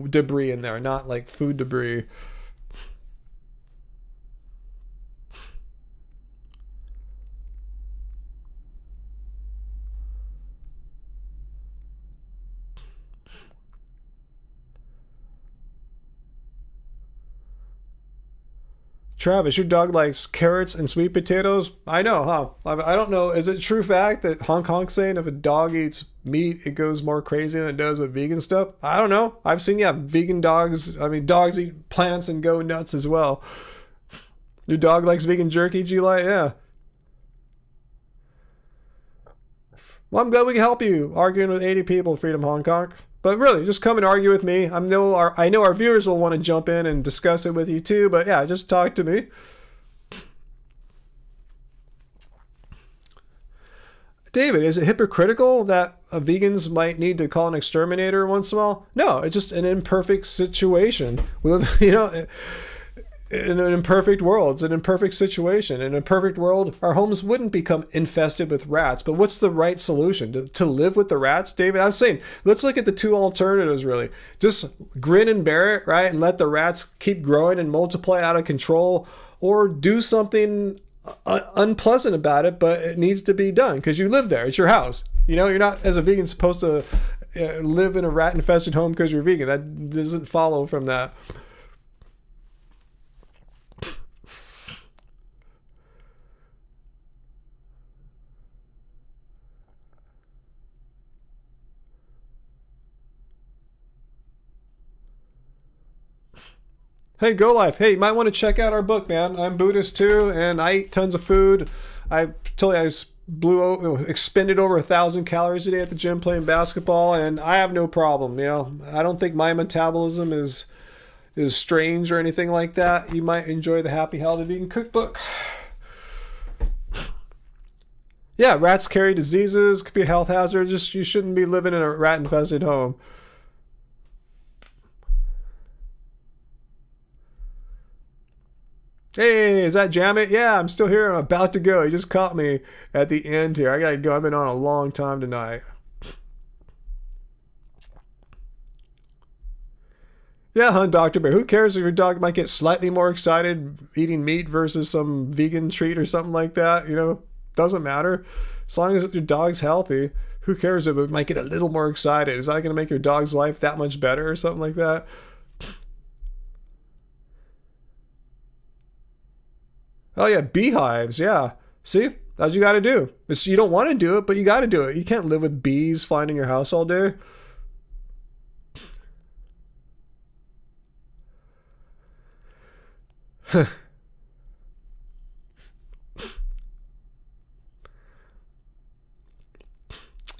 debris in there, not like food debris. Travis, your dog likes carrots and sweet potatoes? I know, huh? I don't know. Is it true fact that Hong Kong's saying if a dog eats meat, it goes more crazy than it does with vegan stuff? I don't know. I've seen, yeah, vegan dogs. I mean, dogs eat plants and go nuts as well. Your dog likes vegan jerky, G-Light? Yeah. Well, I'm glad we can help you arguing with 80 people, Freedom Hong Kong. But really, just come and argue with me. I know our viewers will want to jump in and discuss it with you too, but yeah, just talk to me. David, is it hypocritical that vegans might need to call an exterminator once in a while? No, it's just an imperfect situation. We live, you know, in an imperfect world. It's an imperfect situation. In a perfect world, our homes wouldn't become infested with rats. But what's the right solution? To live with the rats, David? I'm saying, let's look at the two alternatives, really. Just grin and bear it, right? And let the rats keep growing and multiply out of control. Or do something unpleasant about it, but it needs to be done because you live there. It's your house. You know, you're not, as a vegan, supposed to live in a rat-infested home because you're vegan. That doesn't follow from that. Hey, Go Life. Hey, you might want to check out our book, man. I'm Buddhist too, and I eat tons of food. I told you expended over 1,000 calories a day at the gym playing basketball, and I have no problem. You know, I don't think my metabolism is strange or anything like that. You might enjoy the Happy Healthy Vegan Cookbook. Yeah, rats carry diseases, could be a health hazard. Just you shouldn't be living in a rat-infested home. Hey, is that Jamit? Yeah, I'm still here. I'm about to go. You just caught me at the end here. I gotta go. I've been on a long time tonight. Yeah, Hunt Dr. Bear. Who cares if your dog might get slightly more excited eating meat versus some vegan treat or something like that? You know, doesn't matter. As long as your dog's healthy, who cares if it might get a little more excited? Is that going to make your dog's life that much better or something like that? Oh yeah, beehives. Yeah. See? That's what you got to do. You don't want to do it, but you got to do it. You can't live with bees flying in your house all day.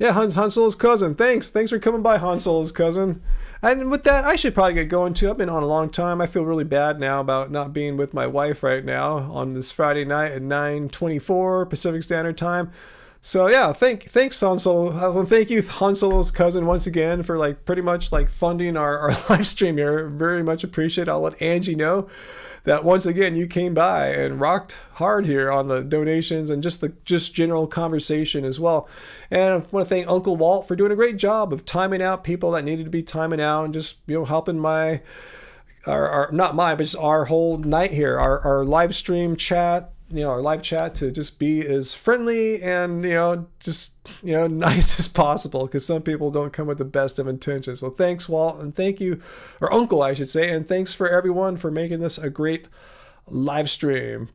Yeah, Hansel's cousin. Thanks for coming by, Hansel's cousin. And with that, I should probably get going too. I've been on a long time. I feel really bad now about not being with my wife right now on this Friday night at 9:24 Pacific Standard Time. So yeah, thanks Hansel. Thank you, Hansel's cousin, once again for like pretty much like funding our live stream here. Very much appreciate it. I'll let Angie know that once again you came by and rocked hard here on the donations and just general conversation as well. And I want to thank Uncle Walt for doing a great job of timing out people that needed to be timing out and just, you know, helping our not mine, but just our whole night here, our live stream chat, you know, our live chat to just be as friendly and, you know, just, you know, nice as possible, because some people don't come with the best of intentions. So thanks, Walt, and thank you, or Uncle, I should say, and thanks for everyone for making this a great live stream.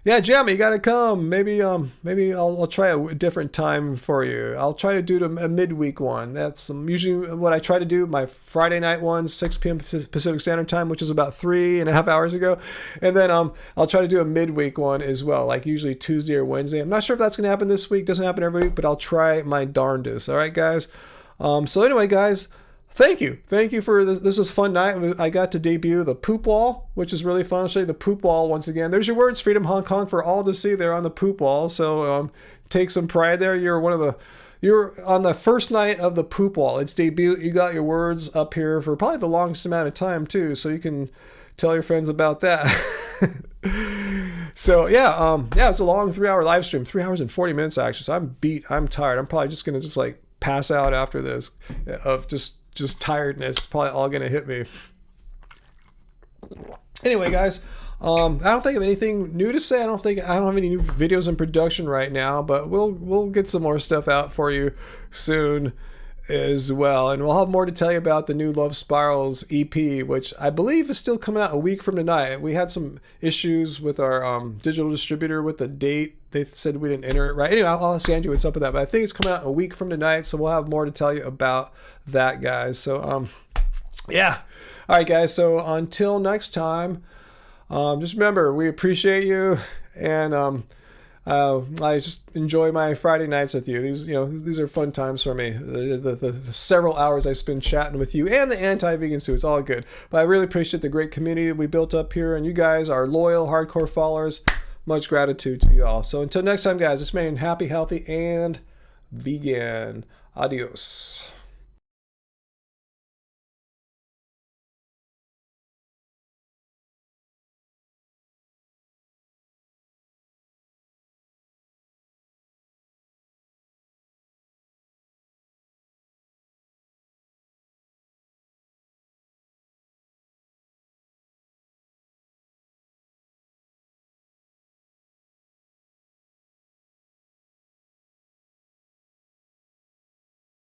Yeah, Jamie, you gotta come. Maybe I'll try a different time for you. I'll try to do a midweek one. That's usually what I try to do. My Friday night one, 6 p.m. Pacific Standard Time, which is about 3.5 hours ago. And then I'll try to do a midweek one as well, like usually Tuesday or Wednesday. I'm not sure if that's gonna happen this week. Doesn't happen every week, but I'll try my darndest. All right, guys. So anyway, guys. Thank you for this. This was a fun night. I got to debut the poop wall, which is really fun. I'll show you the poop wall once again. There's your words, Freedom Hong Kong, for all to see there on the poop wall. So take some pride there. You're on the first night of the poop wall. Its debut. You got your words up here for probably the longest amount of time too, so you can tell your friends about that. So yeah, it's a long 3-hour live stream, 3 hours and 40 minutes actually. So I'm beat. I'm tired. I'm probably just gonna like pass out after this of just tiredness. It's probably all gonna hit me. Anyway, guys, I don't think I have anything new to say. I don't have any new videos in production right now, but we'll get some more stuff out for you soon as well, and we'll have more to tell you about the new Love Spirals EP, which I believe is still coming out a week from tonight. We had some issues with our digital distributor with the date. They said we didn't enter it right. Anyway, I'll ask Andrew what's up with that, but I think it's coming out a week from tonight, so we'll have more to tell you about that, guys. So yeah, all right, guys, so until next time, just remember, we appreciate you, and I just enjoy my Friday nights with you. These are fun times for me. The several hours I spend chatting with you and the anti-vegans too. It's all good. But I really appreciate the great community we built up here, and you guys are loyal, hardcore followers. Much gratitude to you all. So until next time, guys, it's remain happy, healthy, and vegan. Adios.